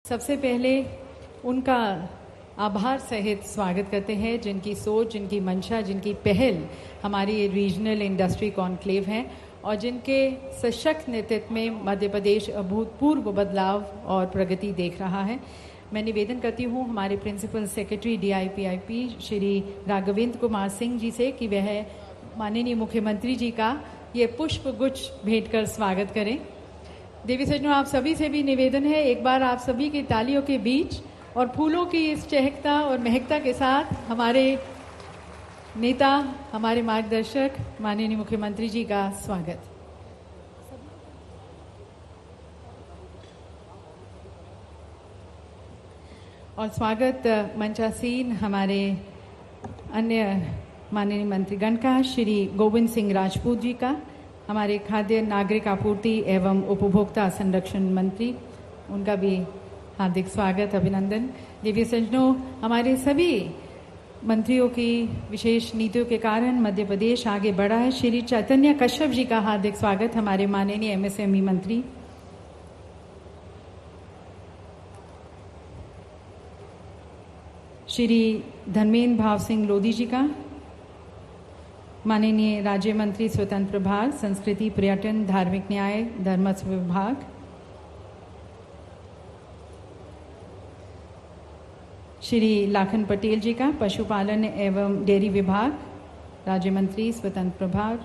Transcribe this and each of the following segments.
सबसे पहले उनका आभार सहित स्वागत करते हैं जिनकी सोच, जिनकी मंशा, जिनकी पहल हमारी रीजनल इंडस्ट्री कॉन्क्लेव हैं और जिनके सशक्त नेतृत्व में मध्य प्रदेश अभूतपूर्व बदलाव और प्रगति देख रहा है। मैं निवेदन करती हूँ हमारे principal secretary DIPIP Shri Raghavendra Kumar Singh ji से कि वह माननीय मुख्यमंत्री जी का ये पुष्प गुच्छ भेंट कर स्वागत करें। देवी सज्जनों, आप सभी से भी निवेदन है, एक बार आप सभी की तालियों के बीच और फूलों की इस चहकता और महकता के साथ हमारे नेता, हमारे मार्गदर्शक माननीय मुख्यमंत्री जी का स्वागत। और स्वागत मंचासीन हमारे अन्य माननीय मंत्रीगण का, श्री गोविंद सिंह राजपूत जी का, हमारे खाद्य नागरिक आपूर्ति एवं उपभोक्ता संरक्षण मंत्री, उनका भी हार्दिक स्वागत, अभिनंदन। देवी सज्जनों, हमारे सभी मंत्रियों की विशेष नीतियों के कारण मध्य प्रदेश आगे बढ़ा है। श्री चैतन्य कश्यप जी का हार्दिक स्वागत, हमारे माननीय MSME मंत्री। श्री धर्मेंद्र भाव सिंह लोधी जी का, माननीय राज्य मंत्री स्वतंत्र प्रभार संस्कृति, पर्यटन, धार्मिक न्याय, धर्मस्व विभाग। श्री लाखन पटेल जी का, पशुपालन एवं डेयरी विभाग राज्य मंत्री स्वतंत्र प्रभार।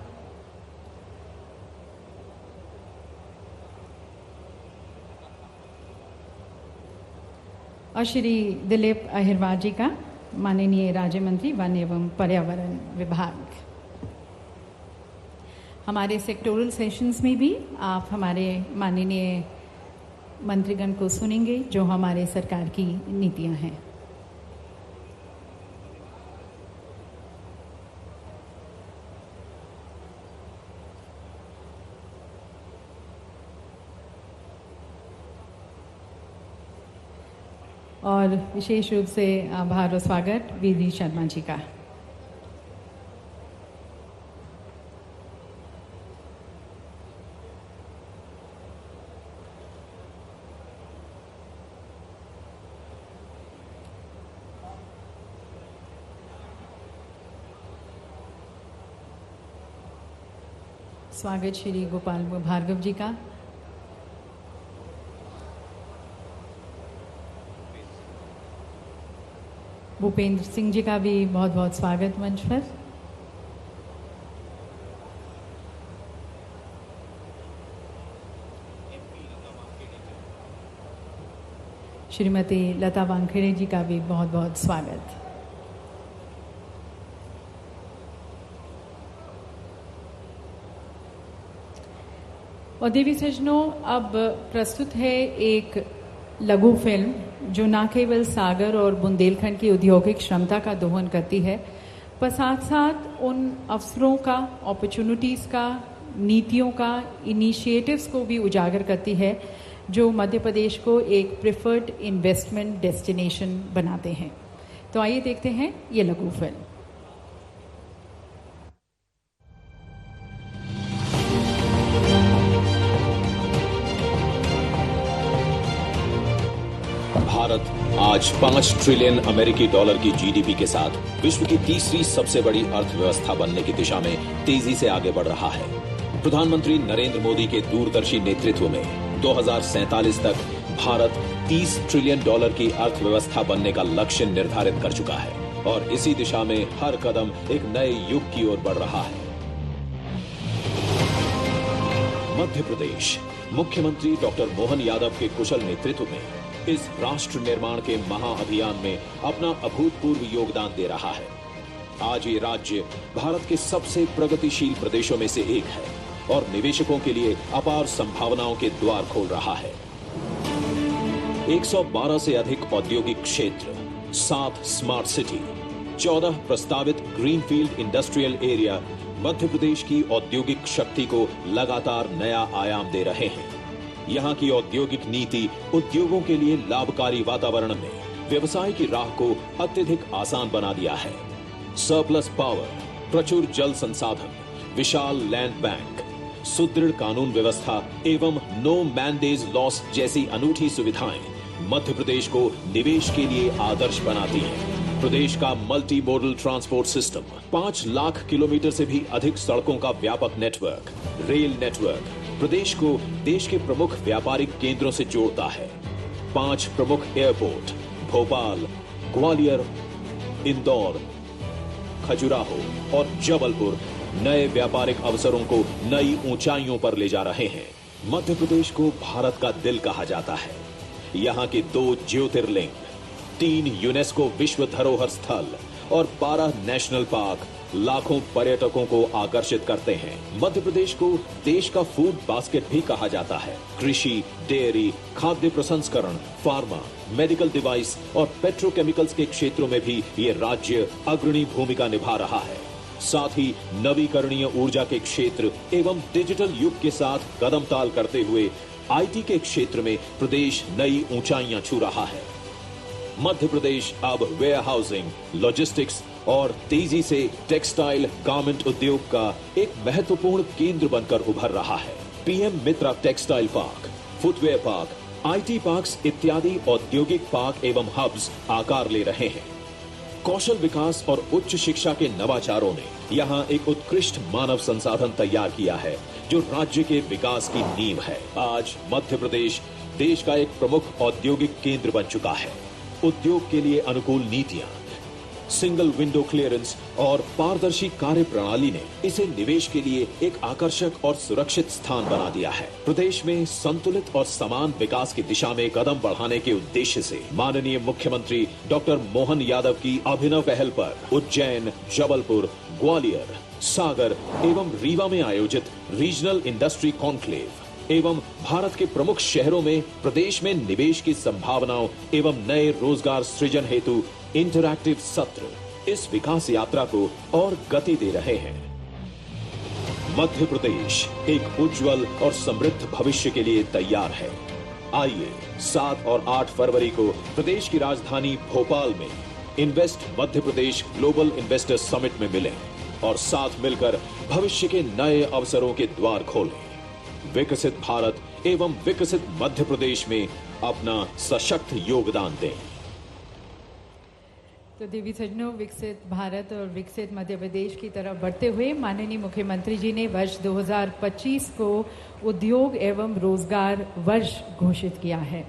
और श्री दिलीप अहिरवार जी का, माननीय राज्य मंत्री वन एवं पर्यावरण विभाग। हमारे सेक्टोरल सेशंस में भी आप हमारे माननीय मंत्रीगण को सुनेंगे जो हमारे सरकार की नीतियां हैं। और विशेष रूप से आभार और स्वागत VD शर्मा जी का। स्वागत श्री गोपाल भार्गव जी का। भूपेंद्र सिंह जी का भी बहुत बहुत स्वागत मंच पर। श्रीमती लता वानखेड़े जी का भी बहुत बहुत स्वागत। और देवी सज्जनों, अब प्रस्तुत है एक लघु फिल्म जो न केवल सागर और बुंदेलखंड की औद्योगिक क्षमता का दोहन करती है, पर साथ साथ उन अवसरों का, अपॉर्चुनिटीज़ का, नीतियों का, इनिशिएटिव्स को भी उजागर करती है जो मध्य प्रदेश को एक प्रेफर्ड इन्वेस्टमेंट डेस्टिनेशन बनाते हैं। तो आइए देखते हैं ये लघु फिल्म। भारत आज 5 ट्रिलियन अमेरिकी डॉलर की GDP के साथ विश्व की तीसरी सबसे बड़ी अर्थव्यवस्था बनने की दिशा में तेजी से आगे बढ़ रहा है। प्रधानमंत्री नरेंद्र मोदी के दूरदर्शी नेतृत्व में 2047 तक भारत 30 ट्रिलियन डॉलर की अर्थव्यवस्था बनने का लक्ष्य निर्धारित कर चुका है और इसी दिशा में हर कदम एक नए युग की ओर बढ़ रहा है। मध्य प्रदेश मुख्यमंत्री डॉक्टर मोहन यादव के कुशल नेतृत्व में इस राष्ट्र निर्माण के महाअभियान में अपना अभूतपूर्व योगदान दे रहा है। आज ये राज्य भारत के सबसे प्रगतिशील प्रदेशों में से एक है और निवेशकों के लिए अपार संभावनाओं के द्वार खोल रहा है। 112 से अधिक औद्योगिक क्षेत्र, 7 स्मार्ट सिटी, 14 प्रस्तावित greenfield industrial area Madhya Pradesh की औद्योगिक शक्ति को लगातार नया आयाम दे रहे हैं। यहाँ की औद्योगिक नीति उद्योगों के लिए लाभकारी वातावरण में व्यवसाय की राह को अत्यधिक आसान बना दिया है। सरप्लस पावर, प्रचुर जल संसाधन, विशाल लैंड बैंक, सुदृढ़ कानून व्यवस्था एवं नो मैंडेज लॉस जैसी अनूठी सुविधाएं मध्य प्रदेश को निवेश के लिए आदर्श बनाती हैं। प्रदेश का multi modal transport system, 5 lakh kilometre से भी अधिक सड़कों का व्यापक नेटवर्क, रेल नेटवर्क प्रदेश को देश के प्रमुख व्यापारिक केंद्रों से जोड़ता है। 5 प्रमुख एयरपोर्ट भोपाल, ग्वालियर, इंदौर, खजुराहो और जबलपुर नए व्यापारिक अवसरों को नई ऊंचाइयों पर ले जा रहे हैं। मध्य प्रदेश को भारत का दिल कहा जाता है। यहाँ के 2 ज्योतिर्लिंग, 3 यूनेस्को विश्व धरोहर स्थल और 12 नेशनल पार्क लाखों पर्यटकों को आकर्षित करते हैं। मध्य प्रदेश को देश का फूड बास्केट भी कहा जाता है। कृषि, डेयरी, खाद्य प्रसंस्करण, फार्मा, मेडिकल डिवाइस और पेट्रोकेमिकल्स के क्षेत्रों में भी ये राज्य अग्रणी भूमिका निभा रहा है। साथ ही नवीकरणीय ऊर्जा के क्षेत्र एवं डिजिटल युग के साथ कदम ताल करते हुए आईटी के क्षेत्र में प्रदेश नई ऊंचाइयां छू रहा है। मध्य प्रदेश अब वेयर हाउसिंग, लॉजिस्टिक्स और तेजी से टेक्सटाइल गारमेंट उद्योग का एक महत्वपूर्ण केंद्र बनकर उभर रहा है। PM Mitra textile park, footwear park, IT parks इत्यादि औद्योगिक पार्क एवं हब्स आकार ले रहे हैं। कौशल विकास और उच्च शिक्षा के नवाचारों ने यहाँ एक उत्कृष्ट मानव संसाधन तैयार किया है जो राज्य के विकास की नींव है। आज मध्य प्रदेश देश का एक प्रमुख औद्योगिक केंद्र बन चुका है। उद्योग के लिए अनुकूल नीतियां, सिंगल विंडो क्लियरेंस और पारदर्शी कार्य प्रणाली ने इसे निवेश के लिए एक आकर्षक और सुरक्षित स्थान बना दिया है। प्रदेश में संतुलित और समान विकास की दिशा में कदम बढ़ाने के उद्देश्य से माननीय मुख्यमंत्री डॉक्टर मोहन यादव की अभिनव पहल पर उज्जैन, जबलपुर, ग्वालियर, सागर एवं रीवा में आयोजित रीजनल इंडस्ट्री कॉन्क्लेव एवं भारत के प्रमुख शहरों में प्रदेश में निवेश की संभावनाओं एवं नए रोजगार सृजन हेतु इंटरैक्टिव सत्र इस विकास यात्रा को और गति दे रहे हैं। मध्य प्रदेश एक उज्जवल और समृद्ध भविष्य के लिए तैयार है। आइए 7 और 8 फरवरी को प्रदेश की राजधानी भोपाल में invest Madhya Pradesh global investors summit में मिलें और साथ मिलकर भविष्य के नए अवसरों के द्वार खोलें। विकसित भारत एवं विकसित मध्य प्रदेश में अपना सशक्त योगदान दें। तो देवी सज्जनों, विकसित भारत और विकसित मध्य प्रदेश की तरफ बढ़ते हुए माननीय मुख्यमंत्री जी ने वर्ष 2025 को उद्योग एवं रोजगार वर्ष घोषित किया है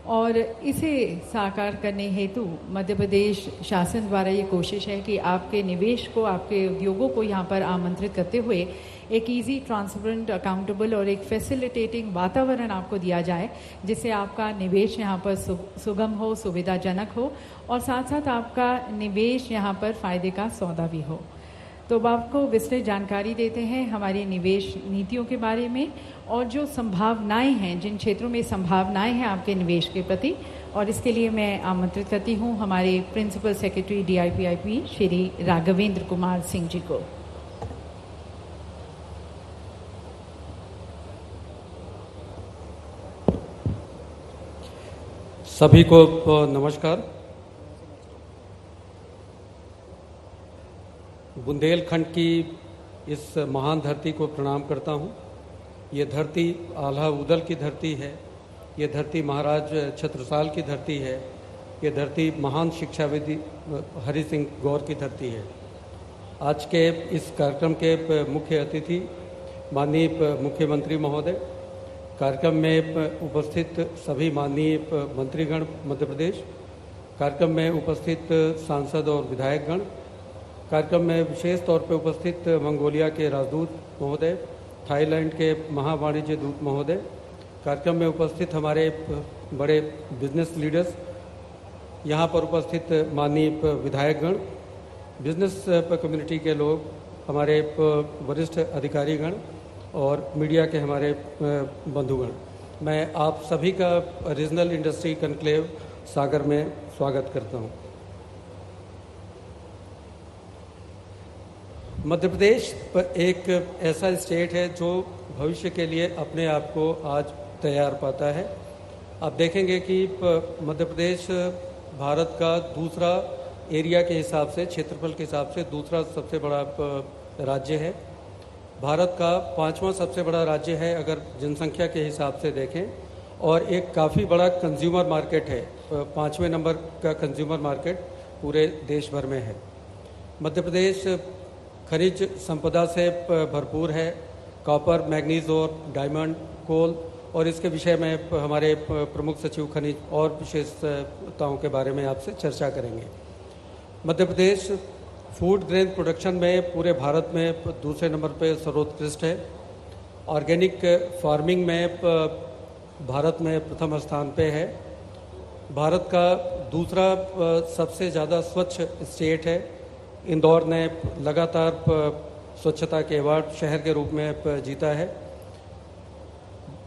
और इसे साकार करने हेतु मध्य प्रदेश शासन द्वारा ये कोशिश है कि आपके निवेश को, आपके उद्योगों को यहाँ पर आमंत्रित करते हुए एक इजी, ट्रांसपेरेंट, अकाउंटेबल और एक फैसिलिटेटिंग वातावरण आपको दिया जाए जिससे आपका निवेश यहाँ पर सुगम हो, सुविधाजनक हो और साथ साथ आपका निवेश यहाँ पर फायदे का सौदा भी हो। तो अब आपको विस्तृत जानकारी देते हैं हमारी निवेश नीतियों के बारे में और जो संभावनाएं हैं, जिन क्षेत्रों में संभावनाएं हैं आपके निवेश के प्रति। और इसके लिए मैं आमंत्रित करती हूँ हमारे principal secretary DIPIP Shri Raghavendra Kumar Singh ji को। सभी को नमस्कार। बुंदेलखंड की इस महान धरती को प्रणाम करता हूँ। ये धरती आल्हा उदल की धरती है, ये धरती महाराज छत्रसाल की धरती है, ये धरती महान शिक्षाविद हरि सिंह गौर की धरती है। आज के इस कार्यक्रम के मुख्य अतिथि माननीय मुख्यमंत्री महोदय, कार्यक्रम में उपस्थित सभी माननीय मंत्रीगण मध्य प्रदेश, कार्यक्रम में उपस्थित सांसद और विधायकगण, कार्यक्रम में विशेष तौर पर उपस्थित मंगोलिया के राजदूत महोदय, थाईलैंड के महावाणिज्य दूत महोदय, कार्यक्रम में उपस्थित हमारे बड़े बिजनेस लीडर्स, यहाँ पर उपस्थित माननीय विधायकगण, बिजनेस कम्युनिटी के लोग, हमारे वरिष्ठ अधिकारीगण और मीडिया के हमारे बंधुगण, मैं आप सभी का रीजनल इंडस्ट्री कॉन्क्लेव सागर में स्वागत करता हूँ। मध्य प्रदेश एक ऐसा स्टेट है जो भविष्य के लिए अपने आप को आज तैयार पाता है। आप देखेंगे कि मध्य प्रदेश भारत का दूसरा एरिया के हिसाब से, क्षेत्रफल के हिसाब से दूसरा सबसे बड़ा राज्य है। भारत का 5वां सबसे बड़ा राज्य है अगर जनसंख्या के हिसाब से देखें, और एक काफ़ी बड़ा कंज्यूमर मार्केट है, 5वें नंबर का कंज्यूमर मार्केट पूरे देश भर में है। मध्य प्रदेश खनिज संपदा से भरपूर है, कॉपर, मैग्नीज और डायमंड, कोल, और इसके विषय में हमारे प्रमुख सचिव खनिज और विशेषताओं के बारे में आपसे चर्चा करेंगे। Madhya Pradesh food grain production में पूरे भारत में दूसरे नंबर पर सर्वोत्कृष्ट है। ऑर्गेनिक फार्मिंग में भारत में प्रथम स्थान पे है। भारत का दूसरा सबसे ज़्यादा स्वच्छ स्टेट है। इंदौर ने लगातार स्वच्छता के अवार्ड शहर के रूप में जीता है।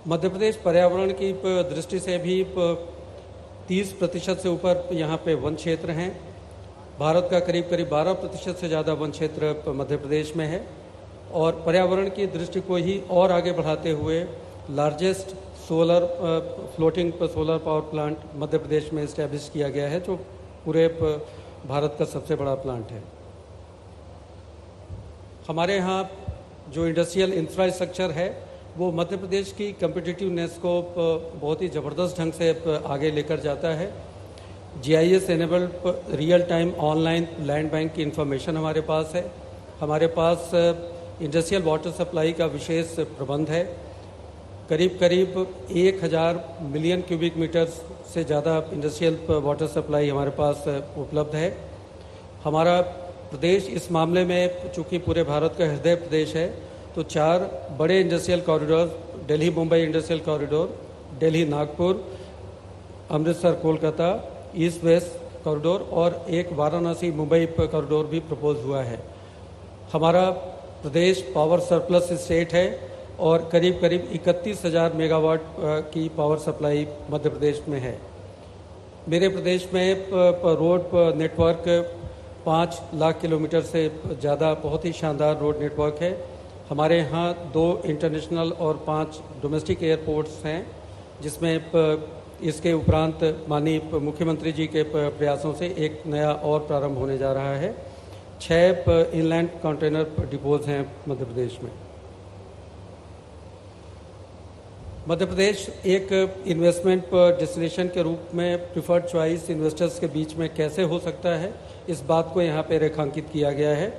मध्य प्रदेश पर्यावरण की दृष्टि से भी 30% से ऊपर यहाँ पे वन क्षेत्र हैं। भारत का करीब 12% से ज़्यादा वन क्षेत्र मध्य प्रदेश में है। और पर्यावरण की दृष्टि को ही और आगे बढ़ाते हुए largest floating solar power plant Madhya Pradesh में इस्टेब्लिश किया गया है, जो पूरे भारत का सबसे बड़ा प्लांट है। हमारे यहाँ जो इंडस्ट्रियल इंफ्रास्ट्रक्चर है वो मध्य प्रदेश की कम्पिटिटिवनेस को बहुत ही ज़बरदस्त ढंग से आगे लेकर जाता है। GIS enabled real time online land bank की इंफॉर्मेशन हमारे पास है। हमारे पास इंडस्ट्रियल वाटर सप्लाई का विशेष प्रबंध है। करीब 1000 मिलियन क्यूबिक मीटर से ज़्यादा इंडस्ट्रियल वाटर सप्लाई हमारे पास उपलब्ध है। हमारा प्रदेश इस मामले में चूँकि पूरे भारत का हृदय प्रदेश है, तो 4 बड़े industrial corridor, Delhi Mumbai industrial corridor, Delhi Nagpur, Amritsar Kolkata east west corridor और एक वाराणसी मुंबई कॉरिडोर भी प्रपोज हुआ है। हमारा प्रदेश पावर सरप्लस स्टेट है और करीब 31,000 मेगावाट की पावर सप्लाई मध्य प्रदेश में है। मेरे प्रदेश में रोड नेटवर्क 5 लाख किलोमीटर से ज़्यादा बहुत ही शानदार रोड नेटवर्क है। हमारे यहाँ 2 इंटरनेशनल और 5 डोमेस्टिक एयरपोर्ट्स हैं, जिसमें इसके उपरांत माननीय मुख्यमंत्री जी के प्रयासों से एक नया और प्रारंभ होने जा रहा है। 6 इनलैंड कंटेनर डिपोज हैं मध्य प्रदेश में। मध्य प्रदेश एक इन्वेस्टमेंट डेस्टिनेशन के रूप में प्रिफर्ड चॉइस इन्वेस्टर्स के बीच में कैसे हो सकता है, इस बात को यहाँ पे रेखांकित किया गया है।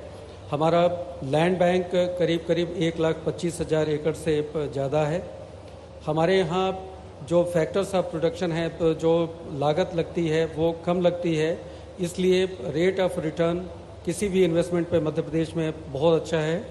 हमारा लैंड बैंक करीब 1,25,000 एकड़ से ज़्यादा है। हमारे यहाँ जो फैक्टर्स ऑफ प्रोडक्शन है, तो जो लागत लगती है वो कम लगती है, इसलिए रेट ऑफ रिटर्न किसी भी इन्वेस्टमेंट पे मध्य प्रदेश में बहुत अच्छा है।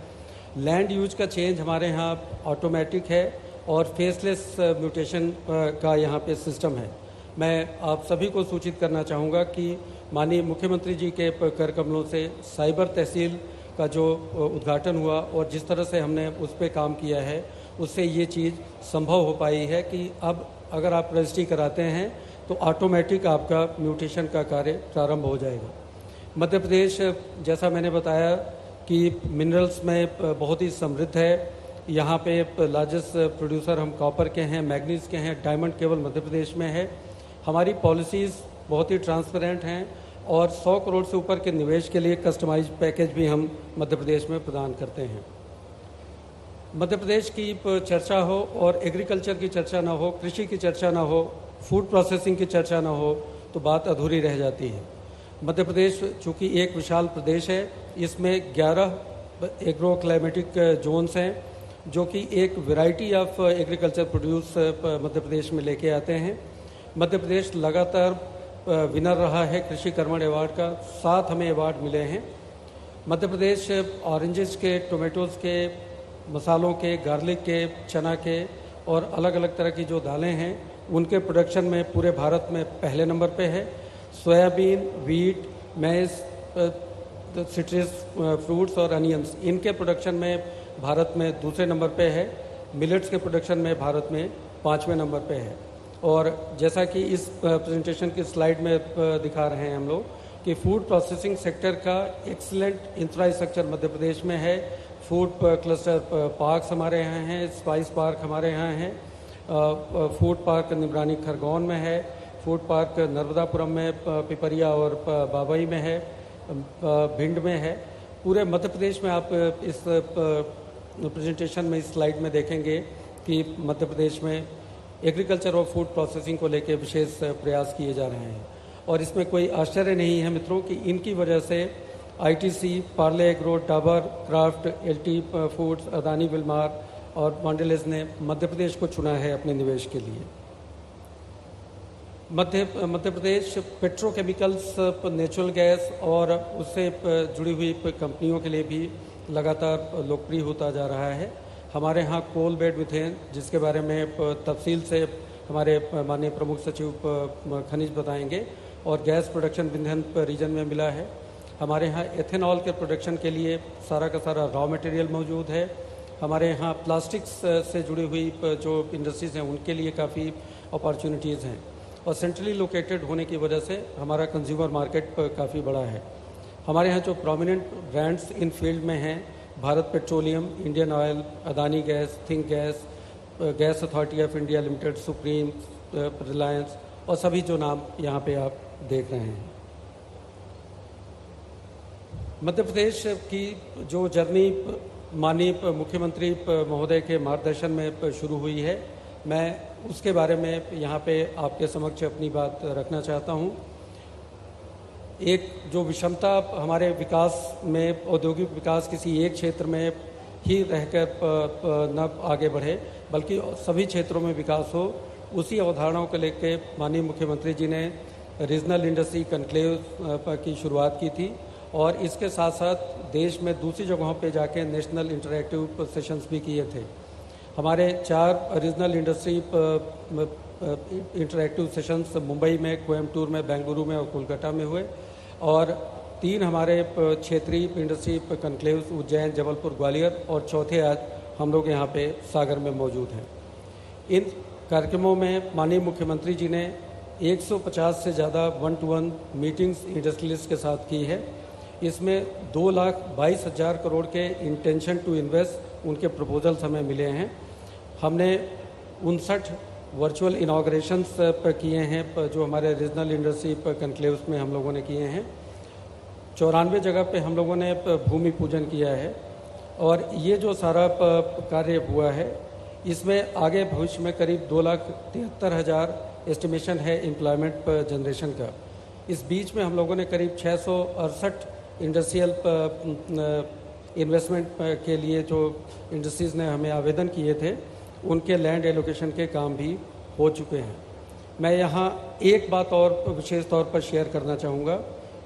लैंड यूज का चेंज हमारे यहाँ ऑटोमेटिक है और फेसलेस म्यूटेशन का यहाँ पे सिस्टम है। मैं आप सभी को सूचित करना चाहूँगा कि माननीय मुख्यमंत्री जी के कर कमलों से साइबर तहसील का जो उद्घाटन हुआ और जिस तरह से हमने उस पर काम किया है, उससे ये चीज़ संभव हो पाई है कि अब अगर आप रजिस्ट्री कराते हैं तो ऑटोमेटिक आपका म्यूटेशन का कार्य प्रारंभ हो जाएगा। मध्य प्रदेश, जैसा मैंने बताया कि मिनरल्स में बहुत ही समृद्ध है। यहाँ पे लार्जेस्ट प्रोड्यूसर हम कॉपर के हैं, मैग्नीज के हैं, डायमंड केवल मध्य प्रदेश में है। हमारी पॉलिसीज़ बहुत ही ट्रांसपेरेंट हैं और 100 करोड़ से ऊपर के निवेश के लिए कस्टमाइज्ड पैकेज भी हम मध्य प्रदेश में प्रदान करते हैं। मध्य प्रदेश की चर्चा हो और एग्रीकल्चर की चर्चा ना हो, कृषि की चर्चा ना हो, फूड प्रोसेसिंग की चर्चा ना हो, तो बात अधूरी रह जाती है। मध्य प्रदेश चूँकि एक विशाल प्रदेश है, इसमें 11 एग्रो क्लाइमेटिक जोन्स हैं, जो कि एक वैरायटी ऑफ एग्रीकल्चर प्रोड्यूस मध्य प्रदेश में लेके आते हैं। मध्य प्रदेश लगातार विनर रहा है कृषि कर्मण अवार्ड का, 7 हमें अवार्ड मिले हैं। मध्य प्रदेश ऑरेंजेस के, टोमेटोज़ के, मसालों के, गार्लिक के, चना के और अलग अलग तरह की जो दालें हैं उनके प्रोडक्शन में पूरे भारत में पहले नंबर पे है। Soybean, wheat, Maaz, citrus fruits और अनियंस, इनके प्रोडक्शन में भारत में दूसरे नंबर पे है। मिलेट्स के प्रोडक्शन में भारत में 5वें नंबर पे है। और जैसा कि इस प्रेजेंटेशन की स्लाइड में दिखा रहे हैं हम लोग कि फूड प्रोसेसिंग सेक्टर का एक्सीलेंट इंफ्रास्ट्रक्चर मध्य प्रदेश में है। फूड क्लस्टर पार्क्स हमारे यहाँ हैं, स्पाइस पार्क हमारे यहाँ हैं, फूड पार्क निगरानी खरगोन में है, फूड पार्क नर्मदापुरम में, पिपरिया और बाबई में है, भिंड में है। पूरे मध्य प्रदेश में आप इस प्रेजेंटेशन में, इस स्लाइड में देखेंगे कि मध्य प्रदेश में एग्रीकल्चर और फूड प्रोसेसिंग को लेकर विशेष प्रयास किए जा रहे हैं। और इसमें कोई आश्चर्य नहीं है मित्रों कि इनकी वजह से ITC, Parle agro, Dabur craft, LT foods, Adani Wilmar और मॉन्डेलेस ने मध्य प्रदेश को चुना है अपने निवेश के लिए। Madhya Pradesh petrochemicals, natural gas और उससे जुड़ी हुई कंपनियों के लिए भी लगातार लोकप्रिय होता जा रहा है। हमारे यहाँ कोल बेड मीथेन, जिसके बारे में तफसील से हमारे माननीय प्रमुख सचिव खनिज बताएंगे, और गैस प्रोडक्शन विंध्यन रीजन में मिला है। हमारे यहाँ एथेनॉल के प्रोडक्शन के लिए सारा का सारा रॉ मटेरियल मौजूद है। हमारे यहाँ प्लास्टिक्स से जुड़ी हुई जो इंडस्ट्रीज़ हैं उनके लिए काफ़ी अपॉर्चुनिटीज़ हैं, और सेंट्रली लोकेटेड होने की वजह से हमारा कंज्यूमर मार्केट काफ़ी बड़ा है। हमारे यहाँ जो प्रोमिनेंट ब्रांड्स इन फील्ड में हैं, Bharat petroleum, Indian oil, Adani gas, think gas, gas authority of India limited, supreme, Reliance और सभी जो नाम यहाँ पे आप देख रहे हैं। मध्य प्रदेश की जो जर्नी माननीय मुख्यमंत्री महोदय के मार्गदर्शन में शुरू हुई है, मैं उसके बारे में यहाँ पे आपके समक्ष अपनी बात रखना चाहता हूँ। एक जो विषमता हमारे विकास में, औद्योगिक विकास किसी एक क्षेत्र में ही रहकर न आगे बढ़े बल्कि सभी क्षेत्रों में विकास हो, उसी अवधारणाओं को लेकर माननीय मुख्यमंत्री जी ने रीजनल इंडस्ट्री कॉन्क्लेव की शुरुआत की थी, और इसके साथ साथ देश में दूसरी जगहों पे जाके नेशनल इंटरैक्टिव सेशंस भी किए थे। हमारे 4 regional industry interactive sessions Mumbai में, कोयम्बटूर में, बेंगलुरु में और कोलकाता में हुए, और 3 हमारे क्षेत्रीय इंडस्ट्री कॉन्क्लेव्स उज्जैन, जबलपुर, ग्वालियर, और चौथे आज हम लोग यहाँ पे सागर में मौजूद हैं। इन कार्यक्रमों में माननीय मुख्यमंत्री जी ने 150 से ज़्यादा 1-to-1 मीटिंग्स इंडस्ट्रियलिस्ट के साथ की है। इसमें 2,22,000 करोड़ के इंटेंशन टू इन्वेस्ट उनके प्रपोजल्स हमें मिले हैं। हमने 59 वर्चुअल इनाग्रेशंस किए हैं जो हमारे रीजनल इंडस्ट्री कॉन्क्लेव्स में हम लोगों ने किए हैं। 94 जगह पे हम लोगों ने भूमि पूजन किया है, और ये जो सारा कार्य हुआ है इसमें आगे भविष्य में करीब 2,73,000 एस्टिमेशन है एम्प्लॉयमेंट जनरेशन का। इस बीच में हम लोगों ने करीब 668 इंडस्ट्रियल इन्वेस्टमेंट के लिए जो इंडस्ट्रीज़ ने हमें आवेदन किए थे, उनके लैंड एलोकेशन के काम भी हो चुके हैं। मैं यहाँ एक बात और विशेष तौर पर शेयर करना चाहूँगा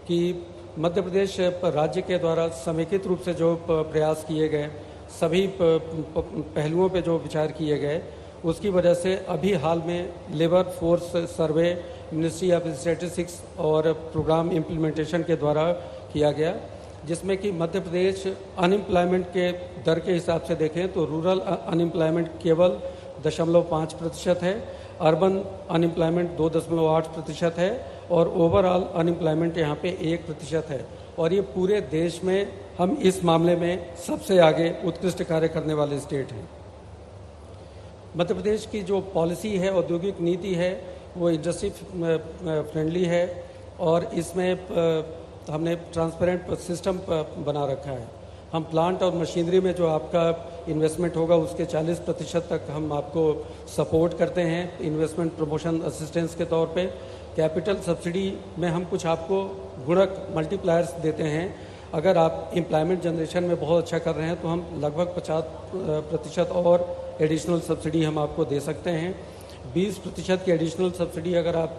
कि मध्य प्रदेश राज्य के द्वारा समेकित रूप से जो प्रयास किए गए, सभी पहलुओं पे जो विचार किए गए, उसकी वजह से अभी हाल में labour force survey ministry of statistics और प्रोग्राम इम्प्लीमेंटेशन के द्वारा किया गया, जिसमें कि मध्य प्रदेश अनएम्प्लॉयमेंट के दर के हिसाब से देखें तो रूरल अनएम्प्लॉयमेंट केवल 0.5% है, अर्बन अनएम्प्लॉयमेंट 2.8% है, और ओवरऑल अनएम्प्लॉयमेंट यहाँ पे 1% है। और ये पूरे देश में हम इस मामले में सबसे आगे उत्कृष्ट कार्य करने वाले स्टेट हैं। मध्य प्रदेश की जो पॉलिसी है, औद्योगिक नीति है, वो इंडस्ट्री फ्रेंडली है, और इसमें हमने ट्रांसपेरेंट सिस्टम बना रखा है। हम प्लांट और मशीनरी में जो आपका इन्वेस्टमेंट होगा उसके 40% तक हम आपको सपोर्ट करते हैं इन्वेस्टमेंट प्रमोशन असिस्टेंस के तौर पे। कैपिटल सब्सिडी में हम कुछ आपको गुणक मल्टीप्लायर्स देते हैं। अगर आप एम्प्लॉयमेंट जनरेशन में बहुत अच्छा कर रहे हैं तो हम लगभग 50% और एडिशनल सब्सिडी हम आपको दे सकते हैं। 20% की एडिशनल सब्सिडी अगर आप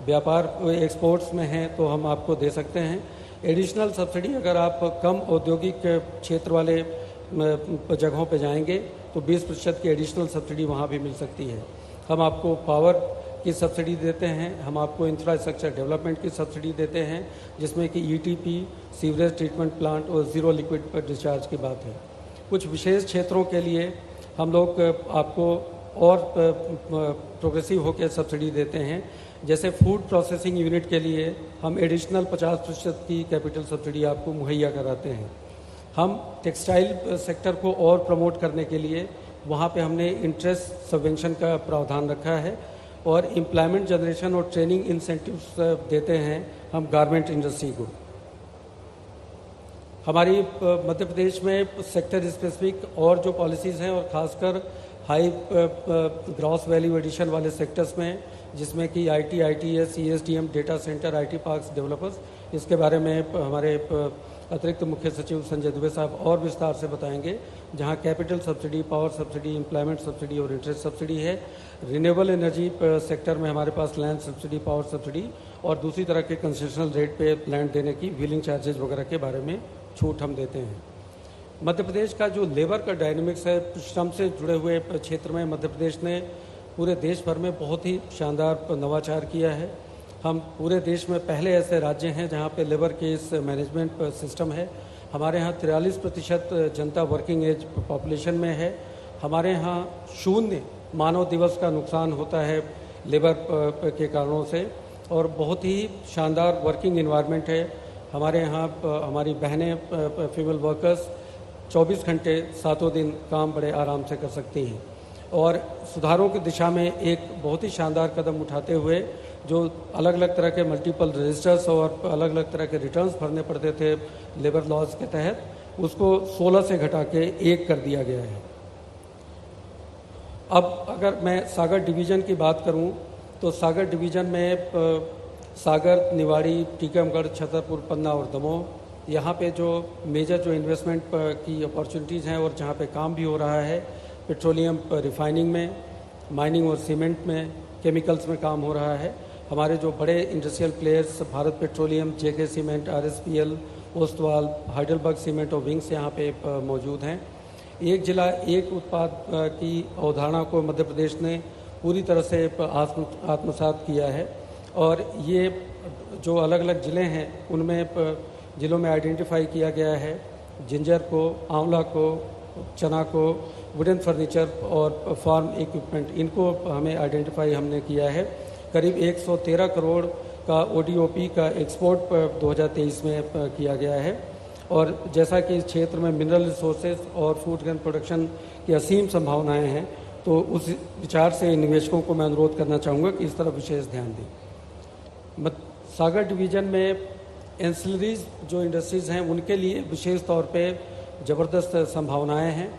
व्यापार एक्सपोर्ट्स में हैं तो हम आपको दे सकते हैं। एडिशनल सब्सिडी अगर आप कम औद्योगिक क्षेत्र वाले जगहों पे जाएंगे तो 20% की एडिशनल सब्सिडी वहाँ भी मिल सकती है। हम आपको पावर की सब्सिडी देते हैं, हम आपको इंफ्रास्ट्रक्चर डेवलपमेंट की सब्सिडी देते हैं, जिसमें कि ईटीपी, सीवरेज ट्रीटमेंट प्लांट और ज़ीरो लिक्विड डिस्चार्ज की बात है। कुछ विशेष क्षेत्रों के लिए हम लोग आपको और प्रोग्रेसिव होकर सब्सिडी देते हैं। जैसे फूड प्रोसेसिंग यूनिट के लिए हम एडिशनल 50% की कैपिटल सब्सिडी आपको मुहैया कराते हैं। हम टेक्सटाइल सेक्टर को और प्रमोट करने के लिए वहाँ पे हमने इंटरेस्ट सबवेंशन का प्रावधान रखा है, और एम्प्लॉयमेंट जनरेशन और ट्रेनिंग इंसेंटिव्स देते हैं हम गारमेंट इंडस्ट्री को। हमारी मध्य प्रदेश में सेक्टर स्पेसिफिक और जो पॉलिसीज़ हैं, और ख़ासकर हाई ग्रॉस वैल्यू एडिशन वाले सेक्टर्स में, जिसमें कि IT, ITS, ESDM, data centre, IT parks developers, इसके बारे में हमारे अतिरिक्त मुख्य सचिव संजय दुबे साहब और विस्तार से बताएंगे। जहां capital subsidy, power subsidy, employment subsidy और इंटरेस्ट सब्सिडी है। रिन्यूएबल एनर्जी सेक्टर में हमारे पास लैंड सब्सिडी, पावर सब्सिडी और दूसरी तरह के कंसेशनल रेट पे लैंड देने की व्हीलिंग चार्जेज वगैरह के बारे में छूट हम देते हैं। मध्य प्रदेश का जो लेबर का डायनेमिक्स है, श्रम से जुड़े हुए क्षेत्र में मध्य प्रदेश ने पूरे देश भर में बहुत ही शानदार नवाचार किया है। हम पूरे देश में पहले ऐसे राज्य हैं जहां पे लेबर केस मैनेजमेंट सिस्टम है। हमारे यहाँ 43% जनता वर्किंग एज पॉपुलेशन में है। हमारे यहाँ 0 मानव दिवस का नुकसान होता है लेबर के कारणों से, और बहुत ही शानदार वर्किंग इन्वायरमेंट है। हमारे यहाँ हमारी बहनें फीमेल वर्कर्स 24 घंटे 7 दिन काम बड़े आराम से कर सकती हैं। और सुधारों की दिशा में एक बहुत ही शानदार कदम उठाते हुए, जो अलग अलग तरह के मल्टीपल रजिस्टर्स और अलग अलग तरह के रिटर्न्स भरने पड़ते थे लेबर लॉज के तहत, उसको 16 से घटा के 1 कर दिया गया है। अब अगर मैं सागर डिवीज़न की बात करूं, तो सागर डिवीज़न में सागर, निवाड़ी, टीकमगढ़, छतरपुर, पन्ना और दमोह, यहाँ पे जो मेजर जो इन्वेस्टमेंट की अपॉर्चुनिटीज़ हैं और जहाँ पे काम भी हो रहा है, पेट्रोलियम रिफाइनिंग में, माइनिंग और सीमेंट में, केमिकल्स में काम हो रहा है। हमारे जो बड़े industrial players Bharat petroleum, JK cement, RSPL, Ostwal, Heidelberg cement और विंग्स यहाँ पे मौजूद हैं। एक जिला एक उत्पाद की अवधारणा को मध्य प्रदेश ने पूरी तरह से आत्मसात किया है, और ये जो अलग अलग ज़िले हैं उनमें ज़िलों में आइडेंटिफाई किया गया है जिंजर को, आंवला को, चना को, वुडन फर्नीचर और फार्म इक्विपमेंट, इनको हमें आइडेंटिफाई हमने किया है। करीब 113 करोड़ का ODOP का एक्सपोर्ट 2023 में किया गया है। और जैसा कि इस क्षेत्र में मिनरल रिसोर्सेज और फूड ग्रेन प्रोडक्शन की असीम संभावनाएं हैं, तो उस विचार से निवेशकों को मैं अनुरोध करना चाहूँगा कि इस तरफ विशेष ध्यान दें। सागर डिवीज़न में एंसिलरीज जो इंडस्ट्रीज़ हैं उनके लिए विशेष तौर पे ज़बरदस्त संभावनाएं हैं।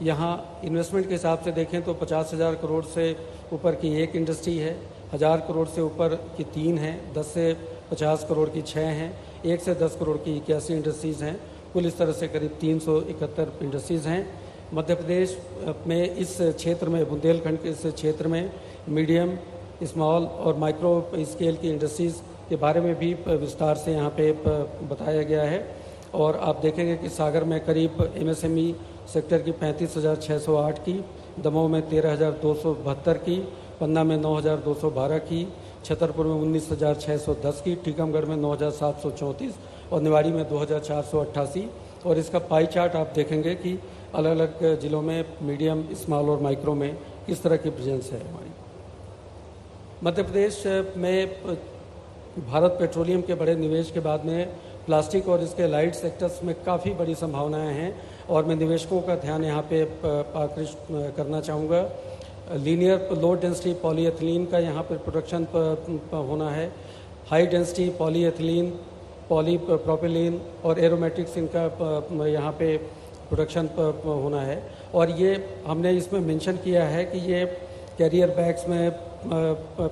यहाँ इन्वेस्टमेंट के हिसाब से देखें तो 50,000 करोड़ से ऊपर की एक इंडस्ट्री है, 1000 करोड़ से ऊपर की 3 हैं, 10 से 50 करोड़ की 6 हैं, 1 से 10 करोड़ की 81 इंडस्ट्रीज़ हैं। कुल इस तरह से करीब 371 इंडस्ट्रीज़ हैं। मध्य प्रदेश में इस क्षेत्र में, बुंदेलखंड के इस क्षेत्र में मीडियम, स्मॉल और माइक्रो स्केल की इंडस्ट्रीज़ के बारे में भी विस्तार से यहाँ पे बताया गया है। और आप देखेंगे कि सागर में करीब MSME सेक्टर की 35,608 की, दमोह में 13,272 की, पन्ना में 9,212 की, छतरपुर में 19,610 की, टीकमगढ़ में 9,734 और निवाड़ी में 2,488। और इसका पाई चार्ट आप देखेंगे कि अलग अलग ज़िलों में मीडियम, स्मॉल और माइक्रो में किस तरह की प्रेजेंस है हमारी। मध्य प्रदेश में भारत पेट्रोलियम के बड़े निवेश के बाद में प्लास्टिक और इसके लाइट सेक्टर्स में काफ़ी बड़ी संभावनाएं हैं, और मैं निवेशकों का ध्यान यहाँ पे आकृष्ट करना चाहूँगा। लीनियर लो डेंसिटी पॉलीएथिलीन का यहाँ पे प्रोडक्शन होना है। हाई डेंसिटी पॉलीएथिलीन, पॉलीप्रोपिलीन और एरोमेटिक्स, इनका यहाँ पे प्रोडक्शन होना है। और ये हमने इसमें मेंशन किया है कि ये कैरियर बैग्स में,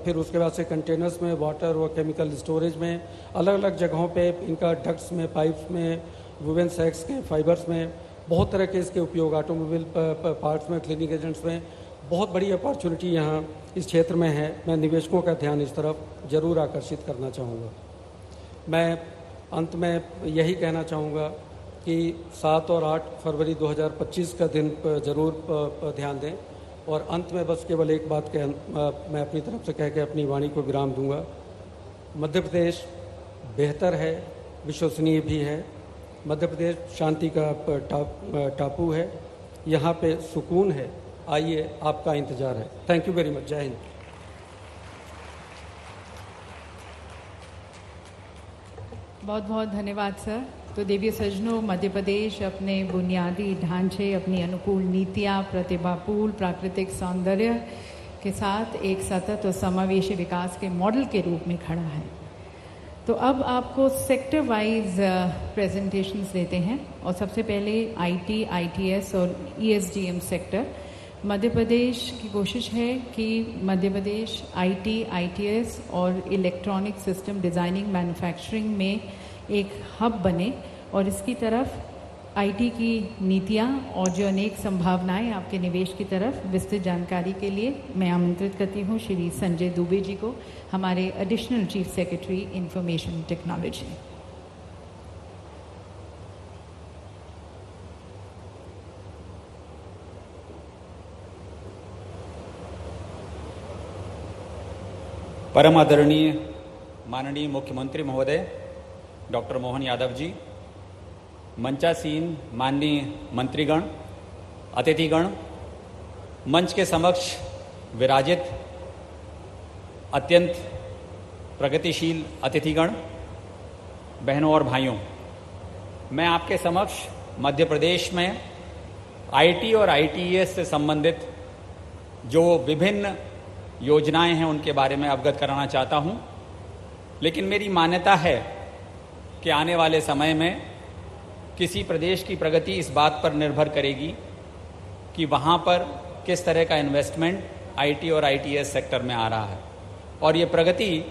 फिर उसके बाद से कंटेनर्स में, वाटर और केमिकल स्टोरेज में, अलग अलग जगहों पे इनका डक्ट्स में, पाइप्स में, वुवन सैक्स के फाइबर्स में, बहुत तरह के इसके उपयोग, ऑटोमोबाइल पार्ट्स में, क्लीनिंग एजेंट्स में, बहुत बड़ी अपॉर्चुनिटी यहाँ इस क्षेत्र में है। मैं निवेशकों का ध्यान इस तरफ जरूर आकर्षित करना चाहूँगा। मैं अंत में यही कहना चाहूँगा कि 7 और 8 फरवरी 2025 का दिन जरूर ध्यान दें। और अंत में बस केवल एक बात मैं अपनी तरफ से कह के अपनी वाणी को विराम दूंगा। मध्य प्रदेश बेहतर है, विश्वसनीय भी है। मध्य प्रदेश शांति का टापू है, यहाँ पे सुकून है। आइए, आपका इंतज़ार है। Thank you very much. जय हिंद। बहुत बहुत धन्यवाद सर। तो देवी सज्जनों, मध्य प्रदेश अपने बुनियादी ढांचे, अपनी अनुकूल नीतियाँ, प्रतिभापूर्ण प्राकृतिक सौंदर्य के साथ एक सतत और समावेशी विकास के मॉडल के रूप में खड़ा है। तो अब आपको सेक्टर वाइज प्रेजेंटेशंस देते हैं, और सबसे पहले IT, ITS और ESDM सेक्टर मध्य प्रदेश की कोशिश है कि मध्य प्रदेश आईटी, आईटीएस और इलेक्ट्रॉनिक सिस्टम डिज़ाइनिंग मैन्युफैक्चरिंग में एक हब बने और इसकी तरफ आईटी की नीतियाँ और जो अनेक संभावनाएं आपके निवेश की तरफ विस्तृत जानकारी के लिए मैं आमंत्रित करती हूँ श्री संजय दुबे जी को, हमारे additional chief secretary information technology. परम आदरणीय माननीय मुख्यमंत्री महोदय डॉक्टर मोहन यादव जी, मंचासीन माननीय मंत्रीगण, अतिथिगण, मंच के समक्ष विराजित अत्यंत प्रगतिशील अतिथिगण, बहनों और भाइयों, मैं आपके समक्ष मध्य प्रदेश में आईटी और आईटीएस से संबंधित जो विभिन्न योजनाएं हैं उनके बारे में अवगत कराना चाहता हूं। लेकिन मेरी मान्यता है कि आने वाले समय में किसी प्रदेश की प्रगति इस बात पर निर्भर करेगी कि वहां पर किस तरह का इन्वेस्टमेंट आईटी और आईटीएस सेक्टर में आ रहा है। और ये प्रगति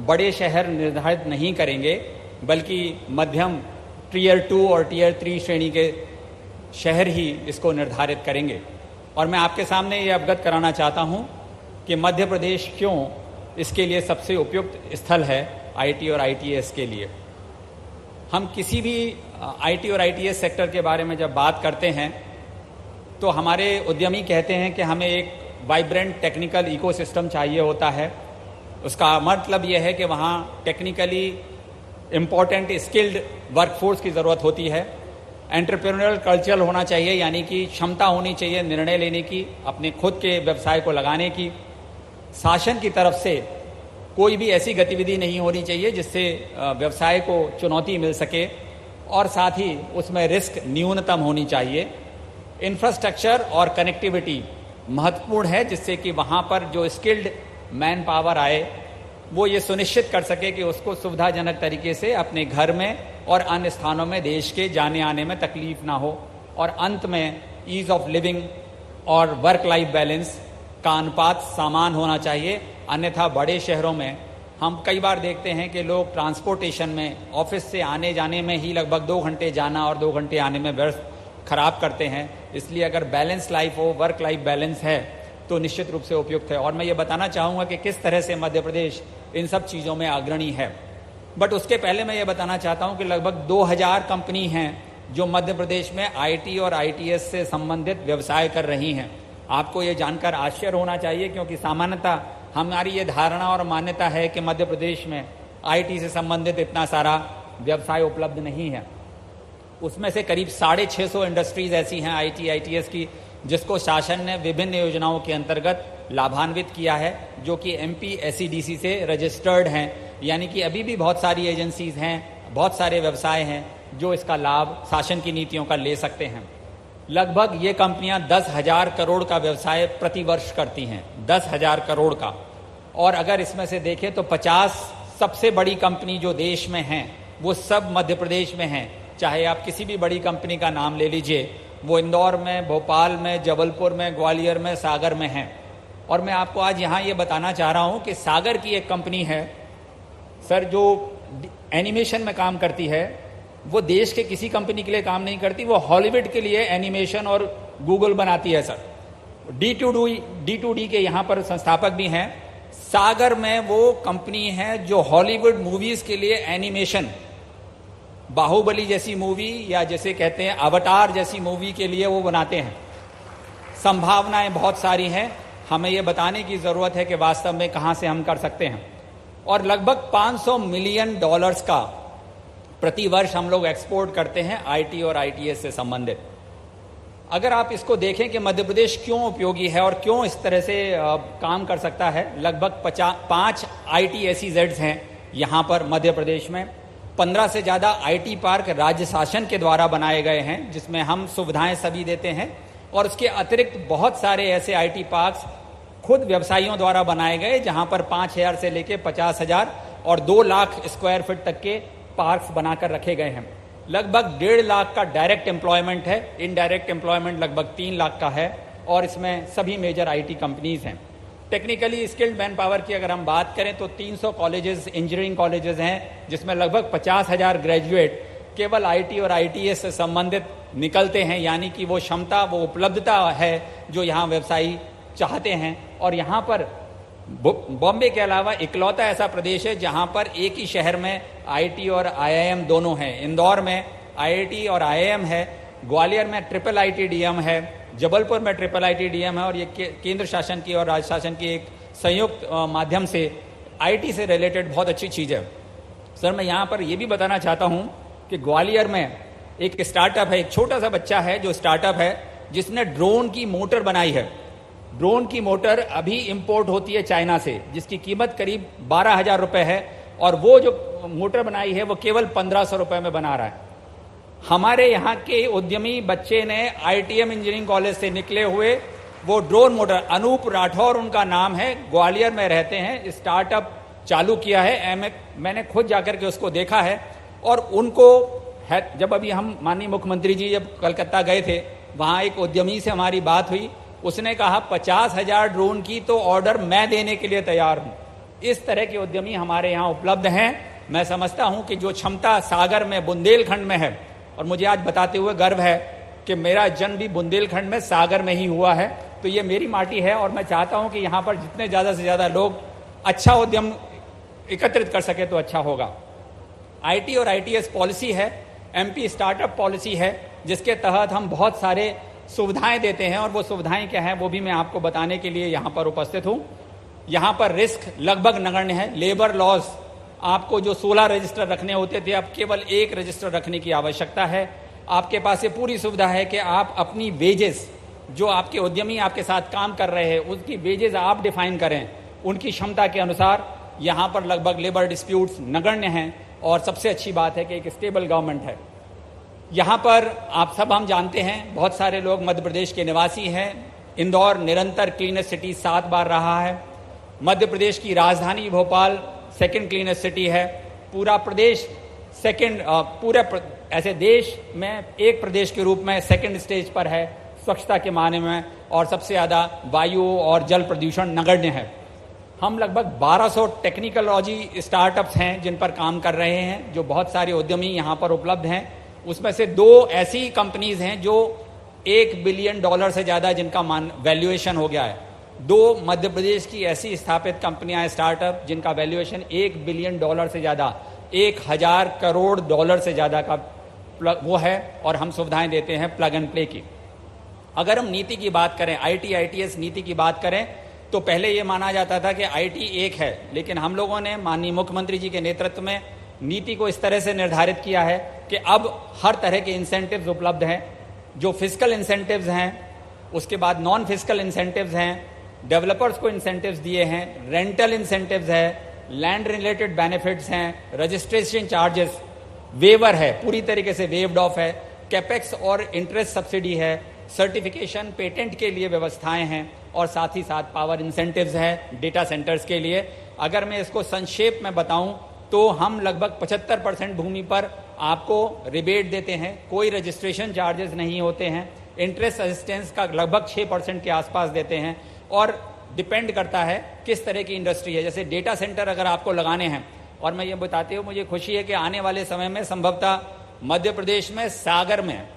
बड़े शहर निर्धारित नहीं करेंगे, बल्कि मध्यम टीयर 2 और टीयर 3 श्रेणी के शहर ही इसको निर्धारित करेंगे। और मैं आपके सामने ये अवगत कराना चाहता हूं कि मध्य प्रदेश क्यों इसके लिए सबसे उपयुक्त स्थल है आईटी और आईटीएस के लिए। हम किसी भी आईटी और आईटीएस सेक्टर के बारे में जब बात करते हैं तो हमारे उद्यमी कहते हैं कि हमें एक वाइब्रेंट टेक्निकल इकोसिस्टम चाहिए होता है। उसका मतलब यह है कि वहाँ टेक्निकली इम्पॉर्टेंट स्किल्ड वर्कफोर्स की ज़रूरत होती है। एंटरप्रेन्योरल कल्चर होना चाहिए, यानी कि क्षमता होनी चाहिए निर्णय लेने की, अपने खुद के व्यवसाय को लगाने की। शासन की तरफ से कोई भी ऐसी गतिविधि नहीं होनी चाहिए जिससे व्यवसाय को चुनौती मिल सके, और साथ ही उसमें रिस्क न्यूनतम होनी चाहिए। इंफ्रास्ट्रक्चर और कनेक्टिविटी महत्वपूर्ण है, जिससे कि वहाँ पर जो स्किल्ड मैन पावर आए वो ये सुनिश्चित कर सके कि उसको सुविधाजनक तरीके से अपने घर में और अन्य स्थानों में देश के जाने आने में तकलीफ ना हो। और अंत में ईज ऑफ लिविंग और वर्क लाइफ बैलेंस का अनुपात समान होना चाहिए। अन्यथा बड़े शहरों में हम कई बार देखते हैं कि लोग ट्रांसपोर्टेशन में, ऑफिस से आने जाने में ही लगभग 2 घंटे जाना और 2 घंटे आने में व्यर्थ खराब करते हैं। इसलिए अगर बैलेंस लाइफ हो, वर्क लाइफ बैलेंस है, तो निश्चित रूप से उपयुक्त है। और मैं ये बताना चाहूँगा कि किस तरह से मध्य प्रदेश इन सब चीज़ों में अग्रणी है। बट उसके पहले मैं ये बताना चाहता हूँ कि लगभग 2000 कंपनी हैं जो मध्य प्रदेश में आईटी और आईटीएस से संबंधित व्यवसाय कर रही हैं। आपको ये जानकर आश्चर्य होना चाहिए, क्योंकि सामान्यतः हमारी ये धारणा और मान्यता है कि मध्य प्रदेश में आईटी से संबंधित इतना सारा व्यवसाय उपलब्ध नहीं है। उसमें से करीब 650 इंडस्ट्रीज ऐसी हैं आईटी आईटीएस की जिसको शासन ने विभिन्न योजनाओं के अंतर्गत लाभान्वित किया है, जो कि MPSEDC से रजिस्टर्ड हैं। यानी कि अभी भी बहुत सारी एजेंसीज हैं, बहुत सारे व्यवसाय हैं जो इसका लाभ शासन की नीतियों का ले सकते हैं। लगभग ये कंपनियां 10,000 करोड़ का व्यवसाय प्रतिवर्ष करती हैं, 10,000 करोड़ का। और अगर इसमें से देखें तो 50 सबसे बड़ी कंपनी जो देश में हैं वो सब मध्य प्रदेश में हैं। चाहे आप किसी भी बड़ी कंपनी का नाम ले लीजिए, वो इंदौर में, भोपाल में, जबलपुर में, ग्वालियर में, सागर में हैं। और मैं आपको आज यहाँ ये बताना चाह रहा हूँ कि सागर की एक कंपनी है सर जो एनिमेशन में काम करती है। वो देश के किसी कंपनी के लिए काम नहीं करती, वो हॉलीवुड के लिए एनिमेशन और गूगल बनाती है सर। D2D के यहाँ पर संस्थापक भी हैं। सागर में वो कंपनी है जो हॉलीवुड मूवीज के लिए एनिमेशन, बाहुबली जैसी मूवी या जैसे कहते हैं अवतार जैसी मूवी के लिए वो बनाते हैं। संभावनाएं बहुत सारी हैं, हमें ये बताने की ज़रूरत है कि वास्तव में कहाँ से हम कर सकते हैं। और लगभग $500 मिलियन का प्रतिवर्ष हम लोग एक्सपोर्ट करते हैं आईटी और आईटीएस से संबंधित। अगर आप इसको देखें कि मध्य प्रदेश क्यों उपयोगी है और क्यों इस तरह से काम कर सकता है, लगभग 5 ITSEZs हैं यहाँ पर मध्य प्रदेश में। 15 से ज़्यादा आईटी पार्क राज्य शासन के द्वारा बनाए गए हैं, जिसमें हम सुविधाएं सभी देते हैं। और उसके अतिरिक्त बहुत सारे ऐसे आईटी पार्क्स खुद व्यवसायियों द्वारा बनाए गए, जहां पर 5,000 से लेकर 50,000 और 2 लाख स्क्वायर फीट तक के पार्क्स बनाकर रखे गए हैं। लगभग 1.5 लाख का डायरेक्ट एम्प्लॉयमेंट है, इनडायरेक्ट एम्प्लॉयमेंट लगभग 3 लाख का है। और इसमें सभी मेजर आईटी कंपनीज हैं। टेक्निकली स्किल्ड मैन पावर की अगर हम बात करें तो 300 कॉलेजेस, इंजीनियरिंग कॉलेजेस हैं, जिसमें लगभग 50,000 ग्रेजुएट केवल आईटी और आईटीएस से संबंधित निकलते हैं, यानी कि वो क्षमता, वो उपलब्धता है जो यहाँ व्यवसायी चाहते हैं। और यहाँ पर बॉम्बे के अलावा इकलौता ऐसा प्रदेश है जहाँ पर एक ही शहर में आईटी और आईआईएम दोनों हैं। इंदौर में आईआईटी और आईआईएम है, ग्वालियर में ट्रिपल आईटीडीएम है, जबलपुर में ट्रिपल आईटीडीएम है, और ये केंद्र शासन की और राज्य शासन की एक संयुक्त माध्यम से आईटी से रिलेटेड बहुत अच्छी चीज़ है। सर, मैं यहाँ पर ये भी बताना चाहता हूँ कि ग्वालियर में एक स्टार्टअप है, एक छोटा सा बच्चा है जो स्टार्टअप है जिसने ड्रोन की मोटर बनाई है। ड्रोन की मोटर अभी इंपोर्ट होती है चाइना से, जिसकी कीमत करीब 12,000 रुपये है, और वो जो मोटर बनाई है वो केवल 1,500 रुपये में बना रहा है। हमारे यहाँ के उद्यमी बच्चे ने आईटीएम इंजीनियरिंग कॉलेज से निकले हुए वो ड्रोन मोटर, अनूप राठौर उनका नाम है, ग्वालियर में रहते हैं, स्टार्टअप चालू किया है। मैंने खुद जाकर के उसको देखा है, और उनको है, जब अभी हम माननीय मुख्यमंत्री जी जब कलकत्ता गए थे, वहाँ एक उद्यमी से हमारी बात हुई, उसने कहा 50,000 ड्रोन की तो ऑर्डर मैं देने के लिए तैयार हूँ। इस तरह के उद्यमी हमारे यहाँ उपलब्ध हैं। मैं समझता हूँ कि जो क्षमता सागर में, बुंदेलखंड में है, और मुझे आज बताते हुए गर्व है कि मेरा जन्म भी बुंदेलखंड में, सागर में ही हुआ है, तो ये मेरी माटी है, और मैं चाहता हूँ कि यहाँ पर जितने ज़्यादा से ज़्यादा लोग अच्छा उद्यम एकत्रित कर सके तो अच्छा होगा। आईटी और आईटीएस पॉलिसी है, एमपी स्टार्टअप पॉलिसी है, जिसके तहत हम बहुत सारे सुविधाएं देते हैं, और वो सुविधाएं क्या हैं वो भी मैं आपको बताने के लिए यहाँ पर उपस्थित हूँ। यहाँ पर रिस्क लगभग नगण्य है। लेबर लॉज, आपको जो 16 रजिस्टर रखने होते थे, अब केवल 1 रजिस्टर रखने की आवश्यकता है। आपके पास ये पूरी सुविधा है कि आप अपनी वेजेस, जो आपके उद्यमी आपके साथ काम कर रहे हैं, उसकी वेजेस आप डिफाइन करें उनकी क्षमता के अनुसार। यहाँ पर लगभग लेबर डिस्प्यूट्स नगण्य हैं, और सबसे अच्छी बात है कि एक स्टेबल गवर्नमेंट है। यहाँ पर आप सब हम जानते हैं, बहुत सारे लोग मध्य प्रदेश के निवासी हैं। इंदौर निरंतर क्लीनेस्ट सिटी 7 बार रहा है। मध्य प्रदेश की राजधानी भोपाल सेकंड क्लीनेस्ट सिटी है। पूरा प्रदेश सेकंड, ऐसे देश में एक प्रदेश के रूप में सेकंड स्टेज पर है स्वच्छता के मायने में, और सबसे ज़्यादा वायु और जल प्रदूषण नगण्य है। हम लगभग 1200 टेक्निकोलॉजी स्टार्टअप्स हैं जिन पर काम कर रहे हैं, जो बहुत सारे उद्यमी यहाँ पर उपलब्ध हैं। उसमें से 2 ऐसी कंपनीज हैं जो $1 बिलियन से ज़्यादा जिनका वैल्यूएशन हो गया है। 2 मध्य प्रदेश की ऐसी स्थापित कंपनियां हैं स्टार्टअप जिनका वैल्यूएशन $1 बिलियन से ज़्यादा, $1,000 करोड़ से ज़्यादा का वो है, और हम सुविधाएं देते हैं प्लग एंड प्ले की। अगर हम नीति की बात करें, आईटी आईटीएस नीति की बात करें, तो पहले ये माना जाता था कि आईटी एक है, लेकिन हम लोगों ने माननीय मुख्यमंत्री जी के नेतृत्व में नीति को इस तरह से निर्धारित किया है कि अब हर तरह के इंसेंटिव्स उपलब्ध हैं। जो फिस्कल इंसेंटिव्स हैं, उसके बाद नॉन फिस्कल इंसेंटिव्स हैं, डेवलपर्स को इंसेंटिव्स दिए हैं, रेंटल इंसेंटिव्स है, लैंड रिलेटेड बेनिफिट्स हैं, रजिस्ट्रेशन चार्जेस वेवर है, पूरी तरीके से वेव्ड ऑफ है, कैपेक्स और इंटरेस्ट सब्सिडी है, सर्टिफिकेशन पेटेंट के लिए व्यवस्थाएं हैं, और साथ ही साथ पावर इंसेंटिव्स हैं डेटा सेंटर्स के लिए। अगर मैं इसको संक्षेप में बताऊं तो हम लगभग 75% भूमि पर आपको रिबेट देते हैं, कोई रजिस्ट्रेशन चार्जेस नहीं होते हैं, इंटरेस्ट असिस्टेंस का लगभग 6% के आसपास देते हैं, और डिपेंड करता है किस तरह की इंडस्ट्री है। जैसे डेटा सेंटर अगर आपको लगाने हैं, और मैं ये बताते हुए मुझे खुशी है कि आने वाले समय में संभवतः मध्य प्रदेश में सागर में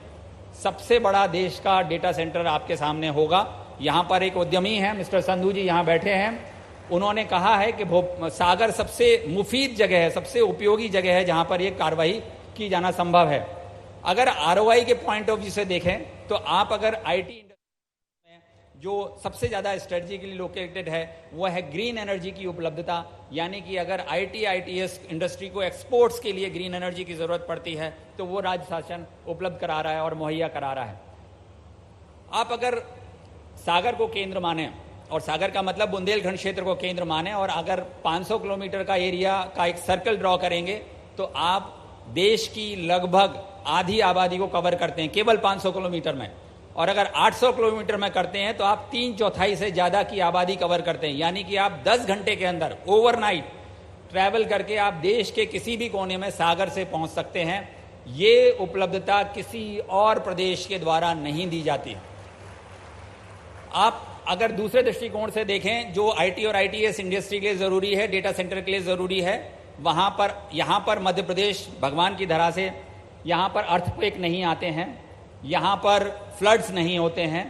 सबसे बड़ा देश का डेटा सेंटर आपके सामने होगा। यहाँ पर एक उद्यमी है, मिस्टर संधू जी यहाँ बैठे हैं, उन्होंने कहा है कि सागर सबसे मुफीद जगह है, सबसे उपयोगी जगह है जहाँ पर ये कार्रवाई की जाना संभव है। अगर आरओआई के पॉइंट ऑफ व्यू से देखें तो आप अगर आईटी इंडस्ट्री में जो सबसे ज़्यादा स्ट्रेटेजिकली लोकेटेड है वो है ग्रीन एनर्जी की उपलब्धता, यानी कि अगर आईटी आईटीएस इंडस्ट्री को एक्सपोर्ट्स के लिए ग्रीन एनर्जी की ज़रूरत पड़ती है तो वो राज्य शासन उपलब्ध करा रहा है और मुहैया करा रहा है। आप अगर सागर को केंद्र माने, और सागर का मतलब बुंदेलखंड क्षेत्र को केंद्र माने, और अगर 500 किलोमीटर का एरिया का एक सर्कल ड्रॉ करेंगे तो आप देश की लगभग आधी आबादी को कवर करते हैं केवल 500 किलोमीटर में, और अगर 800 किलोमीटर में करते हैं तो आप 3/4 से ज़्यादा की आबादी कवर करते हैं। यानी कि आप 10 घंटे के अंदर ओवरनाइट ट्रैवल करके आप देश के किसी भी कोने में सागर से पहुंच सकते हैं। ये उपलब्धता किसी और प्रदेश के द्वारा नहीं दी जाती है। आप अगर दूसरे दृष्टिकोण से देखें, जो आईटी और आईटीएस इंडस्ट्री के लिए ज़रूरी है, डेटा सेंटर के लिए ज़रूरी है, वहाँ पर यहाँ पर मध्य प्रदेश भगवान की धरा से, यहाँ पर अर्थक्वेक नहीं आते हैं, यहाँ पर फ्लड्स नहीं होते हैं,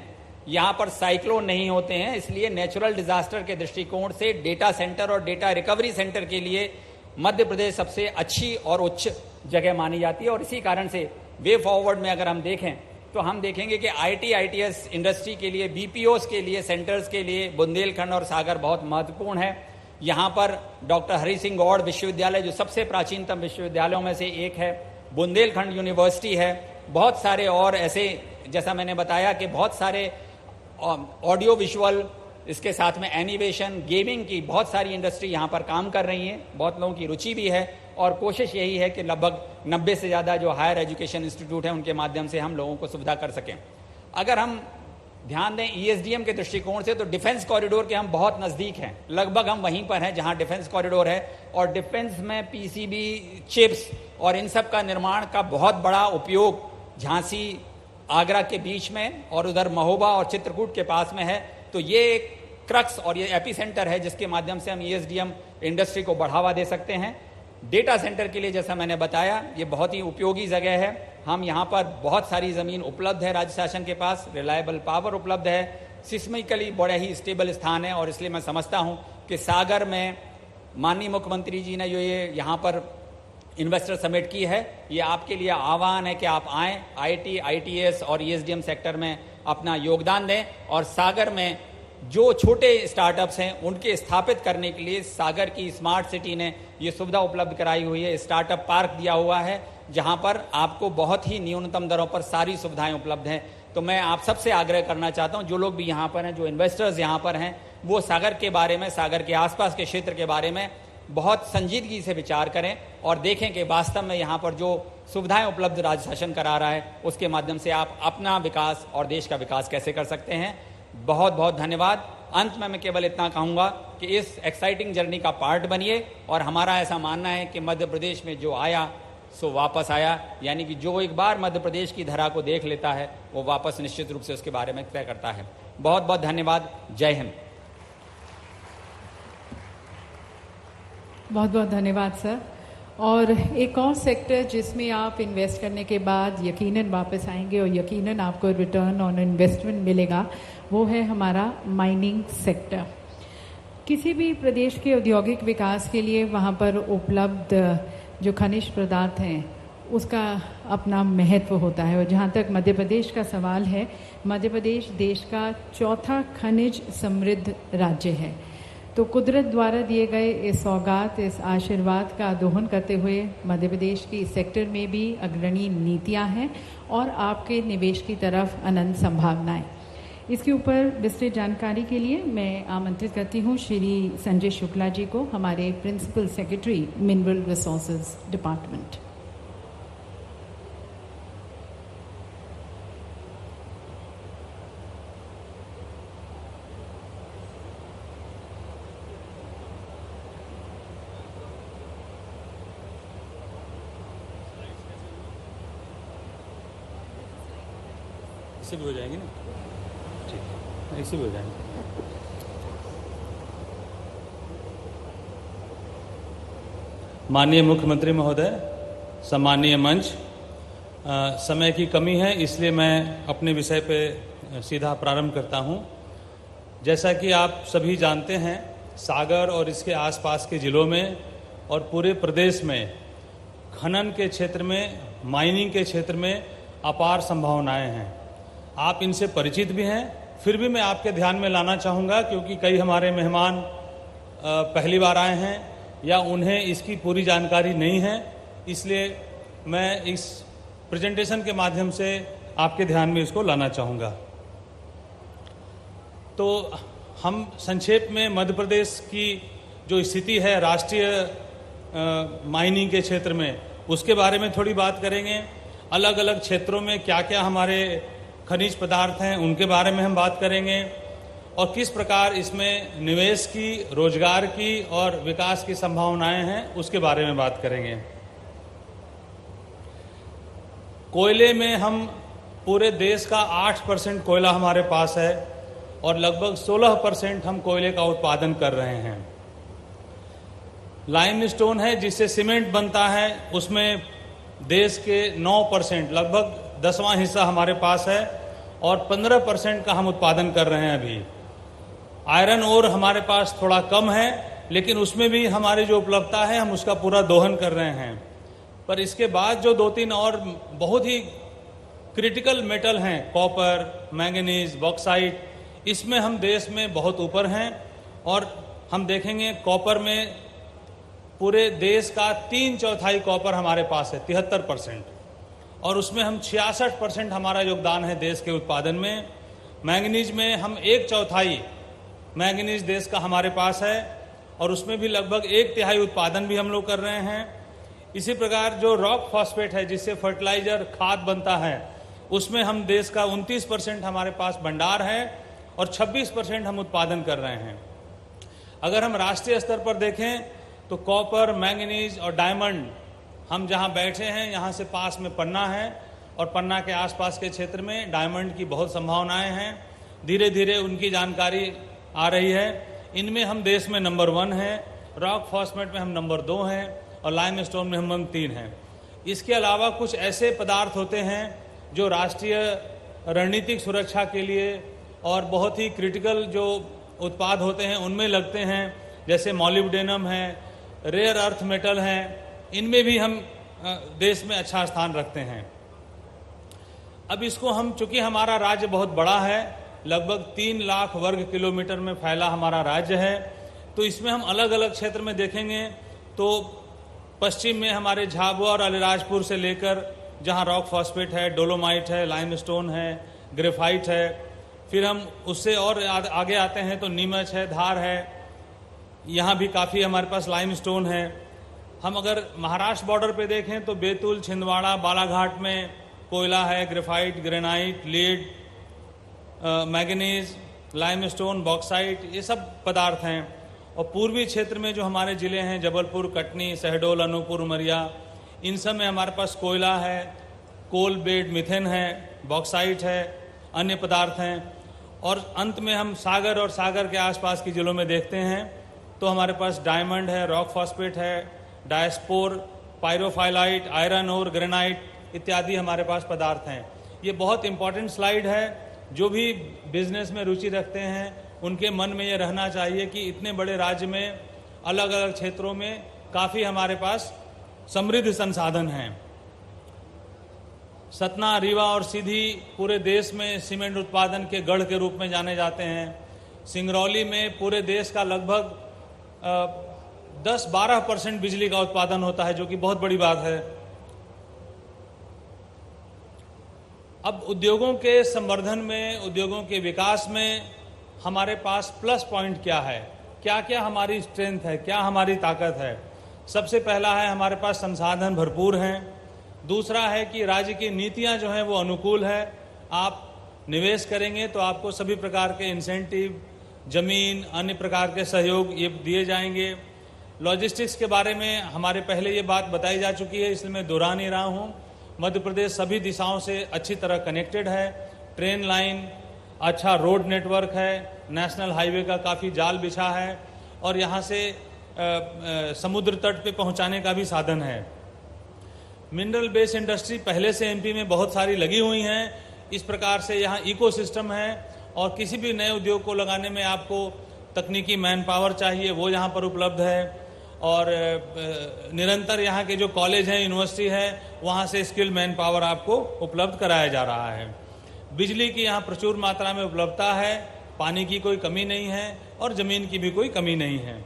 यहाँ पर साइक्लोन नहीं होते हैं। इसलिए नेचुरल डिजास्टर के दृष्टिकोण से डेटा सेंटर और डेटा रिकवरी सेंटर के लिए मध्य प्रदेश सबसे अच्छी और उच्च जगह मानी जाती है। और इसी कारण से वे फॉरवर्ड में अगर हम देखें तो हम देखेंगे कि आईटी आईटीएस इंडस्ट्री के लिए, बीपीओस के लिए, सेंटर्स के लिए बुंदेलखंड और सागर बहुत महत्वपूर्ण है। यहाँ पर डॉक्टर हरि सिंह गौड़ विश्वविद्यालय जो सबसे प्राचीनतम विश्वविद्यालयों में से एक है, बुंदेलखंड यूनिवर्सिटी है, बहुत सारे और ऐसे, जैसा मैंने बताया कि बहुत सारे ऑडियो विजुअल, इसके साथ में एनिमेशन, गेमिंग की बहुत सारी इंडस्ट्री यहाँ पर काम कर रही हैं। बहुत लोगों की रुचि भी है और कोशिश यही है कि लगभग 90 से ज़्यादा जो हायर एजुकेशन इंस्टीट्यूट हैं उनके माध्यम से हम लोगों को सुविधा कर सकें। अगर हम ध्यान दें ईएसडीएम के दृष्टिकोण से, तो डिफेंस कॉरिडोर के हम बहुत नज़दीक हैं, लगभग हम वहीं पर हैं जहां डिफेंस कॉरिडोर है। और डिफेंस में पीसीबी, चिप्स और इन सब का निर्माण का बहुत बड़ा उपयोग झांसी, आगरा के बीच में और उधर महोबा और चित्रकूट के पास में है। तो ये एक क्रक्स और ये एपी सेंटर है जिसके माध्यम से हम ईएसडीएम इंडस्ट्री को बढ़ावा दे सकते हैं। डेटा सेंटर के लिए जैसा मैंने बताया, ये बहुत ही उपयोगी जगह है। हम यहाँ पर बहुत सारी ज़मीन उपलब्ध है, राज्य शासन के पास रिलायबल पावर उपलब्ध है, सिस्मिकली बड़ा ही स्टेबल स्थान है। और इसलिए मैं समझता हूँ कि सागर में माननीय मुख्यमंत्री जी ने जो ये यहाँ पर इन्वेस्टर समिट की है, ये आपके लिए आह्वान है कि आप आएँ, आईटी, आईटीएस और ईएसडीएम सेक्टर में अपना योगदान दें। और सागर में जो छोटे स्टार्टअप्स हैं उनके स्थापित करने के लिए सागर की स्मार्ट सिटी ने ये सुविधा उपलब्ध कराई हुई है। स्टार्टअप पार्क दिया हुआ है जहां पर आपको बहुत ही न्यूनतम दरों पर सारी सुविधाएं उपलब्ध हैं। तो मैं आप सबसे आग्रह करना चाहता हूं, जो लोग भी यहाँ पर हैं, जो इन्वेस्टर्स यहाँ पर हैं, वो सागर के बारे में, सागर के आसपास के क्षेत्र के बारे में बहुत संजीदगी से विचार करें और देखें कि वास्तव में यहाँ पर जो सुविधाएं उपलब्ध राज्य शासन करा रहा है उसके माध्यम से आप अपना विकास और देश का विकास कैसे कर सकते हैं। बहुत बहुत धन्यवाद। अंत में मैं केवल इतना कहूँगा कि इस एक्साइटिंग जर्नी का पार्ट बनिए। और हमारा ऐसा मानना है कि मध्य प्रदेश में जो आया सो वापस आया, यानी कि जो एक बार मध्य प्रदेश की धरा को देख लेता है वो वापस निश्चित रूप से उसके बारे में तय करता है। बहुत बहुत धन्यवाद। जय हिंद। बहुत बहुत धन्यवाद सर। और एक और सेक्टर जिसमें आप इन्वेस्ट करने के बाद यकीनन वापस आएंगे और यकीनन आपको रिटर्न ऑन इन्वेस्टमेंट मिलेगा, वो है हमारा माइनिंग सेक्टर। किसी भी प्रदेश के औद्योगिक विकास के लिए वहाँ पर उपलब्ध जो खनिज पदार्थ हैं उसका अपना महत्व होता है। और जहाँ तक मध्य प्रदेश का सवाल है, मध्य प्रदेश देश का चौथा खनिज समृद्ध राज्य है। तो कुदरत द्वारा दिए गए इस सौगात, इस आशीर्वाद का दोहन करते हुए मध्य प्रदेश की इस सेक्टर में भी अग्रणी नीतियां हैं और आपके निवेश की तरफ अनंत संभावनाएं। इसके ऊपर विस्तृत जानकारी के लिए मैं आमंत्रित करती हूं श्री संजय शुक्ला जी को, हमारे principal secretary mineral resources department. इससे भी हो जाएंगे ना, ठीक है, इससे भी हो जाएंगे। माननीय मुख्यमंत्री महोदय, सम्मानीय मंच, समय की कमी है इसलिए मैं अपने विषय पे सीधा प्रारंभ करता हूं। जैसा कि आप सभी जानते हैं, सागर और इसके आसपास के ज़िलों में और पूरे प्रदेश में खनन के क्षेत्र में, माइनिंग के क्षेत्र में अपार संभावनाएं हैं। आप इनसे परिचित भी हैं, फिर भी मैं आपके ध्यान में लाना चाहूँगा क्योंकि कई हमारे मेहमान पहली बार आए हैं या उन्हें इसकी पूरी जानकारी नहीं है, इसलिए मैं इस प्रेजेंटेशन के माध्यम से आपके ध्यान में इसको लाना चाहूँगा। तो हम संक्षेप में मध्य प्रदेश की जो स्थिति है राष्ट्रीय माइनिंग के क्षेत्र में, उसके बारे में थोड़ी बात करेंगे। अलग अलग क्षेत्रों में क्या क्या हमारे खनिज पदार्थ हैं उनके बारे में हम बात करेंगे और किस प्रकार इसमें निवेश की, रोजगार की और विकास की संभावनाएं हैं उसके बारे में बात करेंगे। कोयले में हम पूरे देश का 8% कोयला हमारे पास है और लगभग 16% हम कोयले का उत्पादन कर रहे हैं। लाइमस्टोन है जिससे सीमेंट बनता है, उसमें देश के 9% लगभग 10वां हिस्सा हमारे पास है और 15% का हम उत्पादन कर रहे हैं अभी। आयरन ओर हमारे पास थोड़ा कम है, लेकिन उसमें भी हमारी जो उपलब्धता है हम उसका पूरा दोहन कर रहे हैं। पर इसके बाद जो 2-3 और बहुत ही क्रिटिकल मेटल हैं, कॉपर, मैंगनीज, बॉक्साइट, इसमें हम देश में बहुत ऊपर हैं। और हम देखेंगे कॉपर में पूरे देश का 3/4 कॉपर हमारे पास है, 73%, और उसमें हम 66% हमारा योगदान है देश के उत्पादन में। मैंगनीज में हम 1/4 मैंगनीज देश का हमारे पास है और उसमें भी लगभग 1/3 उत्पादन भी हम लोग कर रहे हैं। इसी प्रकार जो रॉक फॉस्फेट है जिससे फर्टिलाइजर खाद बनता है, उसमें हम देश का 29% हमारे पास भंडार है और 26% हम उत्पादन कर रहे हैं। अगर हम राष्ट्रीय स्तर पर देखें तो कॉपर, मैंगनीज और डायमंड, हम जहां बैठे हैं यहाँ से पास में पन्ना है और पन्ना के आसपास के क्षेत्र में डायमंड की बहुत संभावनाएं हैं। धीरे धीरे उनकी जानकारी आ रही है। इनमें हम देश में नंबर 1 हैं, रॉक फॉस्फेट में हम नंबर 2 हैं और लाइमस्टोन में हम नंबर 3 हैं। इसके अलावा कुछ ऐसे पदार्थ होते हैं जो राष्ट्रीय रणनीतिक सुरक्षा के लिए और बहुत ही क्रिटिकल जो उत्पाद होते हैं उनमें लगते हैं, जैसे मॉलिब्डेनम है, रेयर अर्थ मेटल हैं, इनमें भी हम देश में अच्छा स्थान रखते हैं। अब इसको हम, चूंकि हमारा राज्य बहुत बड़ा है, लगभग 3 लाख वर्ग किलोमीटर में फैला हमारा राज्य है, तो इसमें हम अलग अलग क्षेत्र में देखेंगे तो पश्चिम में हमारे झाबुआ और अलीराजपुर से लेकर जहां रॉक फॉस्फेट है, डोलोमाइट है, लाइमस्टोन है, ग्रेफाइट है, फिर हम उससे और आगे आते हैं तो नीमच है, धार है, यहाँ भी काफ़ी हमारे पास लाइमस्टोन है। हम अगर महाराष्ट्र बॉर्डर पे देखें तो बैतूल, छिंदवाड़ा, बालाघाट में कोयला है, graphite, granite, lead, manganese, limestone, bauxite, ये सब पदार्थ हैं। और पूर्वी क्षेत्र में जो हमारे ज़िले हैं, जबलपुर, कटनी, शहडोल, अनूपपुर, उमरिया, इन सब में हमारे पास कोयला है, कोल बेड मिथेन है, बॉक्साइट है, अन्य पदार्थ हैं। और अंत में हम सागर और सागर के आसपास के ज़िलों में देखते हैं तो हमारे पास डायमंड है, रॉक फॉस्फेट है, डायस्पोर, पायरोफाइलाइट, आयरन और ग्रेनाइट इत्यादि हमारे पास पदार्थ हैं। ये बहुत इंपॉर्टेंट स्लाइड है। जो भी बिजनेस में रुचि रखते हैं उनके मन में ये रहना चाहिए कि इतने बड़े राज्य में अलग अलग क्षेत्रों में काफ़ी हमारे पास समृद्ध संसाधन हैं। सतना, रीवा और सीधी पूरे देश में सीमेंट उत्पादन के गढ़ के रूप में जाने जाते हैं। सिंगरौली में पूरे देश का लगभग 10-12% बिजली का उत्पादन होता है, जो कि बहुत बड़ी बात है। अब उद्योगों के संवर्धन में, उद्योगों के विकास में हमारे पास प्लस पॉइंट क्या है, क्या क्या हमारी स्ट्रेंथ है, क्या हमारी ताकत है। सबसे पहला है हमारे पास संसाधन भरपूर हैं। दूसरा है कि राज्य की नीतियां जो हैं वो अनुकूल है। आप निवेश करेंगे तो आपको सभी प्रकार के इंसेंटिव, जमीन, अन्य प्रकार के सहयोग ये दिए जाएंगे। लॉजिस्टिक्स के बारे में हमारे पहले ये बात बताई जा चुकी है, इसलिए मैं दोहरा नहीं रहा हूँ। मध्य प्रदेश सभी दिशाओं से अच्छी तरह कनेक्टेड है। ट्रेन लाइन, अच्छा रोड नेटवर्क है, नेशनल हाईवे का काफ़ी जाल बिछा है और यहाँ से समुद्र तट पे पहुँचाने का भी साधन है। मिनरल बेस्ड इंडस्ट्री पहले से एमपी में बहुत सारी लगी हुई हैं। इस प्रकार से यहाँ इकोसिस्टम है और किसी भी नए उद्योग को लगाने में आपको तकनीकी मैन पावर चाहिए, वो यहाँ पर उपलब्ध है। और निरंतर यहाँ के जो कॉलेज हैं, यूनिवर्सिटी है, वहाँ से स्किल मैन पावर आपको उपलब्ध कराया जा रहा है। बिजली की यहाँ प्रचुर मात्रा में उपलब्धता है, पानी की कोई कमी नहीं है और ज़मीन की भी कोई कमी नहीं है।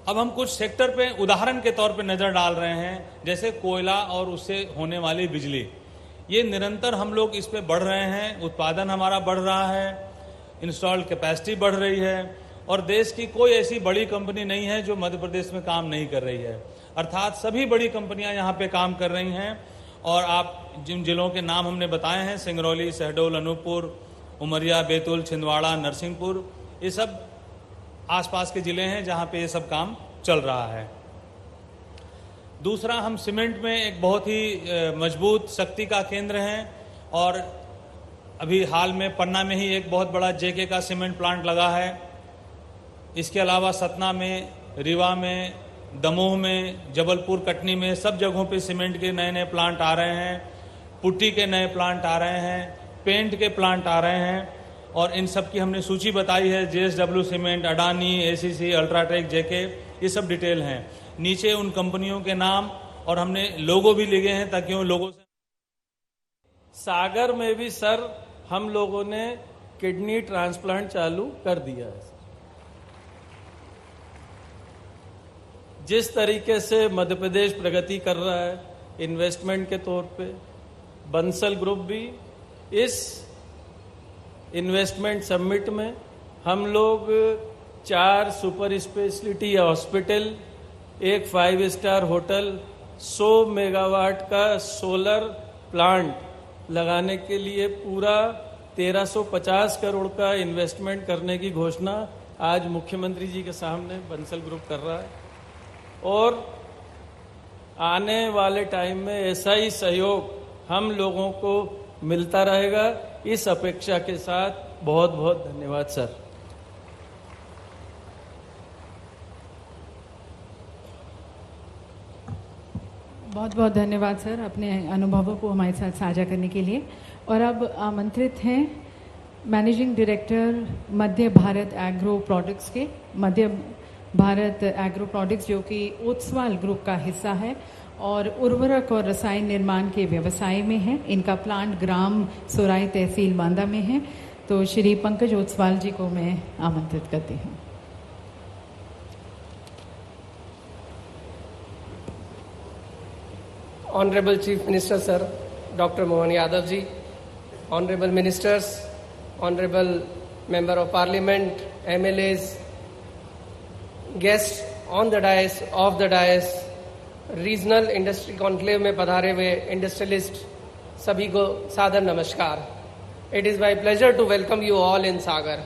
अब हम कुछ सेक्टर पे उदाहरण के तौर पे नज़र डाल रहे हैं, जैसे कोयला और उससे होने वाली बिजली। ये निरंतर हम लोग इस पे बढ़ रहे हैं, उत्पादन हमारा बढ़ रहा है, इंस्टॉल्ड कैपेसिटी बढ़ रही है और देश की कोई ऐसी बड़ी कंपनी नहीं है जो मध्य प्रदेश में काम नहीं कर रही है। अर्थात सभी बड़ी कंपनियां यहाँ पे काम कर रही हैं। और आप जिन जिलों के नाम हमने बताए हैं, सिंगरौली, शहडोल, अनूपपुर, उमरिया, बैतूल, छिंदवाड़ा, नरसिंहपुर, ये सब आसपास के ज़िले हैं जहाँ पे ये सब काम चल रहा है। दूसरा, हम सीमेंट में एक बहुत ही मजबूत शक्ति का केंद्र हैं और अभी हाल में पन्ना में ही एक बहुत बड़ा जेके का सीमेंट प्लांट लगा है। इसके अलावा सतना में, रीवा में, दमोह में, जबलपुर, कटनी में सब जगहों पे सीमेंट के नए नए प्लांट आ रहे हैं, पुट्टी के नए प्लांट आ रहे हैं, पेंट के प्लांट आ रहे हैं और इन सब की हमने सूची बताई है। JSW cement, Adani, ACC, UltraTech, JK, ये सब डिटेल हैं। नीचे उन कंपनियों के नाम और हमने लोगो भी लिखे हैं ताकि उन लोगों से। सागर में भी सर हम लोगों ने किडनी ट्रांसप्लांट चालू कर दिया है। जिस तरीके से मध्य प्रदेश प्रगति कर रहा है इन्वेस्टमेंट के तौर पे, बंसल ग्रुप भी इस इन्वेस्टमेंट समिट में हम लोग 4 सुपर स्पेशलिटी हॉस्पिटल, एक 5 स्टार होटल, 100 मेगावाट का सोलर प्लांट लगाने के लिए पूरा 1350 करोड़ का इन्वेस्टमेंट करने की घोषणा आज मुख्यमंत्री जी के सामने बंसल ग्रुप कर रहा है और आने वाले टाइम में ऐसा ही सहयोग हम लोगों को मिलता रहेगा। इस अपेक्षा के साथ बहुत बहुत धन्यवाद सर। बहुत बहुत धन्यवाद सर अपने अनुभवों को हमारे साथ साझा करने के लिए। और अब आमंत्रित हैं मैनेजिंग डायरेक्टर मध्य भारत एग्रो प्रोडक्ट्स के, मध्य भारत एग्रो प्रोडक्ट्स जो कि ओसवाल ग्रुप का हिस्सा है और उर्वरक और रसायन निर्माण के व्यवसाय में है। इनका प्लांट ग्राम सोराई तहसील बांदा में है। तो श्री पंकज ओसवाल जी को मैं आमंत्रित करती हूँ। Honorable Chief Minister Sir, Dr. Mohan Yadav ji, Honorable Ministers, Honorable Member of Parliament, MLAs, guests on the dais, off the dais, regional industry conclave में पधारे हुए इंडस्ट्रियलिस्ट सभी को सादर नमस्कार। It is my pleasure to welcome you all in Sagar.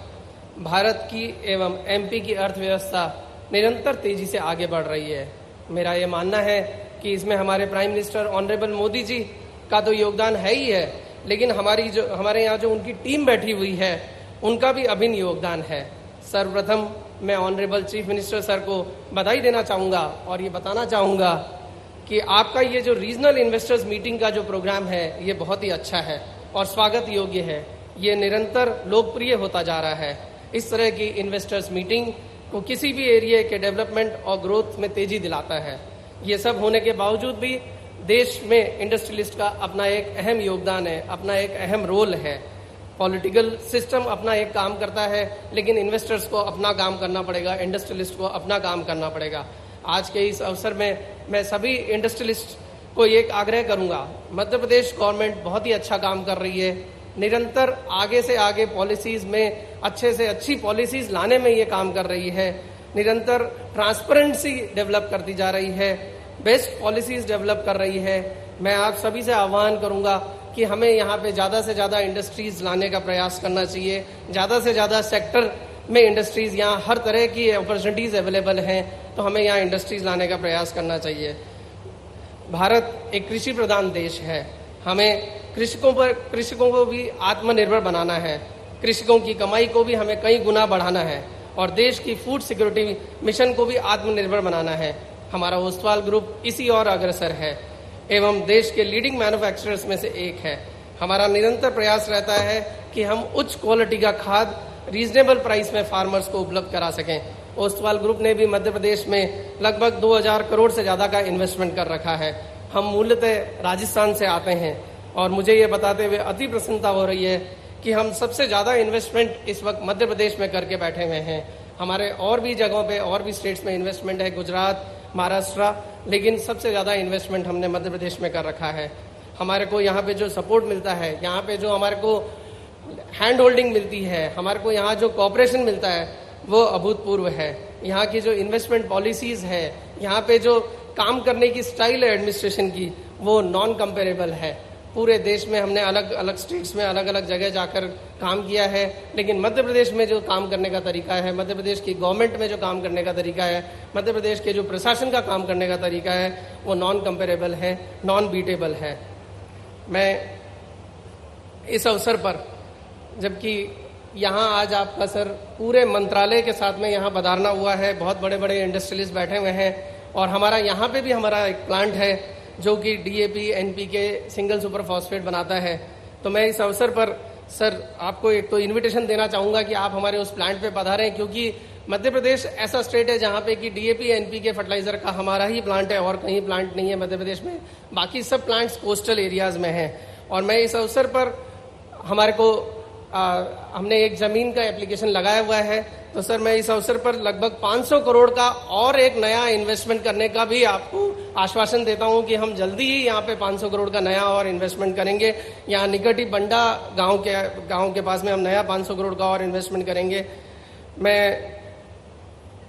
Bharat की एवं MP की अर्थव्यवस्था निरंतर तेजी से आगे बढ़ रही है। मेरा ये मानना है कि इसमें हमारे prime minister honourable Modi ji का तो योगदान है ही है, लेकिन हमारे यहाँ जो उनकी टीम बैठी हुई है उनका भी अभिन्न योगदान है। सर्वप्रथम मैं ऑनरेबल चीफ मिनिस्टर सर को बधाई देना चाहूँगा और ये बताना चाहूँगा कि आपका ये जो रीजनल इन्वेस्टर्स मीटिंग का जो प्रोग्राम है ये बहुत ही अच्छा है और स्वागत योग्य है। ये निरंतर लोकप्रिय होता जा रहा है। इस तरह की इन्वेस्टर्स मीटिंग को किसी भी एरिया के डेवलपमेंट और ग्रोथ में तेजी दिलाता है। ये सब होने के बावजूद भी देश में इंडस्ट्रियलिस्ट का अपना एक अहम योगदान है, अपना एक अहम रोल है। पॉलिटिकल सिस्टम अपना एक काम करता है, लेकिन इन्वेस्टर्स को अपना काम करना पड़ेगा, इंडस्ट्रियलिस्ट को अपना काम करना पड़ेगा। आज के इस अवसर में मैं सभी इंडस्ट्रियलिस्ट को एक आग्रह करूंगा, मध्य प्रदेश गवर्नमेंट बहुत ही अच्छा काम कर रही है, निरंतर आगे से आगे पॉलिसीज में अच्छे से अच्छी पॉलिसीज लाने में ये काम कर रही है, निरंतर ट्रांसपेरेंसी डेवलप करती जा रही है, बेस्ट पॉलिसीज डेवलप कर रही है। मैं आप सभी से आह्वान करूंगा कि हमें यहाँ पे ज़्यादा से ज़्यादा इंडस्ट्रीज लाने का प्रयास करना चाहिए। ज़्यादा से ज़्यादा सेक्टर में इंडस्ट्रीज, यहाँ हर तरह की अपॉर्चुनिटीज़ अवेलेबल हैं, तो हमें यहाँ इंडस्ट्रीज लाने का प्रयास करना चाहिए। भारत एक कृषि प्रधान देश है। हमें कृषकों को भी आत्मनिर्भर बनाना है, कृषकों की कमाई को भी हमें कई गुना बढ़ाना है और देश की फूड सिक्योरिटी मिशन को भी आत्मनिर्भर बनाना है। हमारा ओसवाल ग्रुप इसी और अग्रसर है एवं देश के लीडिंग मैन्युफैक्चरर्स में से एक है। हमारा निरंतर प्रयास रहता है कि हम उच्च क्वालिटी का खाद रीजनेबल प्राइस में फार्मर्स को उपलब्ध करा सकें। ओसवाल ग्रुप ने भी मध्य प्रदेश में लगभग 2000 करोड़ से ज़्यादा का इन्वेस्टमेंट कर रखा है। हम मूलतः राजस्थान से आते हैं और मुझे ये बताते हुए अति प्रसन्नता हो रही है कि हम सबसे ज़्यादा इन्वेस्टमेंट इस वक्त मध्य प्रदेश में करके बैठे हुए हैं। हमारे और भी जगहों पे और भी स्टेट्स में इन्वेस्टमेंट है, गुजरात, महाराष्ट्र, लेकिन सबसे ज़्यादा इन्वेस्टमेंट हमने मध्य प्रदेश में कर रखा है। हमारे को यहाँ पे जो सपोर्ट मिलता है, यहाँ पे जो हमारे को हैंड होल्डिंग मिलती है, हमारे को यहाँ जो कॉपरेशन मिलता है वो अभूतपूर्व है। यहाँ की जो इन्वेस्टमेंट पॉलिसीज़ है, यहाँ पे जो काम करने की स्टाइल है एडमिनिस्ट्रेशन की, वो नॉन कंपेरेबल है। पूरे देश में हमने अलग अलग स्टेट्स में अलग अलग जगह जाकर काम किया है, लेकिन मध्य प्रदेश में जो काम करने का तरीका है, मध्य प्रदेश की गवर्नमेंट में जो काम करने का तरीका है, मध्य प्रदेश के जो प्रशासन का काम करने का तरीका है, वो नॉन कंपेरेबल है, नॉन बीटेबल है। मैं इस अवसर पर जबकि यहाँ आज आपका सर पूरे मंत्रालय के साथ में यहाँ पधारना हुआ है। बहुत बड़े बड़े इंडस्ट्रियलिस्ट बैठे हुए हैं और हमारा यहाँ पे भी हमारा एक प्लांट है जो कि DAP NPK single super phosphate बनाता है। तो मैं इस अवसर पर सर आपको एक तो इन्विटेशन देना चाहूँगा कि आप हमारे उस प्लांट पे पधारें, क्योंकि मध्य प्रदेश ऐसा स्टेट है जहाँ पे कि DAP NPK फर्टिलाइजर का हमारा ही प्लांट है और कहीं प्लांट नहीं है मध्य प्रदेश में। बाकी सब प्लांट्स कोस्टल एरियाज में हैं। और मैं इस अवसर पर हमारे को हमने एक ज़मीन का एप्लीकेशन लगाया हुआ है, तो सर मैं इस अवसर पर लगभग 500 करोड़ का और एक नया इन्वेस्टमेंट करने का भी आपको आश्वासन देता हूं कि हम जल्दी ही यहाँ पे 500 करोड़ का नया और इन्वेस्टमेंट करेंगे। यहाँ निकट ही बंडा गांव के पास में हम नया 500 करोड़ का और इन्वेस्टमेंट करेंगे। मैं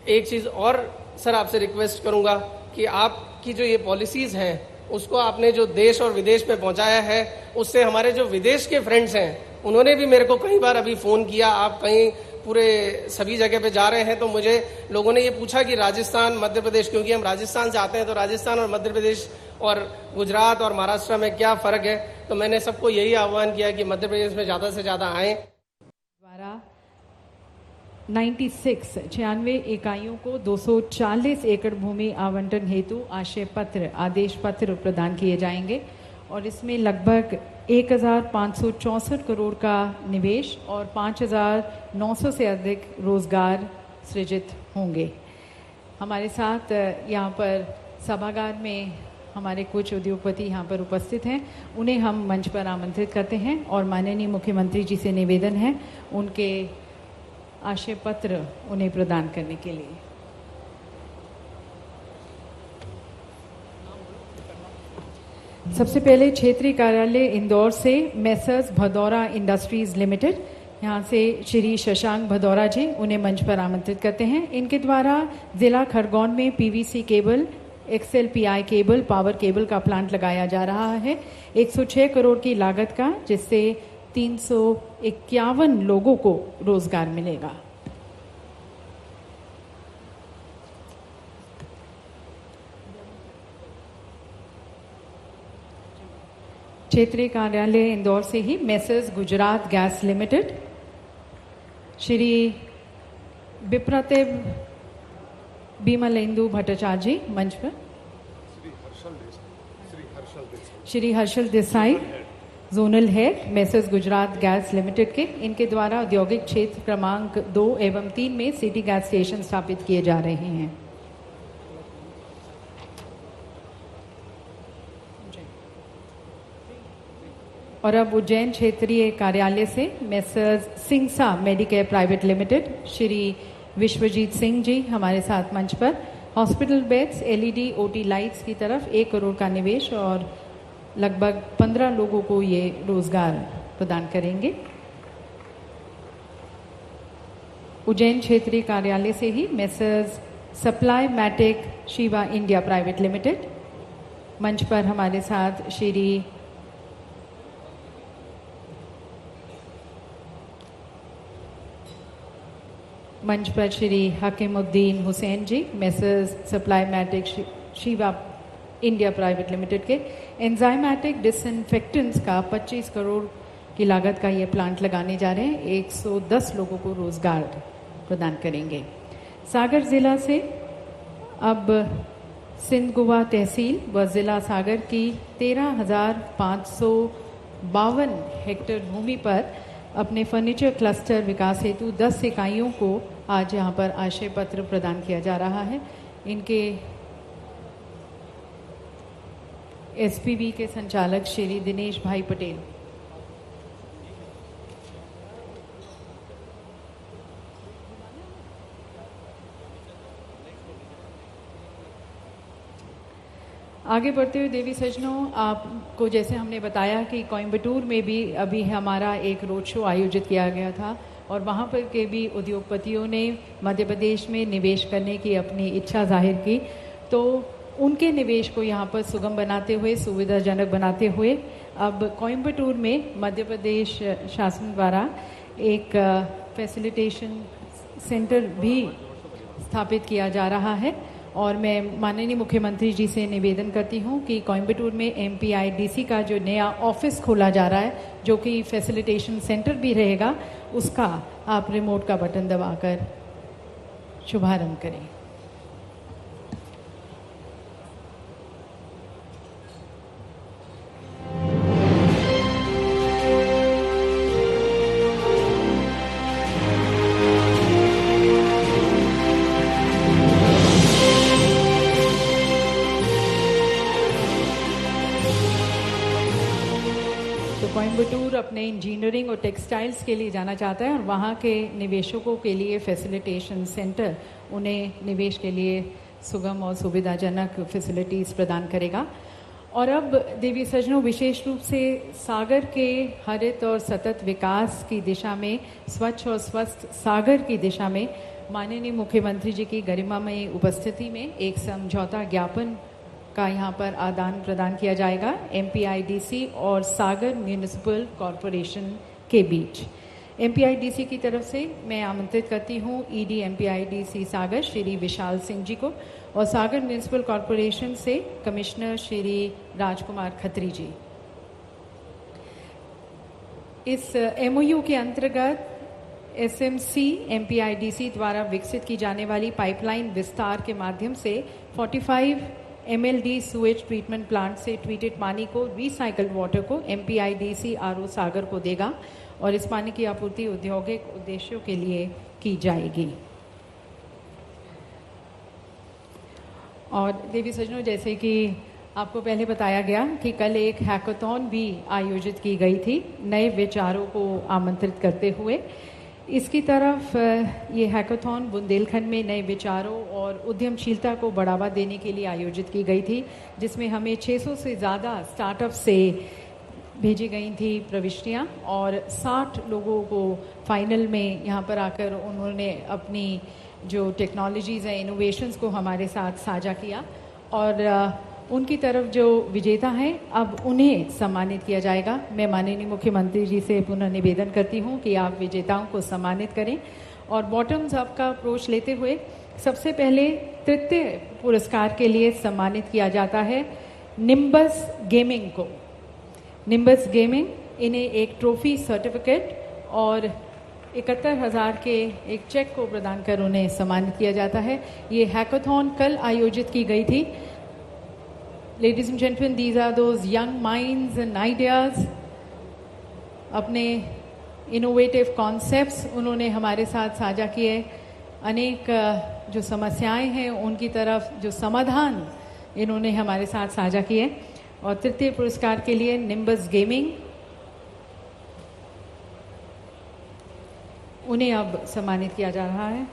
एक चीज़ और सर आपसे रिक्वेस्ट करूँगा कि आपकी जो ये पॉलिसीज़ हैं उसको आपने जो देश और विदेश में पहुँचाया है, उससे हमारे जो विदेश के फ्रेंड्स हैं उन्होंने भी मेरे को कई बार अभी फ़ोन किया, आप कहीं पूरे सभी जगह पे जा रहे हैं, तो मुझे लोगों ने ये पूछा कि राजस्थान मध्य प्रदेश, क्योंकि हम राजस्थान से आते हैं, तो राजस्थान और मध्य प्रदेश और गुजरात और महाराष्ट्र में क्या फ़र्क है। तो मैंने सबको यही आह्वान किया कि मध्य प्रदेश में ज़्यादा से ज़्यादा आएँ। द्वारा 96 इकाइयों को 240 एकड़ भूमि आवंटन हेतु आशय पत्र आदेश पत्र प्रदान किए जाएंगे और इसमें लगभग 1564 करोड़ का निवेश और 5900 से अधिक रोजगार सृजित होंगे। हमारे साथ यहाँ पर सभागार में हमारे कुछ उद्योगपति यहाँ पर उपस्थित हैं, उन्हें हम मंच पर आमंत्रित करते हैं और माननीय मुख्यमंत्री जी से निवेदन है उनके आशय पत्र उन्हें प्रदान करने के लिए। सबसे पहले क्षेत्रीय कार्यालय इंदौर से मेसर्स भदौरा इंडस्ट्रीज लिमिटेड, यहाँ से श्री शशांक भदौरा जी, उन्हें मंच पर आमंत्रित करते हैं। इनके द्वारा जिला खरगोन में PVC cable, XLPI cable, power cable का प्लांट लगाया जा रहा है 106 करोड़ की लागत का, जिससे 351 लोगों को रोजगार मिलेगा। क्षेत्रीय कार्यालय इंदौर से ही Messrs Gujarat gas limited, Shri Vipratibh Bimalendu Bhattacharya ji मंच पर, Shri Harshal Desai zonal head Messrs Gujarat gas limited के, इनके द्वारा औद्योगिक क्षेत्र क्रमांक 2 एवं 3 में सिटी गैस स्टेशन स्थापित किए जा रहे हैं। और अब उज्जैन क्षेत्रीय कार्यालय से मेसर्स सिंगसा Medicare private limited, Shri Vishwajeet Singh ji हमारे साथ मंच पर, hospital beds, LED OT lights की तरफ 1 करोड़ का निवेश और लगभग 15 लोगों को ये रोजगार प्रदान करेंगे। उज्जैन क्षेत्रीय कार्यालय से ही Messrs Supplymatic Shiva India private limited, मंच पर हमारे साथ Shri Hakimuddin Hussain ji, Messrs Supplymatic Shiva India private limited के एंजाइमेटिक डिसइंफेक्टेंट्स का 25 करोड़ की लागत का ये प्लांट लगाने जा रहे हैं, 110 लोगों को रोजगार प्रदान करेंगे। सागर जिला से अब सिंध गोवा तहसील व जिला सागर की 13,552 हेक्टेयर भूमि पर अपने फर्नीचर क्लस्टर विकास हेतु 10 इकाइयों को आज यहाँ पर आशय पत्र प्रदान किया जा रहा है। इनके SPV के संचालक श्री दिनेश भाई पटेल। आगे बढ़ते हुए देवी सज्जनों, आपको जैसे हमने बताया कि कोयम्बटूर में भी अभी हमारा एक रोड शो आयोजित किया गया था और वहाँ पर के भी उद्योगपतियों ने मध्य प्रदेश में निवेश करने की अपनी इच्छा जाहिर की, तो उनके निवेश को यहाँ पर सुगम बनाते हुए, सुविधाजनक बनाते हुए अब कोयम्बटूर में मध्य प्रदेश शासन द्वारा एक फैसिलिटेशन सेंटर भी स्थापित किया जा रहा है और मैं माननीय मुख्यमंत्री जी से निवेदन करती हूं कि कोयंबटूर में MPIDC का जो नया ऑफिस खोला जा रहा है, जो कि फैसिलिटेशन सेंटर भी रहेगा, उसका आप रिमोट का बटन दबाकर शुभारंभ करें। कोयंबटूर अपने इंजीनियरिंग और टेक्सटाइल्स के लिए जाना चाहता है और वहाँ के निवेशकों के लिए फैसिलिटेशन सेंटर उन्हें निवेश के लिए सुगम और सुविधाजनक फैसिलिटीज़ प्रदान करेगा। और अब देवी सज्जनों, विशेष रूप से सागर के हरित और सतत विकास की दिशा में, स्वच्छ और स्वस्थ सागर की दिशा में माननीय मुख्यमंत्री जी की गरिमामयी उपस्थिति में एक समझौता ज्ञापन का यहाँ पर आदान प्रदान किया जाएगा MPIDC और सागर म्यूनिसिपल कॉरपोरेशन के बीच। MPIDC की तरफ से मैं आमंत्रित करती हूँ ED MPIDC सागर श्री विशाल सिंह जी को और सागर म्यूनिसिपल कॉरपोरेशन से कमिश्नर श्री राजकुमार खत्री जी। इस MOU के अंतर्गत SMC MPIDC द्वारा विकसित की जाने वाली पाइपलाइन विस्तार के माध्यम से 45 MLD सुएज ट्रीटमेंट प्लांट से ट्रीटेड पानी को रिसाइकल्ड वाटर को MPIDC RO सागर को देगा और इस पानी की आपूर्ति औद्योगिक उद्देश्यों के लिए की जाएगी। और देवी सज्जनों, जैसे कि आपको पहले बताया गया कि कल एक हैकाथॉन भी आयोजित की गई थी नए विचारों को आमंत्रित करते हुए। इसकी तरफ ये हैकाथॉन बुंदेलखंड में नए विचारों और उद्यमशीलता को बढ़ावा देने के लिए आयोजित की गई थी, जिसमें हमें 600 से ज़्यादा स्टार्टअप से भेजी गई थी प्रविष्टियाँ और 60 लोगों को फाइनल में यहाँ पर आकर उन्होंने अपनी जो टेक्नोलॉजीज़ हैं, इनोवेशंस को हमारे साथ साझा किया और उनकी तरफ जो विजेता हैं अब उन्हें सम्मानित किया जाएगा। मैं माननीय मुख्यमंत्री जी से पुनः निवेदन करती हूँ कि आप विजेताओं को सम्मानित करें और बॉटम्स अप का अप्रोच लेते हुए सबसे पहले तृतीय पुरस्कार के लिए सम्मानित किया जाता है निम्बस गेमिंग को। निम्बस गेमिंग इन्हें एक ट्रॉफी, सर्टिफिकेट और 71,000 के एक चेक को प्रदान कर उन्हें सम्मानित किया जाता है। ये हैकाथॉन कल आयोजित की गई थी। Ladies and gentlemen, these are those young minds and ideas. अपने इनोवेटिव कॉन्सेप्ट्स उन्होंने हमारे साथ साझा किए। अनेक जो समस्याएं हैं उनकी तरफ जो समाधान इन्होंने हमारे साथ साझा किए। और तृतीय पुरस्कार के लिए निम्बस गेमिंग, उन्हें अब सम्मानित किया जा रहा है।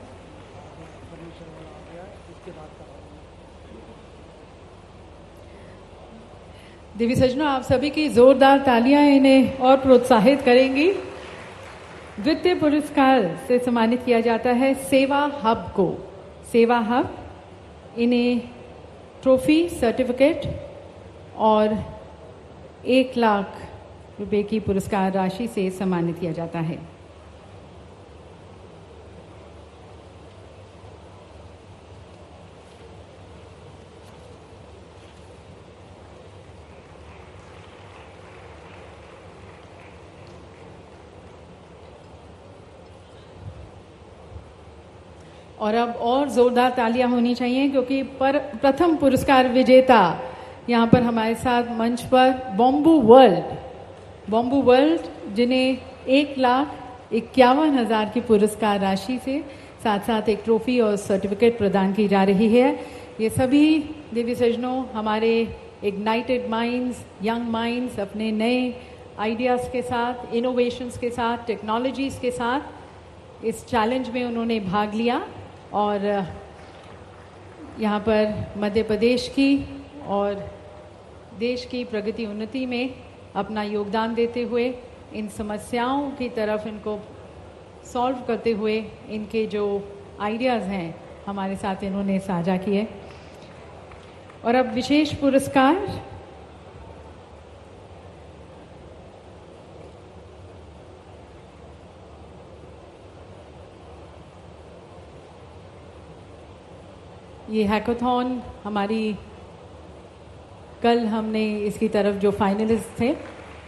देवी सज्जनों, आप सभी की जोरदार तालियां इन्हें और प्रोत्साहित करेंगी। द्वितीय पुरस्कार से सम्मानित किया जाता है सेवा हब को। सेवा हब इन्हें ट्रॉफी, सर्टिफिकेट और 1 लाख रुपए की पुरस्कार राशि से सम्मानित किया जाता है। और अब और जोरदार तालियां होनी चाहिए क्योंकि प्रथम पुरस्कार विजेता यहाँ पर हमारे साथ मंच पर बॉम्बू वर्ल्ड जिन्हें 1,51,000 की पुरस्कार राशि से साथ साथ एक ट्रॉफी और सर्टिफिकेट प्रदान की जा रही है। ये सभी देवी सज्जनों हमारे इग्नाइटेड माइंड्स, यंग माइंड्स अपने नए आइडियाज़ के साथ, इनोवेशंस के साथ, टेक्नोलॉजीज़ के साथ इस चैलेंज में उन्होंने भाग लिया और यहाँ पर मध्य प्रदेश की और देश की प्रगति उन्नति में अपना योगदान देते हुए इन समस्याओं की तरफ इनको सॉल्व करते हुए इनके जो आइडियाज़ हैं हमारे साथ इन्होंने साझा किए। और अब विशेष पुरस्कार ये हैकाथॉन हमारी कल हमने इसकी तरफ जो फाइनलिस्ट थे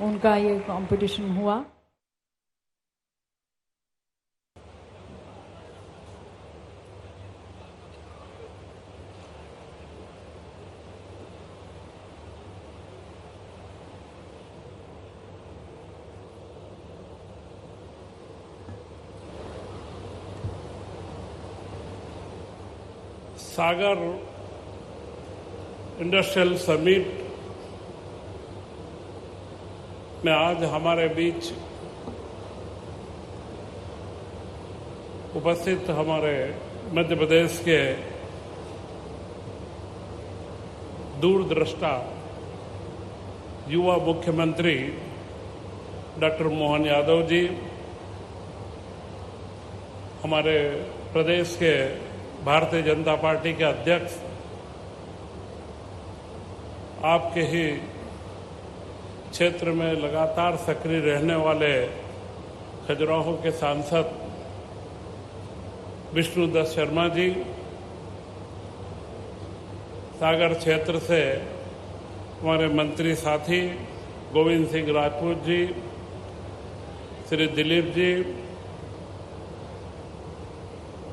उनका ये कंपटीशन हुआ। सागर इंडस्ट्रियल समिट में आज हमारे बीच उपस्थित हमारे मध्य प्रदेश के दूरदृष्टा युवा मुख्यमंत्री डॉक्टर मोहन यादव जी, हमारे प्रदेश के भारतीय जनता पार्टी के अध्यक्ष, आपके ही क्षेत्र में लगातार सक्रिय रहने वाले खजुराहो के सांसद विष्णुदत्त शर्मा जी, सागर क्षेत्र से हमारे मंत्री साथी गोविंद सिंह राजपूत जी, श्री दिलीप जी,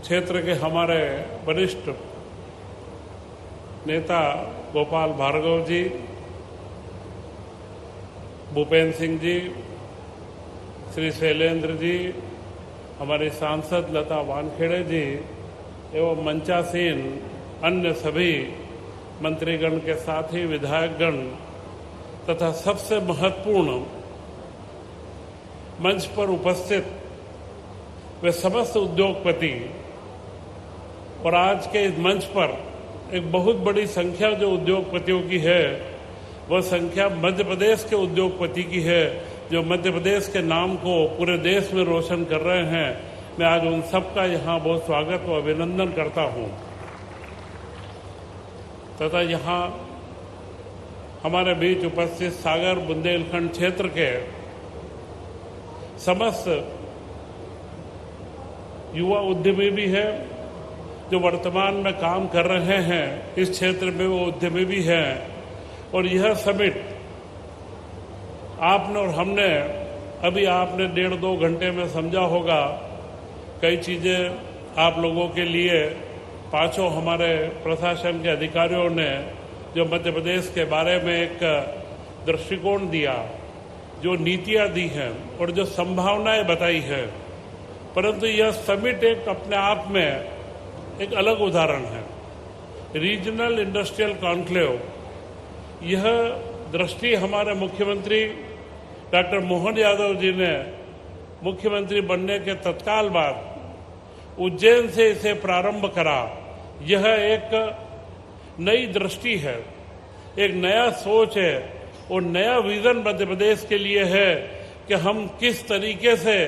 क्षेत्र के हमारे वरिष्ठ नेता गोपाल भार्गव जी, भूपेंद्र सिंह जी, श्री शैलेंद्र जी, हमारी सांसद लता वानखेड़े जी एवं मंचासीन अन्य सभी मंत्रीगण के साथ ही विधायकगण तथा सबसे महत्वपूर्ण मंच पर उपस्थित वे समस्त उद्योगपति और आज के इस मंच पर एक बहुत बड़ी संख्या जो उद्योगपतियों की है वह संख्या मध्य प्रदेश के उद्योगपति की है, जो मध्य प्रदेश के नाम को पूरे देश में रोशन कर रहे हैं। मैं आज उन सबका यहाँ बहुत स्वागत और अभिनंदन करता हूँ तथा यहाँ हमारे बीच उपस्थित सागर बुंदेलखंड क्षेत्र के समस्त युवा उद्यमी भी है जो वर्तमान में काम कर रहे हैं इस क्षेत्र में, वो उद्यमी भी हैं। और यह समिट आपने और हमने अभी आपने 1.5-2 घंटे में समझा होगा। कई चीजें आप लोगों के लिए पांचों हमारे प्रशासन के अधिकारियों ने जो मध्य प्रदेश के बारे में एक दृष्टिकोण दिया, जो नीतियां दी हैं और जो संभावनाएं बताई है, परंतु यह समिट एक अपने आप में एक अलग उदाहरण है। रीजनल इंडस्ट्रियल कॉन्क्लेव, यह दृष्टि हमारे मुख्यमंत्री डॉक्टर मोहन यादव जी ने मुख्यमंत्री बनने के तत्काल बाद उज्जैन से इसे प्रारंभ करा। यह एक नई दृष्टि है, एक नया सोच है और नया विजन मध्य प्रदेश के लिए है कि हम किस तरीके से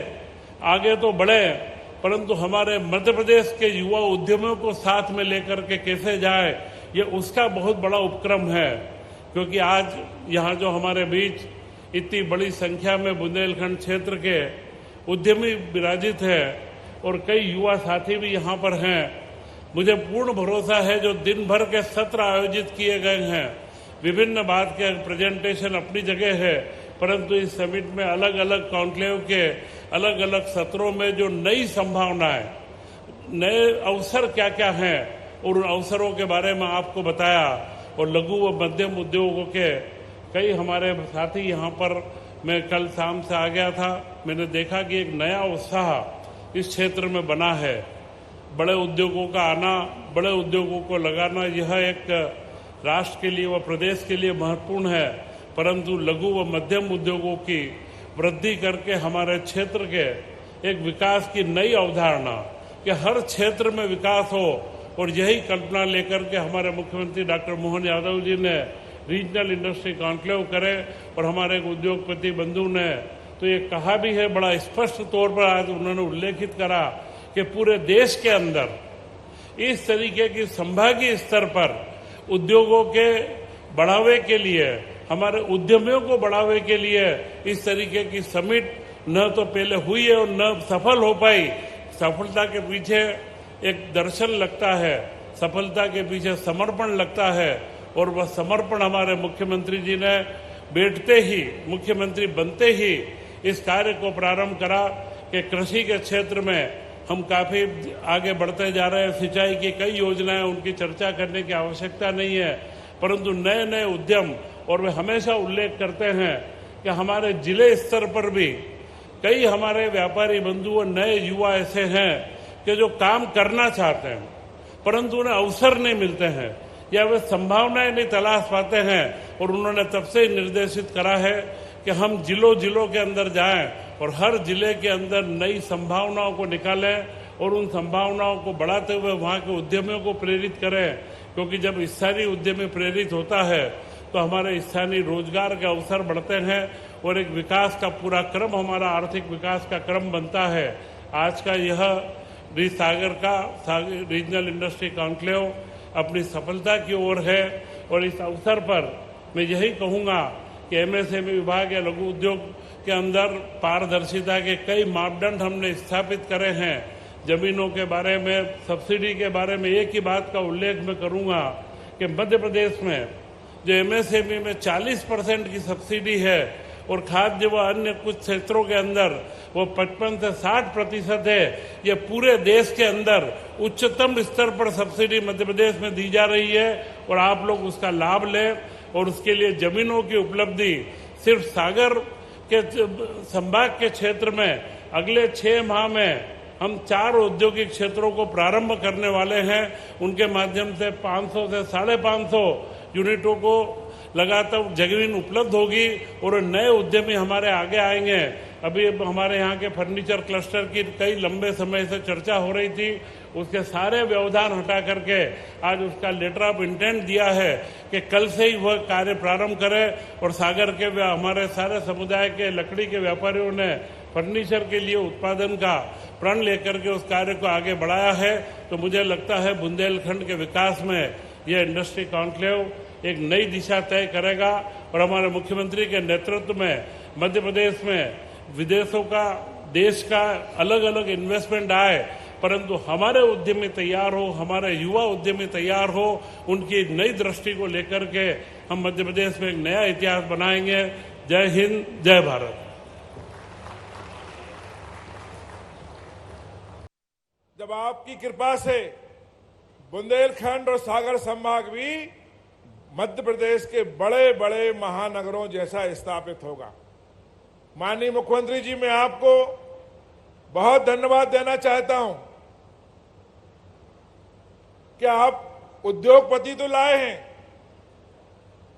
आगे तो बढ़े, परंतु हमारे मध्य प्रदेश के युवा उद्यमियों को साथ में लेकर के कैसे जाए, ये उसका बहुत बड़ा उपक्रम है। क्योंकि आज यहाँ जो हमारे बीच इतनी बड़ी संख्या में बुंदेलखंड क्षेत्र के उद्यमी विराजित है और कई युवा साथी भी यहाँ पर हैं, मुझे पूर्ण भरोसा है जो दिन भर के सत्र आयोजित किए गए हैं, विभिन्न बात के प्रेजेंटेशन अपनी जगह है, परंतु इस समिट में अलग अलग कॉन्क्लेव के अलग अलग सत्रों में जो नई संभावनाएं, नए अवसर क्या क्या हैं और उन अवसरों के बारे में आपको बताया। और लघु व मध्यम उद्योगों के कई हमारे साथी यहाँ पर, मैं कल शाम से आ गया था, मैंने देखा कि एक नया उत्साह इस क्षेत्र में बना है। बड़े उद्योगों का आना, बड़े उद्योगों को लगाना, यह एक राष्ट्र के लिए व प्रदेश के लिए महत्वपूर्ण है, परंतु लघु व मध्यम उद्योगों की वृद्धि करके हमारे क्षेत्र के एक विकास की नई अवधारणा कि हर क्षेत्र में विकास हो, और यही कल्पना लेकर के हमारे मुख्यमंत्री डॉक्टर मोहन यादव जी ने रीजनल इंडस्ट्री कॉन्क्लेव करे और हमारे उद्योगपति बंधु ने तो ये कहा भी है, बड़ा स्पष्ट तौर पर आज उन्होंने उल्लेखित करा कि पूरे देश के अंदर इस तरीके की संभागीय स्तर पर उद्योगों के बढ़ावे के लिए, हमारे उद्यमियों को बढ़ावे के लिए इस तरीके की समिट न तो पहले हुई है और न सफल हो पाई। सफलता के पीछे एक दर्शन लगता है सफलता के पीछे समर्पण लगता है और वह समर्पण हमारे मुख्यमंत्री जी ने बैठते ही, मुख्यमंत्री बनते ही इस कार्य को प्रारंभ करा कि कृषि के क्षेत्र में हम काफी आगे बढ़ते जा रहे हैं। सिंचाई की कई योजनाएं, उनकी चर्चा करने की आवश्यकता नहीं है, परंतु नए नए उद्यम, और वे हमेशा उल्लेख करते हैं कि हमारे जिले स्तर पर भी कई हमारे व्यापारी बंधु और नए युवा ऐसे हैं कि जो काम करना चाहते हैं परंतु उन्हें अवसर नहीं मिलते हैं या वे संभावनाएं नहीं तलाश पाते हैं। और उन्होंने तब से निर्देशित करा है कि हम जिलों के अंदर जाएं और हर जिले के अंदर नई संभावनाओं को निकालें और उन संभावनाओं को बढ़ाते हुए वहां के उद्यमियों को प्रेरित करें, क्योंकि जब स्थानीय उद्यमी प्रेरित होता है तो हमारे स्थानीय रोजगार के अवसर बढ़ते हैं और एक विकास का पूरा क्रम, हमारा आर्थिक विकास का क्रम बनता है। आज का यह सागर का रीजनल इंडस्ट्री कॉन्क्लेव अपनी सफलता की ओर है और इस अवसर पर मैं यही कहूँगा कि एमएसएमई विभाग या लघु उद्योग के अंदर पारदर्शिता के कई मापदंड हमने स्थापित करे हैं। जमीनों के बारे में, सब्सिडी के बारे में एक ही बात का उल्लेख मैं करूंगा कि मध्य प्रदेश में जो एमएसएमई में 40% की सब्सिडी है और खाद्य व अन्य कुछ क्षेत्रों के अंदर वो 55 से 60% है। ये पूरे देश के अंदर उच्चतम स्तर पर सब्सिडी मध्य प्रदेश में दी जा रही है और आप लोग उसका लाभ लें। और उसके लिए जमीनों की उपलब्धि सिर्फ सागर के संभाग के क्षेत्र में अगले 6 माह में हम 4 औद्योगिक क्षेत्रों को प्रारंभ करने वाले हैं। उनके माध्यम से 500 से 550 यूनिटों को लगातार जमीन उपलब्ध होगी और नए उद्यमी हमारे आगे आएंगे। अभी हमारे यहाँ के फर्नीचर क्लस्टर की कई लंबे समय से चर्चा हो रही थी, उसके सारे व्यवधान हटा करके आज उसका लेटर ऑफ इंटेंट दिया है कि कल से ही वह कार्य प्रारंभ करे। और सागर के हमारे सारे समुदाय के लकड़ी के व्यापारियों ने फर्नीचर के लिए उत्पादन का प्रण लेकर के उस कार्य को आगे बढ़ाया है। तो मुझे लगता है बुंदेलखंड के विकास में यह इंडस्ट्री कॉन्क्लेव एक नई दिशा तय करेगा और हमारे मुख्यमंत्री के नेतृत्व में मध्य प्रदेश में विदेशों का, देश का अलग अलग इन्वेस्टमेंट आए, परंतु हमारे उद्यमी तैयार हो, हमारे युवा उद्यमी तैयार हो, उनकी नई दृष्टि को लेकर के हम मध्य प्रदेश में एक नया इतिहास बनाएंगे। जय हिंद, जय भारत। जब आपकी कृपा से बुंदेलखंड और सागर संभाग भी मध्य प्रदेश के बड़े बड़े महानगरों जैसा स्थापित होगा। माननीय मुख्यमंत्री जी, मैं आपको बहुत धन्यवाद देना चाहता हूं कि आप उद्योगपति तो लाए हैं,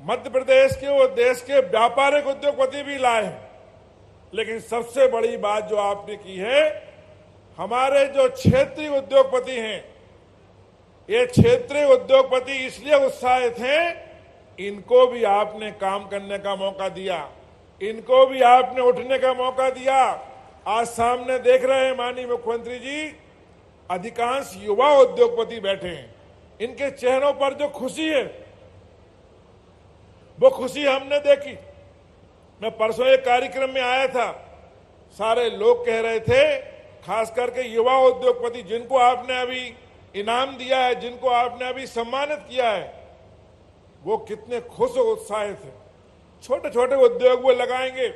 मध्य प्रदेश के और देश के व्यापारिक उद्योगपति भी लाए हैं, लेकिन सबसे बड़ी बात जो आपने की है, हमारे जो क्षेत्रीय उद्योगपति हैं, ये क्षेत्रीय उद्योगपति इसलिए उत्साहित हैं, इनको भी आपने काम करने का मौका दिया, इनको भी आपने उठने का मौका दिया। आज सामने देख रहे हैं माननीय मुख्यमंत्री जी, अधिकांश युवा उद्योगपति बैठे हैं, इनके चेहरों पर जो खुशी है वो खुशी हमने देखी। मैं परसों एक कार्यक्रम में आया था, सारे लोग कह रहे थे, खास करके युवा उद्योगपति जिनको आपने अभी इनाम दिया है, जिनको आपने अभी सम्मानित किया है, वो कितने खुश और उत्साहित हैं। छोटे छोटे उद्योग वो लगाएंगे,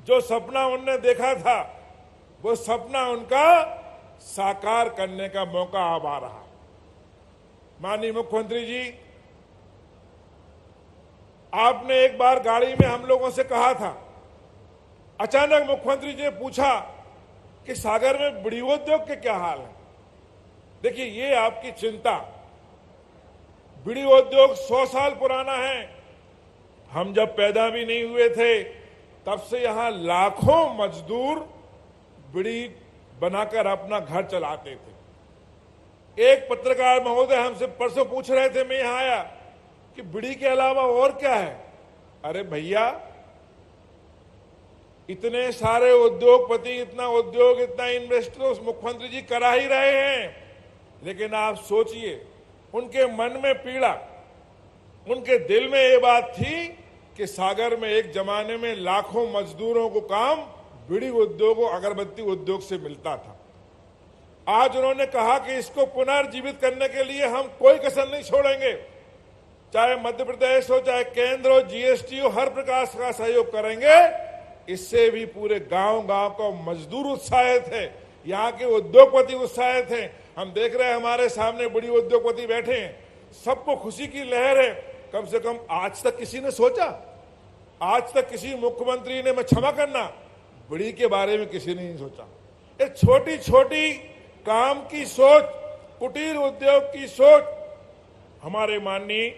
जो सपना उनने देखा था वो सपना उनका साकार करने का मौका अब आ रहा। माननीय मुख्यमंत्री जी, आपने एक बार गाड़ी में हम लोगों से कहा था, अचानक मुख्यमंत्री जी ने पूछा कि सागर में बीड़ी उद्योग के क्या हाल है। देखिए, ये आपकी चिंता, बीड़ी उद्योग 100 साल पुराना है। हम जब पैदा भी नहीं हुए थे तब से यहां लाखों मजदूर बीड़ी बनाकर अपना घर चलाते थे। एक पत्रकार महोदय हमसे परसों पूछ रहे थे, मैं यहां आया, कि बीड़ी के अलावा और क्या है। अरे भैया, इतने सारे उद्योगपति, इतना उद्योग, इतना इन्वेस्टर मुख्यमंत्री जी करा ही रहे हैं, लेकिन आप सोचिए, उनके मन में पीड़ा, उनके दिल में ये बात थी कि सागर में एक जमाने में लाखों मजदूरों को काम बीड़ी उद्योग और अगरबत्ती उद्योग से मिलता था। आज उन्होंने कहा कि इसको पुनर्जीवित करने के लिए हम कोई कसर नहीं छोड़ेंगे, चाहे मध्य प्रदेश हो चाहे केंद्र हो, जीएसटी हो, हर प्रकार का सहयोग करेंगे। इससे भी पूरे गांव-गांव को मजदूर उत्साहित है, यहाँ के उद्योगपति उत्साहित हैं। हम देख रहे हैं हमारे सामने बड़ी उद्योगपति बैठे हैं, सबको खुशी की लहर है। कम से कम आज तक किसी ने सोचा, आज तक किसी मुख्यमंत्री ने, मैं क्षमा करना, बड़ी के बारे में किसी ने नहीं सोचा। एक छोटी छोटी काम की सोच, कुटीर उद्योग की सोच हमारे माननीय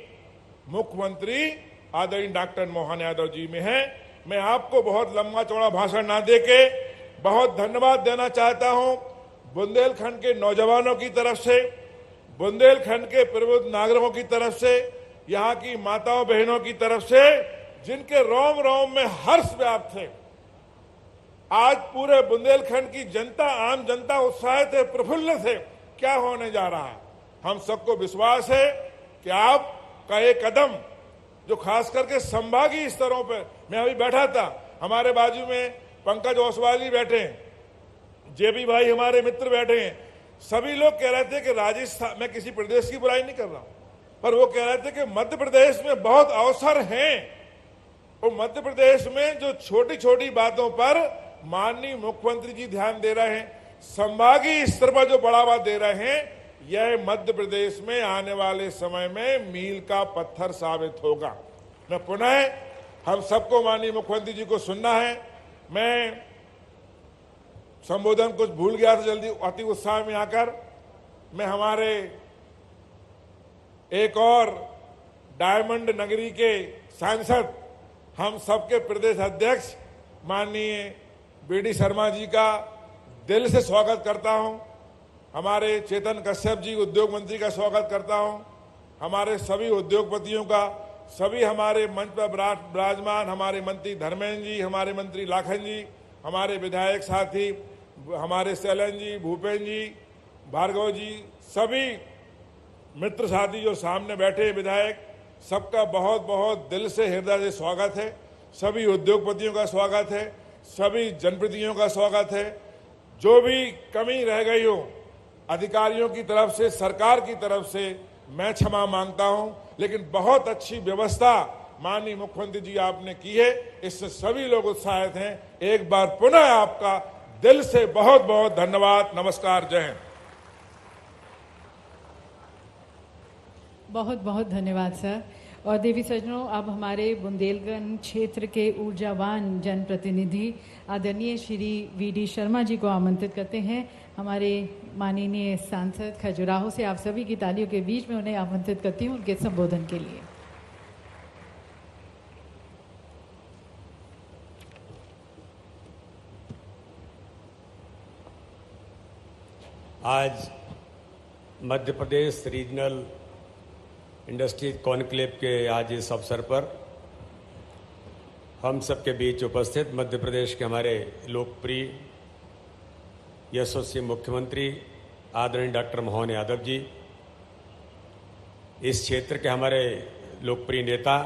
मुख्यमंत्री आदरणीय डॉक्टर मोहन यादव जी में है। मैं आपको बहुत लंबा चौड़ा भाषण ना देके बहुत धन्यवाद देना चाहता हूं बुंदेलखंड के नौजवानों की तरफ से, बुंदेलखंड के प्रबुद्ध नागरिकों की तरफ से, यहाँ की माताओं बहनों की तरफ से, जिनके रोम रोम में हर्ष व्याप्त है। आज पूरे बुंदेलखंड की जनता, आम जनता उत्साहित है, प्रफुल्लित है। क्या होने जा रहा है? हम सबको विश्वास है कि आपका एक कदम जो खास करके संभागीय स्तरों पर, मैं अभी बैठा था, हमारे बाजू में पंकज ओसवाल जी बैठे हैं, जेबी भाई हमारे मित्र बैठे हैं, सभी लोग कह रहे थे कि राजस्थान, मैं किसी प्रदेश की बुराई नहीं कर रहा हूं, पर वो कह रहे थे कि मध्य प्रदेश में बहुत अवसर हैं। और मध्य प्रदेश में जो छोटी छोटी बातों पर माननीय मुख्यमंत्री जी ध्यान दे रहे हैं, संभागीय स्तर पर जो बढ़ावा दे रहे हैं, यह मध्य प्रदेश में आने वाले समय में मील का पत्थर साबित होगा। मैं पुनः हम सबको माननीय मुख्यमंत्री जी को सुनना है। मैं संबोधन कुछ भूल गया था, जल्दी अति उत्साह में आकर मैं हमारे एक और डायमंड नगरी के सांसद, हम सबके प्रदेश अध्यक्ष माननीय बीडी शर्मा जी का दिल से स्वागत करता हूं। हमारे चेतन कश्यप जी उद्योग मंत्री का स्वागत करता हूं। हमारे सभी उद्योगपतियों का, सभी हमारे मंच पर विराजमान हमारे मंत्री धर्मेंद्र जी, हमारे मंत्री लाखन जी, हमारे विधायक साथी हमारे सैलन जी, भूपेन्द्र जी, भार्गव जी, सभी मित्र साथी जो सामने बैठे विधायक, सबका बहुत बहुत दिल से, हृदय से स्वागत है। सभी उद्योगपतियों का स्वागत है, सभी जनप्रतिनिधियों का स्वागत है। जो भी कमी रह गई हो अधिकारियों की तरफ से, सरकार की तरफ से, मैं क्षमा मांगता हूं, लेकिन बहुत अच्छी व्यवस्था माननीय मुख्यमंत्री जी आपने की है, इससे सभी लोग उत्साहित हैं। एक बार पुनः आपका दिल से बहुत बहुत धन्यवाद। नमस्कार, जय हिंद। बहुत बहुत धन्यवाद सर। और देवी सज्जनों, अब हमारे बुंदेलखंड क्षेत्र के ऊर्जावान जनप्रतिनिधि आदरणीय श्री वीडी शर्मा जी को आमंत्रित करते हैं। हमारे माननीय सांसद खजुराहो से आप सभी की तालियों के बीच में उन्हें आमंत्रित करती हूँ उनके संबोधन के लिए। आज Madhya Pradesh regional industry conclave के आज इस अवसर पर हम सबके बीच उपस्थित मध्य प्रदेश के हमारे लोकप्रिय यशस्वी मुख्यमंत्री आदरणीय डॉक्टर मोहन यादव जी, इस क्षेत्र के हमारे लोकप्रिय नेता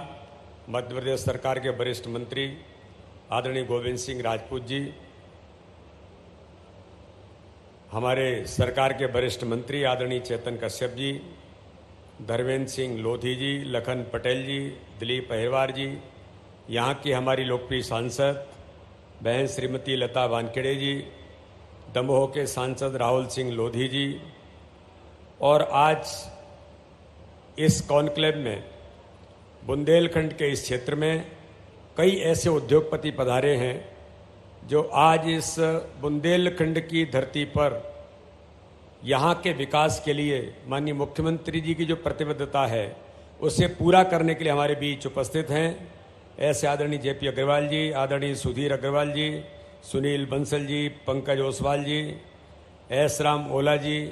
मध्य प्रदेश सरकार के वरिष्ठ मंत्री आदरणीय गोविंद सिंह राजपूत जी, हमारे सरकार के वरिष्ठ मंत्री आदरणीय चेतन कश्यप जी, धर्मेंद्र सिंह लोधी जी, लखन पटेल जी, दिलीप अहिरवार जी, यहाँ की हमारी लोकप्रिय सांसद बहन श्रीमती लता वानखेड़े जी, दमोह के सांसद राहुल सिंह लोधी जी, और आज इस कॉन्क्लेव में बुंदेलखंड के इस क्षेत्र में कई ऐसे उद्योगपति पधारे हैं जो आज इस बुंदेलखंड की धरती पर यहाँ के विकास के लिए माननीय मुख्यमंत्री जी की जो प्रतिबद्धता है उसे पूरा करने के लिए हमारे बीच उपस्थित हैं। ऐसे आदरणीय जेपी अग्रवाल जी, आदरणीय सुधीर अग्रवाल जी, सुनील बंसल जी, पंकज ओसवाल जी, एस राम ओला जी,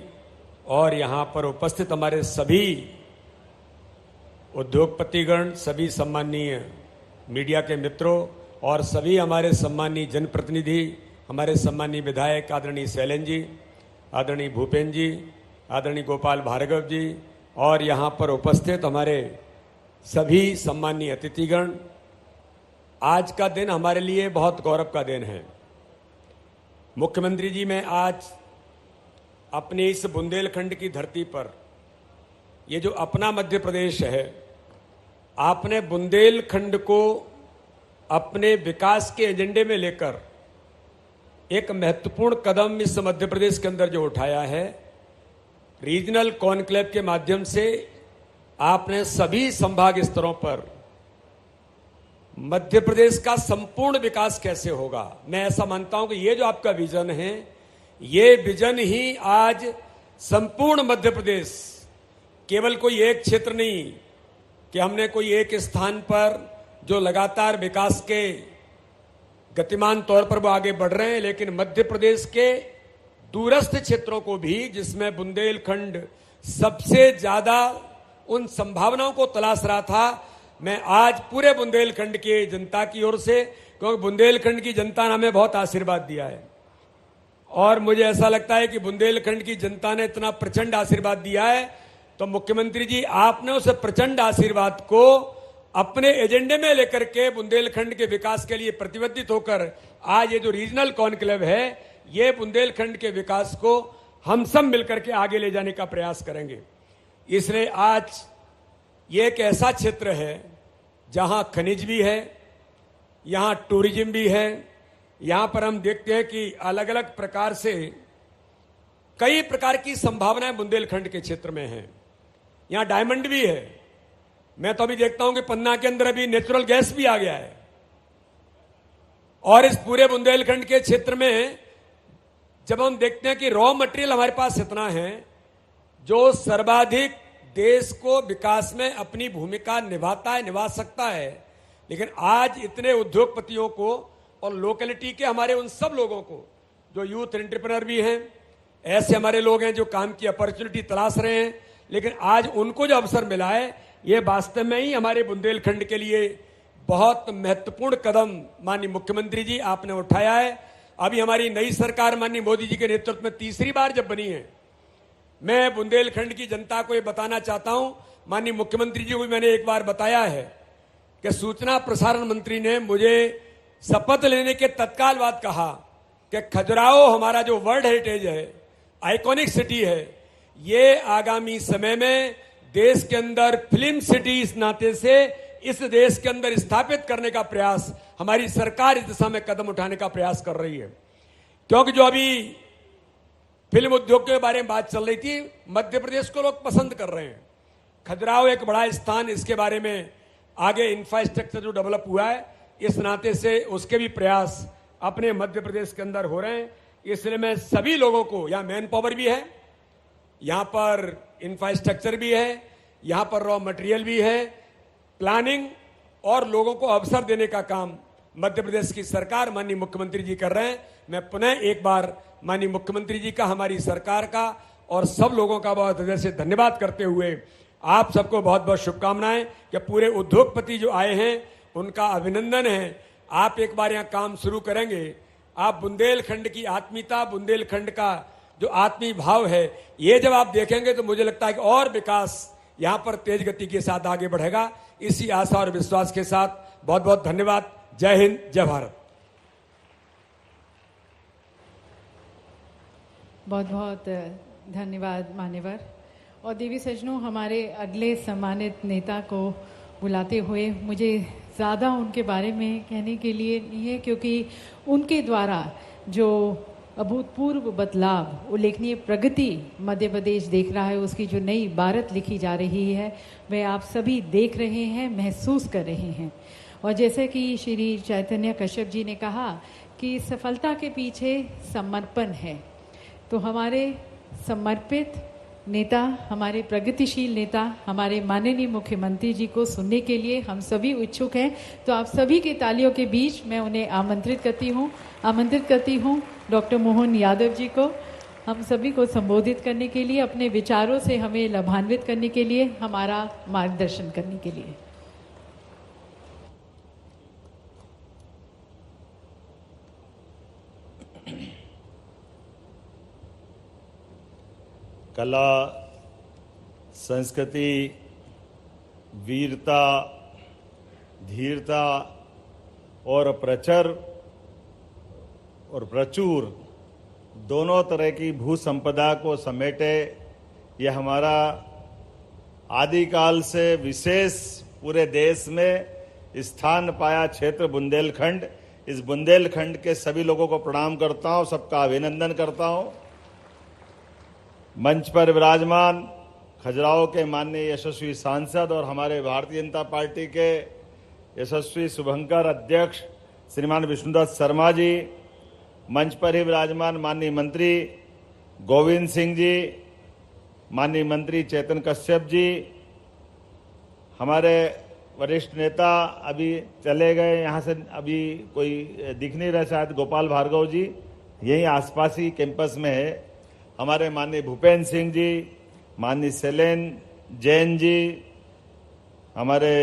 और यहाँ पर उपस्थित हमारे सभी उद्योगपतिगण, सभी सम्माननीय मीडिया के मित्रों और सभी हमारे सम्माननीय जनप्रतिनिधि, हमारे सम्माननीय विधायक आदरणीय सैलन जी, आदरणीय भूपेन्द्र जी, आदरणीय गोपाल भार्गव जी, और यहाँ पर उपस्थित हमारे सभी सम्माननीय अतिथिगण, आज का दिन हमारे लिए बहुत गौरव का दिन है। मुख्यमंत्री जी, मैं आज अपने इस बुंदेलखंड की धरती पर, ये जो अपना मध्य प्रदेश है, आपने बुंदेलखंड को अपने विकास के एजेंडे में लेकर एक महत्वपूर्ण कदम इस मध्य प्रदेश के अंदर जो उठाया है, रीजनल कॉन्क्लेव के माध्यम से आपने सभी संभाग स्तरों पर मध्य प्रदेश का संपूर्ण विकास कैसे होगा, मैं ऐसा मानता हूं कि ये जो आपका विजन है, ये विजन ही आज संपूर्ण मध्य प्रदेश, केवल कोई एक क्षेत्र नहीं कि हमने कोई एक स्थान पर जो लगातार विकास के गतिमान तौर पर वो आगे बढ़ रहे हैं, लेकिन मध्य प्रदेश के दूरस्थ क्षेत्रों को भी, जिसमें बुंदेलखंड सबसे ज्यादा उन संभावनाओं को तलाश रहा था, मैं आज पूरे बुंदेलखंड की जनता की ओर से, क्योंकि बुंदेलखंड की जनता ने हमें बहुत आशीर्वाद दिया है और मुझे ऐसा लगता है कि बुंदेलखंड की जनता ने इतना प्रचंड आशीर्वाद दिया है, तो मुख्यमंत्री जी आपने उस प्रचंड आशीर्वाद को अपने एजेंडे में लेकर के बुंदेलखंड के विकास के लिए प्रतिबद्ध होकर आज ये जो रीजनल कॉन्क्लेव है, ये बुंदेलखंड के विकास को हम सब मिलकर के आगे ले जाने का प्रयास करेंगे। इसलिए आज ये एक ऐसा क्षेत्र है जहां खनिज भी है, यहां टूरिज्म भी है, यहां पर हम देखते हैं कि अलग अलग प्रकार से कई प्रकार की संभावनाएं बुंदेलखंड के क्षेत्र में हैं। यहां डायमंड भी है, मैं तो अभी देखता हूं कि पन्ना के अंदर अभी नेचुरल गैस भी आ गया है। और इस पूरे बुंदेलखंड के क्षेत्र में जब हम देखते हैं कि रॉ मटेरियल हमारे पास इतना है जो सर्वाधिक देश को विकास में अपनी भूमिका निभाता है, निभा सकता है, लेकिन आज इतने उद्योगपतियों को और लोकेलिटी के हमारे उन सब लोगों को जो यूथ एंटरप्रेन्योर भी हैं, ऐसे हमारे लोग हैं जो काम की अपॉर्चुनिटी तलाश रहे हैं, लेकिन आज उनको जो अवसर मिला है, ये वास्तव में ही हमारे बुंदेलखंड के लिए बहुत महत्वपूर्ण कदम माननीय मुख्यमंत्री जी आपने उठाया है। अभी हमारी नई सरकार माननीय मोदी जी के नेतृत्व में तीसरी बार जब बनी है, मैं बुंदेलखंड की जनता को ये बताना चाहता हूं, माननीय मुख्यमंत्री जी को भी मैंने एक बार बताया है कि सूचना प्रसारण मंत्री ने मुझे शपथ लेने के तत्काल बाद कहा कि खजुराहो हमारा जो वर्ल्ड हेरिटेज है, आइकॉनिक सिटी है, ये आगामी समय में देश के अंदर फिल्म सिटी इस नाते से इस देश के अंदर स्थापित करने का प्रयास हमारी सरकार इस दिशा में कदम उठाने का प्रयास कर रही है। क्योंकि जो अभी फिल्म उद्योग के बारे में बात चल रही थी, मध्य प्रदेश को लोग पसंद कर रहे हैं। खजुराहो एक बड़ा स्थान, इसके बारे में आगे इंफ्रास्ट्रक्चर जो डेवलप हुआ है, इस नाते से उसके भी प्रयास अपने मध्य प्रदेश के अंदर हो रहे हैं। इसलिए मैं सभी लोगों को, यहाँ मैन पावर भी है, यहाँ पर इंफ्रास्ट्रक्चर भी है, यहाँ पर रॉ मटेरियल भी है, प्लानिंग और लोगों को अवसर देने का काम मध्य प्रदेश की सरकार माननीय मुख्यमंत्री जी कर रहे हैं। मैं पुनः एक बार माननीय मुख्यमंत्री जी का, हमारी सरकार का और सब लोगों का बहुत हृदय से धन्यवाद करते हुए आप सबको बहुत बहुत शुभकामनाएं कि पूरे उद्योगपति जो आए हैं उनका अभिनंदन है। आप एक बार यहाँ काम शुरू करेंगे, आप बुंदेलखंड की आत्मीयता, बुंदेलखंड का जो आत्मीय भाव है, ये जब आप देखेंगे तो मुझे लगता है कि और विकास यहाँ पर तेज गति के साथ आगे बढ़ेगा। इसी आशा और विश्वास के साथ बहुत बहुत धन्यवाद। जय हिंद, जय भारत। बहुत बहुत धन्यवाद मान्यवर। और देवी सज्जनों, हमारे अगले सम्मानित नेता को बुलाते हुए मुझे ज़्यादा उनके बारे में कहने के लिए नहीं है, क्योंकि उनके द्वारा जो अभूतपूर्व बदलाव, उल्लेखनीय प्रगति मध्य प्रदेश देख रहा है, उसकी जो नई इबारत लिखी जा रही है, वह आप सभी देख रहे हैं, महसूस कर रहे हैं। और जैसे कि श्री चैतन्य कश्यप जी ने कहा कि सफलता के पीछे समर्पण है, तो हमारे समर्पित नेता, हमारे प्रगतिशील नेता, हमारे माननीय मुख्यमंत्री जी को सुनने के लिए हम सभी इच्छुक हैं। तो आप सभी की तालियों के बीच मैं उन्हें आमंत्रित करती हूँ डॉक्टर मोहन यादव जी को हम सभी को संबोधित करने के लिए, अपने विचारों से हमें लाभान्वित करने के लिए, हमारा मार्गदर्शन करने के लिए। कला, संस्कृति, वीरता, धीरता और प्रचुर दोनों तरह की भू संपदा को समेटे ये हमारा आदिकाल से विशेष पूरे देश में स्थान पाया क्षेत्र बुंदेलखंड। इस बुंदेलखंड के सभी लोगों को प्रणाम करता हूं, सबका अभिनंदन करता हूं। मंच पर विराजमान खजुराहो के माननीय यशस्वी सांसद और हमारे भारतीय जनता पार्टी के यशस्वी शुभंकर अध्यक्ष श्रीमान विष्णुदत्त शर्मा जी, मंच पर ही विराजमान माननीय मंत्री गोविंद सिंह जी, माननीय मंत्री चेतन कश्यप जी, हमारे वरिष्ठ नेता अभी चले गए, यहाँ से अभी कोई दिख नहीं रहा, शायद गोपाल भार्गव जी यहीं आसपास ही कैंपस में है, हमारे माननीय भूपेंद्र सिंह जी, माननीय शैलेन जैन जी, हमारे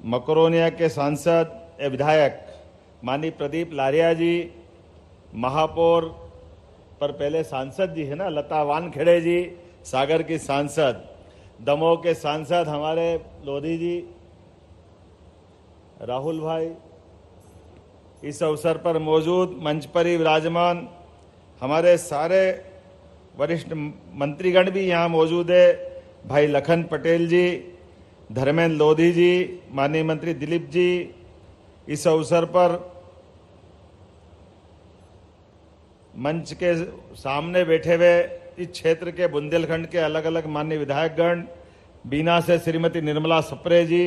मकरोनिया के सांसद विधायक माननीय प्रदीप लारिया जी, महापौर पर पहले सांसद जी है ना लता वानखेड़े जी, सागर की सांसद, दमोह के सांसद हमारे लोधी जी, राहुल भाई, इस अवसर पर मौजूद मंच पर ही विराजमान हमारे सारे वरिष्ठ मंत्रीगण भी यहाँ मौजूद है, भाई लखन पटेल जी, धर्मेंद्र लोधी जी, माननीय मंत्री दिलीप जी, इस अवसर पर मंच के सामने बैठे हुए इस क्षेत्र के बुंदेलखंड के अलग अलग माननीय विधायकगण, बीना से श्रीमती निर्मला सप्रे जी,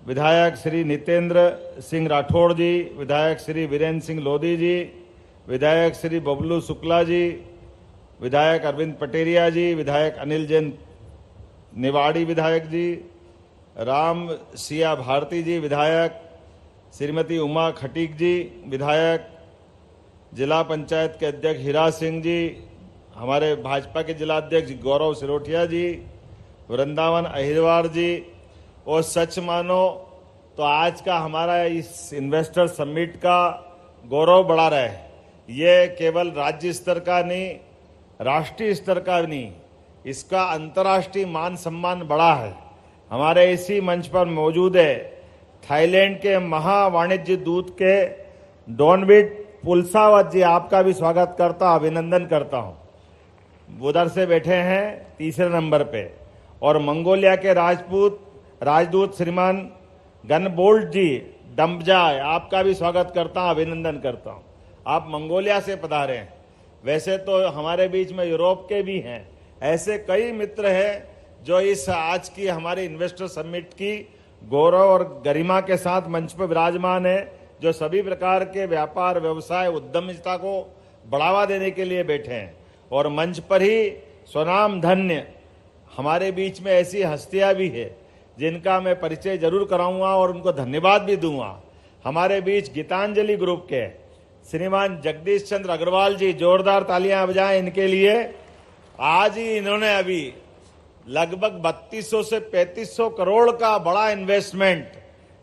विधायक श्री नितेंद्र सिंह राठौड़ जी, विधायक श्री वीरेंद्र सिंह लोधी जी, विधायक श्री बबलू शुक्ला जी, विधायक अरविंद पटेरिया जी, विधायक अनिल जैन निवाड़ी विधायक जी, राम सिया भारती जी विधायक, श्रीमती उमा खटीक जी विधायक, जिला पंचायत के अध्यक्ष हीरा सिंह जी, हमारे भाजपा के जिला अध्यक्ष गौरव सिरोठिया जी, वृंदावन अहिरवार जी, और सच मानो तो आज का हमारा इस इन्वेस्टर समिट का गौरव बढ़ा रहा है। ये केवल राज्य स्तर का नहीं, राष्ट्रीय स्तर का नहीं, इसका अंतर्राष्ट्रीय मान सम्मान बढ़ा है। हमारे इसी मंच पर मौजूद है थाईलैंड के महावाणिज्य दूत के डॉनविट पुलसावत जी, आपका भी स्वागत करता हूं, अभिनंदन करता हूं। उधर से बैठे हैं तीसरे नंबर पे। और मंगोलिया के राजदूत श्रीमान गनबोल्ट जी डम्बजाय, आपका भी स्वागत करता हूं, अभिनंदन करता हूं। आप मंगोलिया से पधारे हैं। वैसे तो हमारे बीच में यूरोप के भी हैं, ऐसे कई मित्र हैं जो इस आज की हमारे इन्वेस्टर समिट की गौरव और गरिमा के साथ मंच पर विराजमान है, जो सभी प्रकार के व्यापार व्यवसाय उद्यमिता को बढ़ावा देने के लिए बैठे हैं। और मंच पर ही स्वनाम धन्य हमारे बीच में ऐसी हस्तियां भी है जिनका मैं परिचय जरूर कराऊंगा और उनको धन्यवाद भी दूंगा। हमारे बीच गीतांजलि ग्रुप के श्रीमान जगदीश चंद्र अग्रवाल जी, जोरदार तालियां बजाएं इनके लिए। आज ही इन्होंने अभी लगभग 3200 से 3500 करोड़ का बड़ा इन्वेस्टमेंट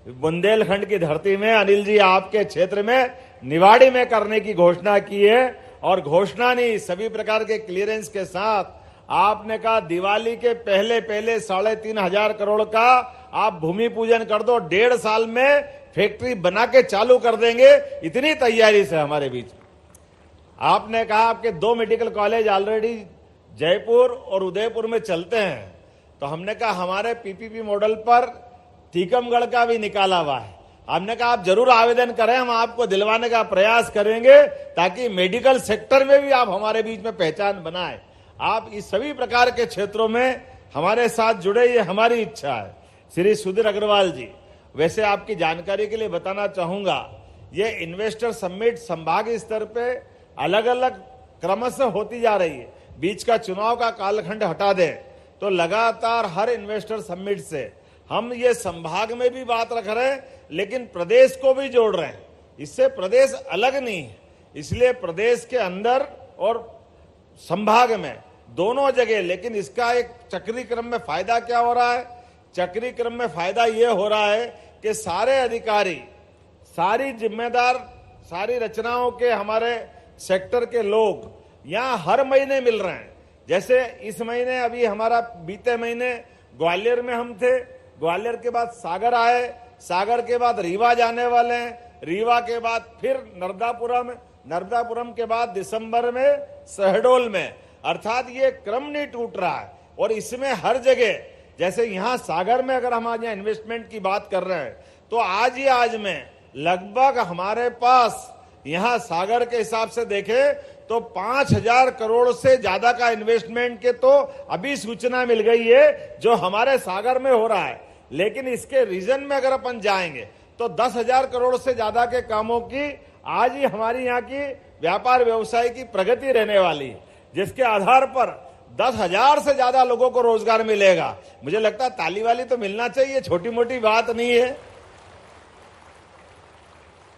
बुंदेलखंड की धरती में, अनिल जी आपके क्षेत्र में निवाड़ी में करने की घोषणा की है। और घोषणा नहीं, सभी प्रकार के क्लियरेंस के साथ आपने कहा दिवाली के पहले 3,500 करोड़ का आप भूमि पूजन कर दो, 1.5 साल में फैक्ट्री बना के चालू कर देंगे, इतनी तैयारी से हमारे बीच। आपने कहा आपके 2 मेडिकल कॉलेज ऑलरेडी जयपुर और उदयपुर में चलते हैं, तो हमने कहा हमारे पीपीपी मॉडल पर टीकमगढ़ का भी निकाला हुआ है। हमने कहा आप जरूर आवेदन करें, हम आपको दिलवाने का प्रयास करेंगे ताकि मेडिकल सेक्टर में भी आप हमारे बीच में पहचान बनाए। आप इस सभी प्रकार के क्षेत्रों में हमारे साथ जुड़े, ये हमारी इच्छा है। श्री सुधीर अग्रवाल जी, वैसे आपकी जानकारी के लिए बताना चाहूंगा, ये इन्वेस्टर समिट संभागीय स्तर पे अलग अलग क्रमशः होती जा रही है। बीच का चुनाव का कालखंड हटा दें तो लगातार हर इन्वेस्टर समिट से हम ये संभाग में भी बात रख रहे हैं, लेकिन प्रदेश को भी जोड़ रहे हैं। इससे प्रदेश अलग नहीं है, इसलिए प्रदेश के अंदर और संभाग में दोनों जगह। लेकिन इसका एक चक्री क्रम में फायदा क्या हो रहा है? चक्री क्रम में फायदा ये हो रहा है कि सारे अधिकारी, सारी जिम्मेदार, सारी रचनाओं के हमारे सेक्टर के लोग यहाँ हर महीने मिल रहे हैं। जैसे इस महीने अभी हमारा बीते महीने ग्वालियर में हम थे, ग्वालियर के बाद सागर आए, सागर के बाद रीवा जाने वाले हैं, रीवा के बाद फिर नर्मदापुरम के बाद दिसंबर में शहडोल में, अर्थात ये क्रम नहीं टूट रहा है। और इसमें हर जगह, जैसे यहाँ सागर में अगर हम आज यहाँ इन्वेस्टमेंट की बात कर रहे हैं तो आज में लगभग हमारे पास यहाँ सागर के हिसाब से देखें तो 5,000 करोड़ से ज्यादा का इन्वेस्टमेंट के तो अभी सूचना मिल गई है जो हमारे सागर में हो रहा है। लेकिन इसके रीजन में अगर अपन जाएंगे तो 10,000 करोड़ से ज्यादा के कामों की आज ही हमारी यहाँ की व्यापार व्यवसाय की प्रगति रहने वाली है, जिसके आधार पर 10,000 से ज्यादा लोगों को रोजगार मिलेगा। मुझे लगता है ताली वाली तो मिलना चाहिए, छोटी मोटी बात नहीं है।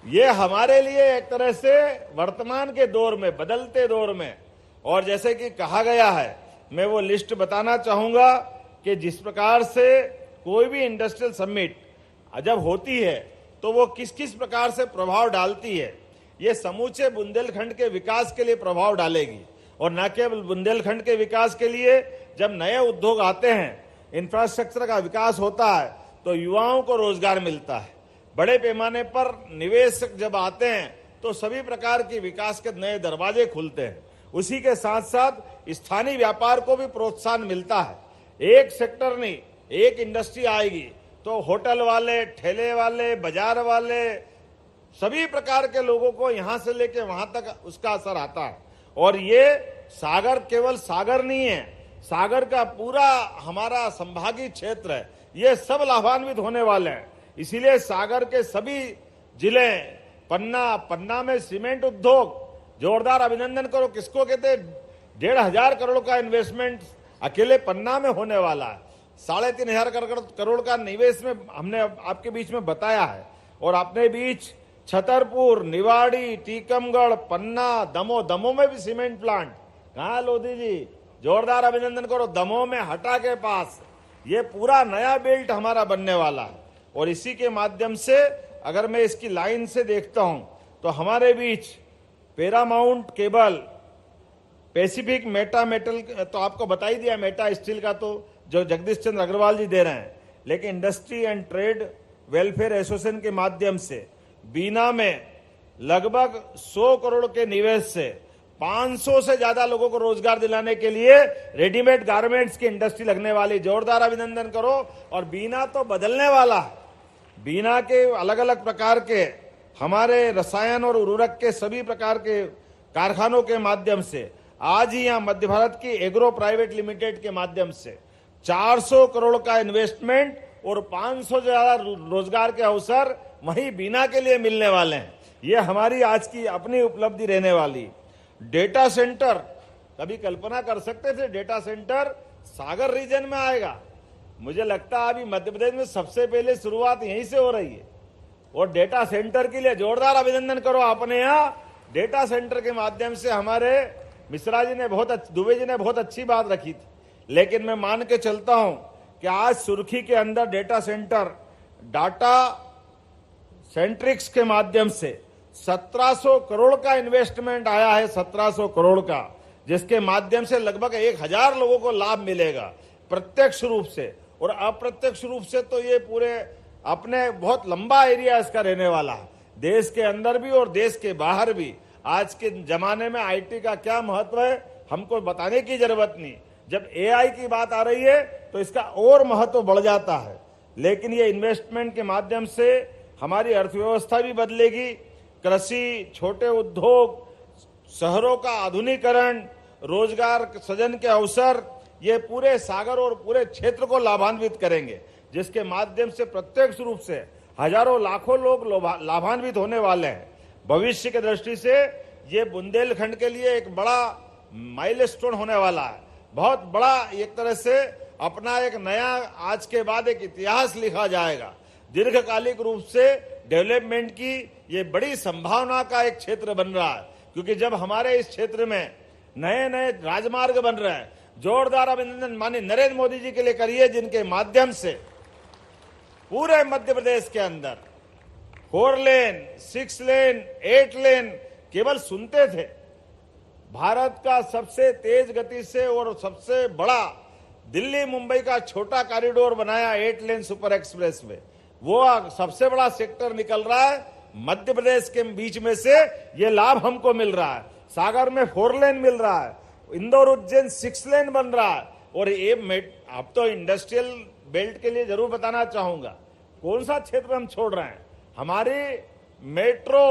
ये हमारे लिए एक तरह से वर्तमान के दौर में, बदलते दौर में, और जैसे कि कहा गया है, मैं वो लिस्ट बताना चाहूंगा कि जिस प्रकार से कोई भी इंडस्ट्रियल समिट जब होती है तो वो किस किस प्रकार से प्रभाव डालती है, ये समूचे बुंदेलखंड के विकास के लिए प्रभाव डालेगी। और न केवल बुंदेलखंड के विकास के लिए, जब नए उद्योग आते हैं, इंफ्रास्ट्रक्चर का विकास होता है तो युवाओं को रोजगार मिलता है। बड़े पैमाने पर निवेशक जब आते हैं तो सभी प्रकार के विकास के नए दरवाजे खुलते हैं। उसी के साथ साथ स्थानीय व्यापार को भी प्रोत्साहन मिलता है। एक सेक्टर नहीं, एक इंडस्ट्री आएगी तो होटल वाले, ठेले वाले, बाजार वाले, सभी प्रकार के लोगों को यहां से लेके वहां तक उसका असर आता है। और ये सागर केवल सागर नहीं है, सागर का पूरा हमारा संभागीय क्षेत्र है, ये सब लाभान्वित होने वाले हैं। इसीलिए सागर के सभी जिले, पन्ना में सीमेंट उद्योग, जोरदार अभिनंदन करो। किसको कहते हैं? 1,500 करोड़ का इन्वेस्टमेंट अकेले पन्ना में होने वाला है। 3,500 करोड़ का निवेश में हमने आपके बीच में बताया है। और अपने बीच छतरपुर, निवाड़ी, टीकमगढ़, पन्ना, दमोह में भी सीमेंट प्लांट। कहाँ लोधी जी, जोरदार अभिनंदन करो। दमोह में हटा के पास ये पूरा नया बेल्ट हमारा बनने वाला है। और इसी के माध्यम से अगर मैं इसकी लाइन से देखता हूं तो हमारे बीच Paramount cable, Pacific meta metal, तो आपको बता ही दिया, मेटा स्टील का तो जो जगदीश चंद्र अग्रवाल जी दे रहे हैं। लेकिन industry and trade welfare association के माध्यम से बीना में लगभग 100 करोड़ के निवेश से 500 से ज्यादा लोगों को रोजगार दिलाने के लिए रेडीमेड गारमेंट्स की इंडस्ट्री लगने वाली। जोरदार अभिनंदन करो। और बीना तो बदलने वाला है। बीना के अलग अलग प्रकार के हमारे रसायन और उर्वरक के सभी प्रकार के कारखानों के माध्यम से आज ही यहाँ मध्य भारत की एग्रो प्राइवेट लिमिटेड के माध्यम से 400 करोड़ का इन्वेस्टमेंट और 500 से ज्यादा रोजगार के अवसर वहीं बीना के लिए मिलने वाले हैं। ये हमारी आज की अपनी उपलब्धि रहने वाली। डेटा सेंटर, कभी कल्पना कर सकते थे डेटा सेंटर सागर रीजन में आएगा? मुझे लगता है अभी मध्य प्रदेश में सबसे पहले शुरुआत यहीं से हो रही है। और डेटा सेंटर के लिए जोरदार अभिनंदन करो। अपने यहाँ डेटा सेंटर के माध्यम से हमारे मिश्रा जी ने दुबे जी ने बहुत अच्छी बात रखी थी। लेकिन मैं मान के चलता हूं कि आज सुर्खी के अंदर डेटा सेंटर, डाटा सेंट्रिक्स के माध्यम से 1700 करोड़ का इन्वेस्टमेंट आया है, 1700 करोड़ का, जिसके माध्यम से लगभग 1,000 लोगों को लाभ मिलेगा प्रत्यक्ष रूप से। और अप्रत्यक्ष रूप से तो ये पूरे अपने बहुत लंबा एरिया इसका रहने वाला है, देश के अंदर भी और देश के बाहर भी। आज के जमाने में आईटी का क्या महत्व है हमको बताने की जरूरत नहीं। जब एआई की बात आ रही है तो इसका और महत्व बढ़ जाता है। लेकिन ये इन्वेस्टमेंट के माध्यम से हमारी अर्थव्यवस्था भी बदलेगी। कृषि, छोटे उद्योग, शहरों का आधुनिकीकरण, रोजगार सृजन के अवसर, ये पूरे सागर और पूरे क्षेत्र को लाभान्वित करेंगे, जिसके माध्यम से प्रत्यक्ष रूप से हजारों लाखों लोग लाभान्वित होने वाले हैं। भविष्य की दृष्टि से ये बुंदेलखंड के लिए एक बड़ा माइलस्टोन होने वाला है। बहुत बड़ा एक तरह से अपना एक नया आज के बाद एक इतिहास लिखा जाएगा। दीर्घकालिक रूप से डेवलपमेंट की ये बड़ी संभावना का एक क्षेत्र बन रहा है। क्योंकि जब हमारे इस क्षेत्र में नए नए राजमार्ग बन रहे हैं, जोरदार अभिनंदन माननीय नरेंद्र मोदी जी के लिए करिए, जिनके माध्यम से पूरे मध्य प्रदेश के अंदर 4 लेन, 6 लेन, 8 लेन केवल सुनते थे। भारत का सबसे तेज गति से और सबसे बड़ा दिल्ली मुंबई का छोटा कॉरिडोर बनाया 8 लेन सुपर एक्सप्रेस वे। वो सबसे बड़ा सेक्टर निकल रहा है मध्य प्रदेश के बीच में से ये लाभ हमको मिल रहा है। सागर में 4 लेन मिल रहा है, इंदौर उज्जैन 6 लेन बन रहा है। और ये अब तो इंडस्ट्रियल बेल्ट के लिए जरूर बताना चाहूंगा, कौन सा क्षेत्र हम छोड़ रहे हैं। हमारी मेट्रो,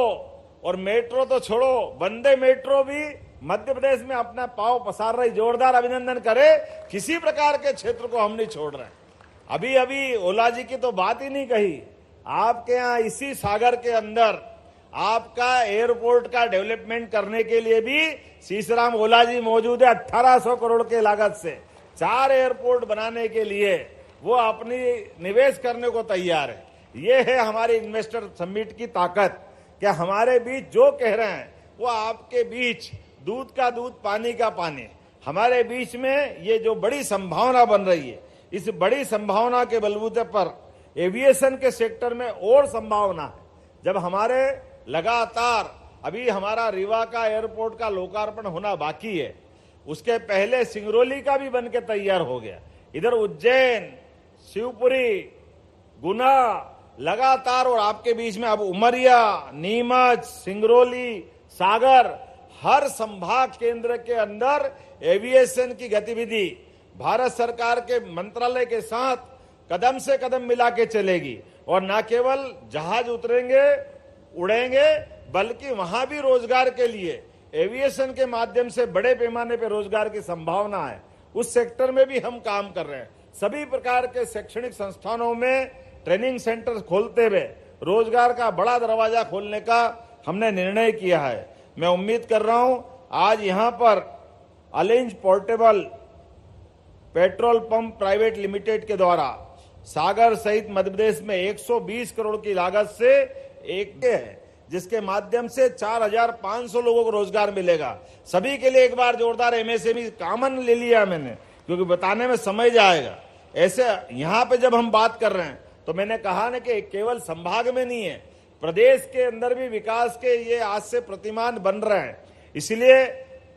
और मेट्रो तो छोड़ो, वंदे मेट्रो भी मध्य प्रदेश में अपना पांव पसार रही। जोरदार अभिनंदन करे, किसी प्रकार के क्षेत्र को हम नहीं छोड़ रहे हैं। अभी अभी ओला जी की तो बात ही नहीं कही। आपके यहाँ इसी सागर के अंदर आपका एयरपोर्ट का डेवलपमेंट करने के लिए भी सीसराम ओला जी मौजूद है। 1800 करोड़ के लागत से 4 एयरपोर्ट बनाने के लिए वो अपनी निवेश करने को तैयार है। ये है हमारी इन्वेस्टर समिट की ताकत, कि हमारे बीच जो कह रहे हैं वो आपके बीच दूध का दूध पानी का पानी। हमारे बीच में ये जो बड़ी संभावना बन रही है, इस बड़ी संभावना के बलबूते पर एविएशन के सेक्टर में और संभावना है। जब हमारे लगातार अभी हमारा रीवा का एयरपोर्ट का लोकार्पण होना बाकी है, उसके पहले सिंगरौली का भी बन के तैयार हो गया। इधर उज्जैन, शिवपुरी, गुना लगातार, और आपके बीच में अब उमरिया, नीमच, सिंगरौली, सागर, हर संभाग केंद्र के अंदर एविएशन की गतिविधि भारत सरकार के मंत्रालय के साथ कदम से कदम मिला के चलेगी। और न केवल जहाज उतरेंगे उड़ेंगे, बल्कि वहां भी रोजगार के लिए एविएशन के माध्यम से बड़े पैमाने पर रोजगार की संभावना है। उस सेक्टर में भी हम काम कर रहे हैं। सभी प्रकार के शैक्षणिक संस्थानों में ट्रेनिंग सेंटर खोलते हुए रोजगार का बड़ा दरवाजा खोलने का हमने निर्णय किया है। मैं उम्मीद कर रहा हूं आज यहां पर अलेंज portable petrol pump private limited के द्वारा सागर सहित मध्य प्रदेश में 120 करोड़ की लागत से एक है, जिसके माध्यम से 4500 लोगों को रोजगार मिलेगा। सभी के लिए एक बार जोरदार एमएसएमई कॉमन ले लिया मैंने, क्योंकि बताने में समय जाएगा। ऐसे यहां पे जब हम बात कर रहे हैं तो मैंने कहा ना कि केवल संभाग में नहीं है, प्रदेश के अंदर भी विकास के ये आज से प्रतिमान बन रहे हैं। इसलिए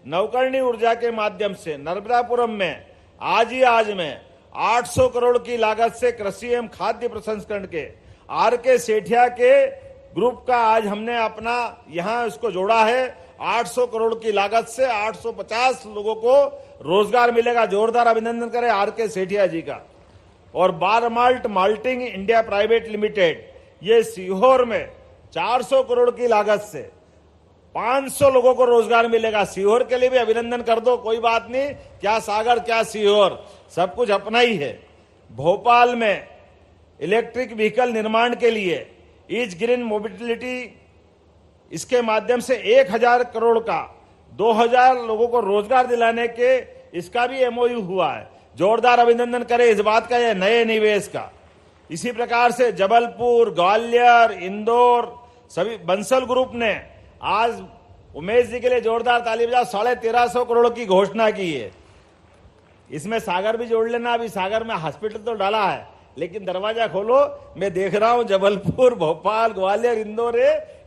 नवकरणीय ऊर्जा के माध्यम से नर्मदापुरम में आज में 800 करोड़ की लागत से कृषि एवं खाद्य प्रसंस्करण के आर.के. सेठिया के ग्रुप का आज हमने अपना यहां इसको जोड़ा है। 800 करोड़ की लागत से 850 लोगों को रोजगार मिलेगा। जोरदार अभिनंदन करें आर.के. सेठिया जी का। और बारमाल्ट माल्टिंग इंडिया प्राइवेट लिमिटेड, ये सीहोर में 400 करोड़ की लागत से 500 लोगों को रोजगार मिलेगा। सीहोर के लिए भी अभिनंदन कर दो, कोई बात नहीं, क्या सागर क्या सीहोर, सब कुछ अपना ही है। भोपाल में इलेक्ट्रिक व्हीकल निर्माण के लिए ईज ग्रीन मोबिलिटी, इसके माध्यम से 1000 करोड़ का 2000 लोगों को रोजगार दिलाने के इसका भी एमओयू हुआ है। जोरदार अभिनंदन करें इस बात का, यह नए निवेश का। इसी प्रकार से जबलपुर, ग्वालियर, इंदौर, सभी बंसल ग्रुप ने आज उमेश जी के लिए जोरदार ताली बजाओ, 1350 करोड़ की घोषणा की है। इसमें सागर भी जोड़ लेना। अभी सागर में हॉस्पिटल तो डाला है, लेकिन दरवाजा खोलो, मैं देख रहा हूं जबलपुर, भोपाल, ग्वालियर, इंदौर,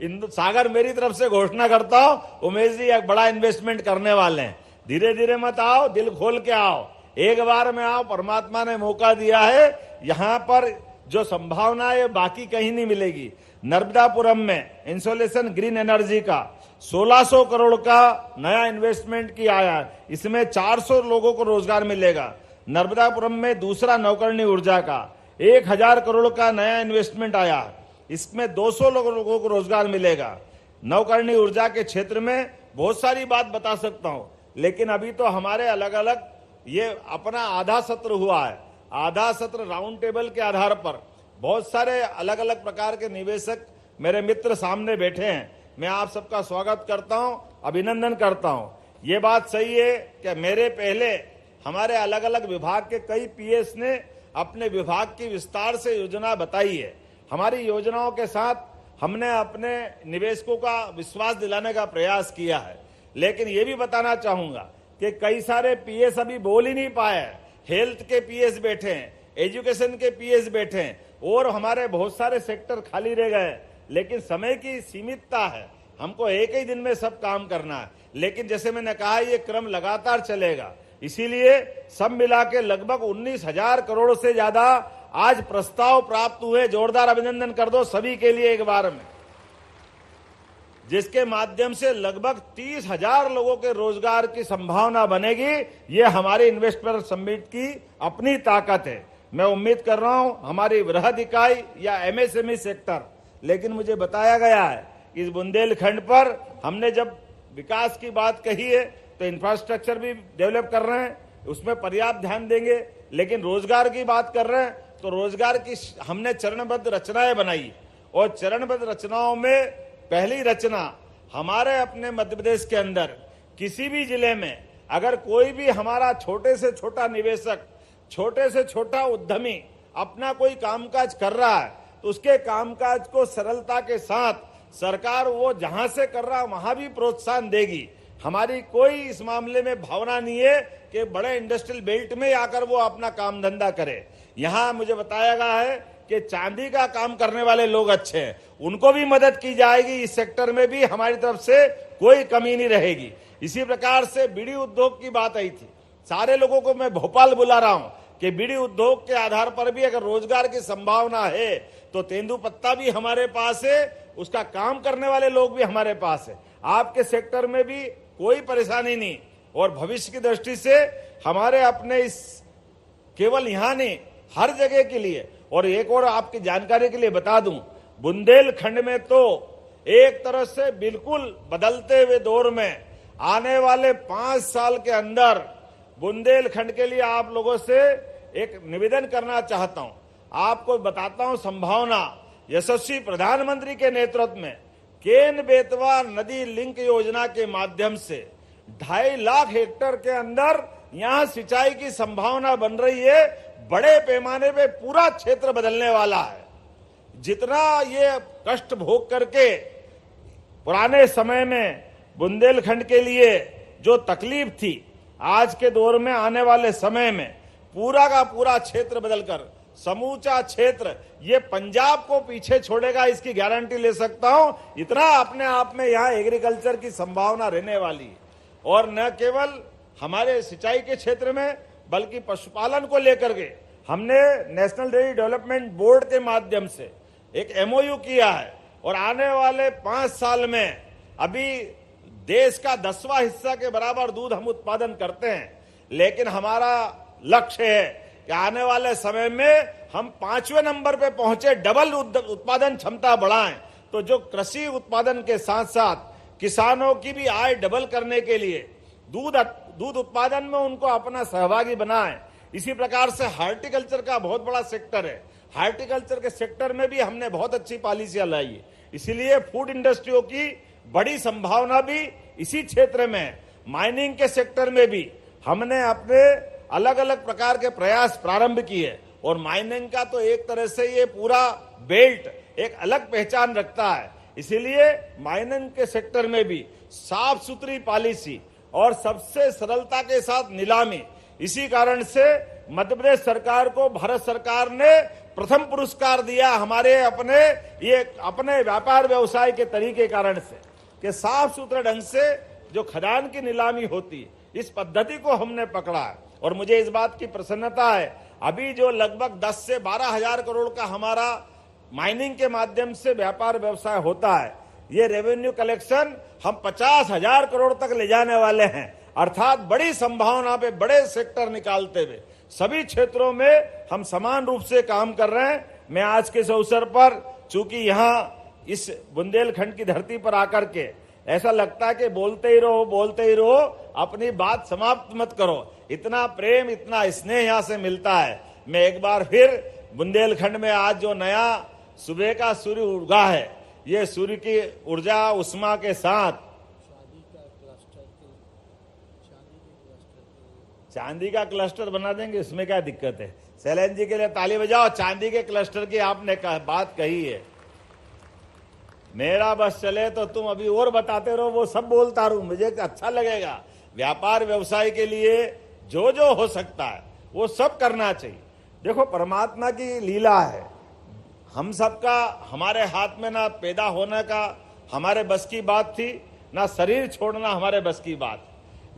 सागर मेरी तरफ से घोषणा करता हूं, उमेश जी एक बड़ा इन्वेस्टमेंट करने वाले हैं। धीरे धीरे मत आओ, दिल खोल के आओ, एक बार में आओ। परमात्मा ने मौका दिया है, यहां पर जो संभावना है बाकी कहीं नहीं मिलेगी। नर्मदापुरम में इंसोलेशन ग्रीन एनर्जी का 1600 करोड़ का नया इन्वेस्टमेंट किया है। इसमें 400 लोगों को रोजगार मिलेगा। नर्मदापुरम में दूसरा नवकरणीय ऊर्जा का 1000 करोड़ का नया इन्वेस्टमेंट आया, इसमें 200 लोगों को रोजगार मिलेगा। नवकरणीय ऊर्जा के क्षेत्र में बहुत सारी बात बता सकता हूं, लेकिन अभी तो हमारे अलग अलग ये अपना आधा सत्र हुआ है। आधा सत्र राउंड टेबल के आधार पर बहुत सारे अलग अलग प्रकार के निवेशक मेरे मित्र सामने बैठे हैं। मैं आप सबका स्वागत करता हूं, अभिनंदन करता हूं। ये बात सही है कि मेरे पहले हमारे अलग अलग विभाग के कई पीएस ने अपने विभाग की विस्तार से योजना बताई है। हमारी योजनाओं के साथ हमने अपने निवेशकों का विश्वास दिलाने का प्रयास किया है। लेकिन ये भी बताना चाहूंगा कि कई सारे पीएस अभी बोल ही नहीं पाए। हेल्थ के पीएस बैठे हैं, एजुकेशन के पीएस बैठे हैं, और हमारे बहुत सारे सेक्टर खाली रह गए। लेकिन समय की सीमितता है, हमको एक ही दिन में सब काम करना है। लेकिन जैसे मैंने कहा, ये क्रम लगातार चलेगा। इसीलिए सब मिला के लगभग 19,000 करोड़ से ज्यादा आज प्रस्ताव प्राप्त हुए। जोरदार अभिनंदन कर दो सभी के लिए एक बार में। जिसके माध्यम से लगभग 30,000 लोगों के रोजगार की संभावना बनेगी। ये हमारी इन्वेस्टर समिट की अपनी ताकत है। मैं उम्मीद कर रहा हूं हमारी वृहद इकाई या एमएसएमई सेक्टर, लेकिन मुझे बताया गया है इस बुंदेलखंड पर हमने जब विकास की बात कही है तो इंफ्रास्ट्रक्चर भी डेवलप कर रहे हैं, उसमें पर्याप्त ध्यान देंगे। लेकिन रोजगार की बात कर रहे हैं तो रोजगार की हमने चरणबद्ध रचनाएं बनाई और चरणबद्ध रचनाओं में पहली रचना हमारे अपने मध्य प्रदेश के अंदर किसी भी जिले में अगर कोई भी हमारा छोटे से छोटा निवेशक, छोटे से छोटा उद्यमी अपना कोई कामकाज कर रहा है तो उसके कामकाज को सरलता के साथ सरकार वो जहां से कर रहा है वहां भी प्रोत्साहन देगी। हमारी कोई इस मामले में भावना नहीं है कि बड़े इंडस्ट्रियल बेल्ट में आकर वो अपना काम धंधा करे। यहां मुझे बताया गया है कि चांदी का काम करने वाले लोग अच्छे हैं, उनको भी मदद की जाएगी। इस सेक्टर में भी हमारी तरफ से कोई कमी नहीं रहेगी। इसी प्रकार से बीड़ी उद्योग की बात आई थी। सारे लोगों को मैं भोपाल बुला रहा हूं कि बीड़ी उद्योग के आधार पर भी अगर रोजगार की संभावना है तो तेंदुपत्ता भी हमारे पास है, उसका काम करने वाले लोग भी हमारे पास है। आपके सेक्टर में भी कोई परेशानी नहीं और भविष्य की दृष्टि से हमारे अपने इस केवल यहां नहीं हर जगह के लिए। और एक और आपकी जानकारी के लिए बता दूं, बुंदेलखंड में तो एक तरह से बिल्कुल बदलते हुए दौर में आने वाले 5 साल के अंदर बुंदेलखंड के लिए आप लोगों से एक निवेदन करना चाहता हूं। आपको बताता हूं संभावना यशस्वी प्रधानमंत्री के नेतृत्व में केन बेतवा नदी लिंक योजना के माध्यम से 2.5 लाख हेक्टेयर के अंदर यहां सिंचाई की संभावना बन रही है। बड़े पैमाने पे पूरा क्षेत्र बदलने वाला है। जितना ये कष्ट भोग करके पुराने समय में बुंदेलखंड के लिए जो तकलीफ थी, आज के दौर में आने वाले समय में पूरा का पूरा क्षेत्र बदलकर समूचा क्षेत्र ये पंजाब को पीछे छोड़ेगा, इसकी गारंटी ले सकता हूं। इतना अपने आप में यहाँ एग्रीकल्चर की संभावना रहने वाली है। और न केवल हमारे सिंचाई के क्षेत्र में बल्कि पशुपालन को लेकर के हमने नेशनल डेयरी डेवलपमेंट बोर्ड के माध्यम से एक एमओयू किया है और आने वाले 5 साल में अभी देश का 10वां हिस्सा के बराबर दूध हम उत्पादन करते हैं। लेकिन हमारा लक्ष्य है कि आने वाले समय में हम 5वें नंबर पे पहुंचे, डबल उत्पादन क्षमता बढ़ाएं। तो जो कृषि उत्पादन के साथ साथ किसानों की भी आय डबल करने के लिए दूध उत्पादन में उनको अपना सहभागी बनाएं। इसी प्रकार से हार्टिकल्चर का बहुत बड़ा सेक्टर है। हार्टिकल्चर के सेक्टर में भी हमने बहुत अच्छी पॉलिसियां लाई है। इसीलिए फूड इंडस्ट्रियों की बड़ी संभावना भी इसी क्षेत्र में है। माइनिंग के सेक्टर में भी हमने अपने अलग अलग प्रकार के प्रयास प्रारंभ किए और माइनिंग का तो एक तरह से ये पूरा बेल्ट एक अलग पहचान रखता है। इसीलिए माइनिंग के सेक्टर में भी साफ सुथरी पॉलिसी और सबसे सरलता के साथ नीलामी। इसी कारण से मध्य प्रदेश सरकार को भारत सरकार ने प्रथम पुरस्कार दिया हमारे अपने व्यापार व्यवसाय के तरीके कारण से कि साफ सुथरे ढंग से जो खदान की नीलामी होती है इस पद्धति को हमने पकड़ा है। और मुझे इस बात की प्रसन्नता है, अभी जो लगभग 10 से 12 हजार करोड़ का हमारा माइनिंग के माध्यम से व्यापार व्यवसाय होता है, ये रेवेन्यू कलेक्शन हम 50,000 करोड़ तक ले जाने वाले हैं। अर्थात बड़ी संभावना पे बड़े सेक्टर निकालते हुए सभी क्षेत्रों में हम समान रूप से काम कर रहे हैं। मैं आज के इस अवसर पर चूंकि यहाँ इस बुंदेलखंड की धरती पर आकर के ऐसा लगता है कि बोलते ही रहो, अपनी बात समाप्त मत करो। इतना प्रेम, इतना स्नेह यहाँ से मिलता है। मैं एक बार फिर बुंदेलखंड में आज जो नया सुबह का सूर्य उगा है, ये सूर्य की ऊर्जा उष्मा के साथ चांदी का क्लस्टर बना देंगे, इसमें क्या दिक्कत है। शैलेंद्र जी के लिए ताली बजाओ। चांदी के क्लस्टर की आपने बात कही है, मेरा बस चले तो तुम अभी और बताते रहो, वो सब बोलता रहूं, मुझे अच्छा लगेगा। व्यापार व्यवसाय के लिए जो जो हो सकता है वो सब करना चाहिए। देखो परमात्मा की लीला है, हम सबका हमारे हाथ में ना पैदा होने का हमारे बस की बात थी, ना शरीर छोड़ना हमारे बस की बात।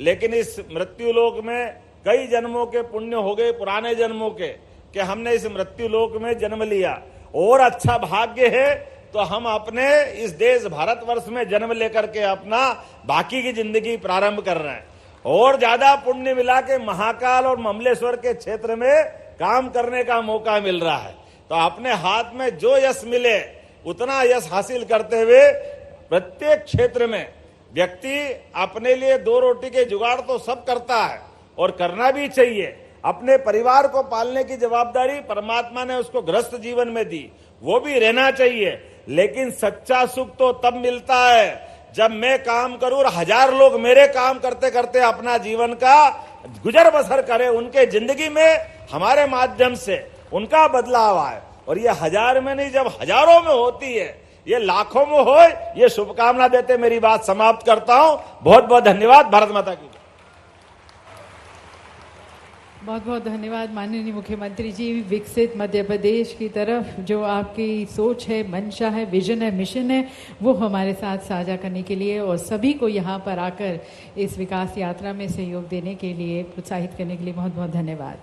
लेकिन इस मृत्यु लोक में कई जन्मों के पुण्य हो गए, पुराने जन्मों के, कि हमने इस मृत्यु लोक में जन्म लिया। और अच्छा भाग्य है तो हम अपने इस देश भारतवर्ष में जन्म लेकर के अपना बाकी की जिंदगी प्रारंभ कर रहे हैं। और ज्यादा पुण्य मिला के महाकाल और ममलेश्वर के क्षेत्र में काम करने का मौका मिल रहा है। तो अपने हाथ में जो यश मिले उतना यश हासिल करते हुए प्रत्येक क्षेत्र में व्यक्ति अपने लिए दो रोटी के जुगाड़ तो सब करता है और करना भी चाहिए। अपने परिवार को पालने की जवाबदारी परमात्मा ने उसको गृहस्थ जीवन में दी, वो भी रहना चाहिए। लेकिन सच्चा सुख तो तब मिलता है जब मैं काम करूं और 1000 लोग मेरे काम करते करते अपना जीवन का गुजर बसर करें, उनके जिंदगी में हमारे माध्यम से उनका बदलाव आए। और ये 1000 में नहीं, जब हजारों में होती है, ये लाखों में हो, ये शुभकामना देते मेरी बात समाप्त करता हूं। बहुत बहुत धन्यवाद। भारत माता की। बहुत बहुत धन्यवाद माननीय मुख्यमंत्री जी। विकसित मध्य प्रदेश की तरफ जो आपकी सोच है, मंशा है, विजन है, मिशन है, वो हमारे साथ साझा करने के लिए और सभी को यहाँ पर आकर इस विकास यात्रा में सहयोग देने के लिए, प्रोत्साहित करने के लिए बहुत बहुत धन्यवाद।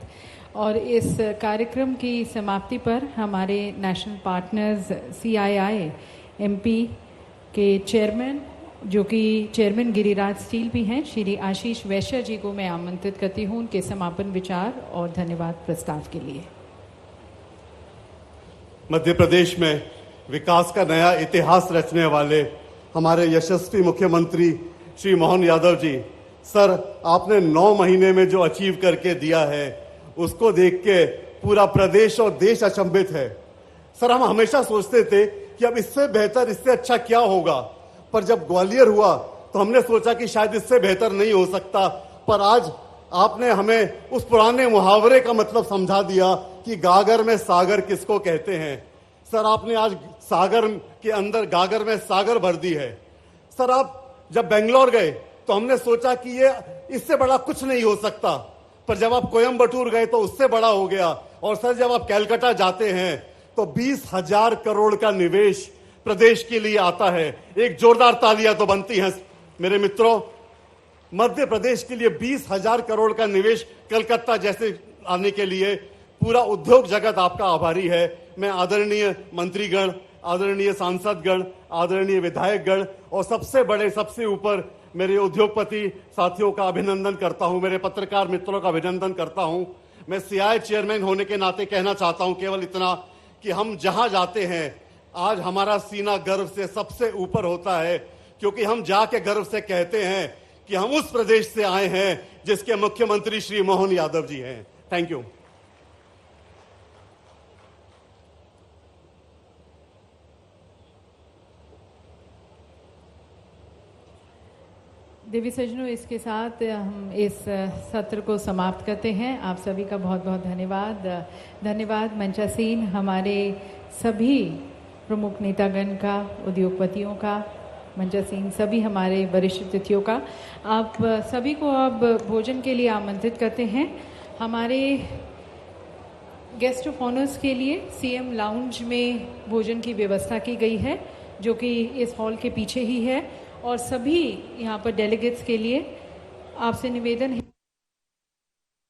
और इस कार्यक्रम की समाप्ति पर हमारे नेशनल पार्टनर्स CII MP के चेयरमैन, जो कि चेयरमैन गिरिराज स्टील भी हैं, श्री आशीष वैश्य जी को मैं आमंत्रित करती हूं उनके समापन विचार और धन्यवाद प्रस्ताव के लिए। मध्य प्रदेश में विकास का नया इतिहास रचने वाले हमारे यशस्वी मुख्यमंत्री श्री मोहन यादव जी, सर आपने 9 महीने में जो अचीव करके दिया है उसको देख के पूरा प्रदेश और देश अचंभित है। सर हम हमेशा सोचते थे कि अब इससे बेहतर, इससे अच्छा क्या होगा, पर जब ग्वालियर हुआ तो हमने सोचा कि शायद इससे बेहतर नहीं हो सकता। पर आज आपने हमें उस पुराने मुहावरे का मतलब समझा दिया कि गागर में सागर किसको कहते हैं। सर आपने आज सागर के अंदर गागर में सागर भर दी है। सर आप जब बेंगलोर गए तो हमने सोचा कि ये इससे बड़ा कुछ नहीं हो सकता, पर जब आप कोयम्बटूर गए तो उससे बड़ा हो गया। और सर जब आप कैलकाटा जाते हैं तो 20,000 करोड़ का निवेश प्रदेश के लिए आता है। एक जोरदार तालियां तो बनती हैं मेरे मित्रों। मध्य प्रदेश के लिए 20,000 करोड़ का निवेश कलकत्ता जैसे आने के लिए पूरा उद्योग जगत आपका आभारी है। मैं आदरणीय मंत्रीगण, आदरणीय सांसदगण, आदरणीय विधायकगण और सबसे बड़े, सबसे ऊपर मेरे उद्योगपति साथियों का अभिनंदन करता हूं, मेरे पत्रकार मित्रों का अभिनंदन करता हूं। मैं CII चेयरमैन होने के नाते कहना चाहता हूं केवल इतना कि हम जहां जाते हैं आज हमारा सीना गर्व से सबसे ऊपर होता है, क्योंकि हम जाके गर्व से कहते हैं कि हम उस प्रदेश से आए हैं जिसके मुख्यमंत्री श्री मोहन यादव जी हैं। Thank you. देवी सज्जनों, इसके साथ हम इस सत्र को समाप्त करते हैं। आप सभी का बहुत बहुत धन्यवाद। धन्यवाद मंचासीन हमारे सभी प्रमुख नेतागण का, उद्योगपतियों का, मंचासीन सभी हमारे वरिष्ठ अतिथियों का। आप सभी को अब भोजन के लिए आमंत्रित करते हैं। हमारे गेस्ट ऑफ ऑनर्स के लिए CM लाउंज में भोजन की व्यवस्था की गई है, जो कि इस हॉल के पीछे ही है। और सभी यहाँ पर डेलीगेट्स के लिए आपसे निवेदन है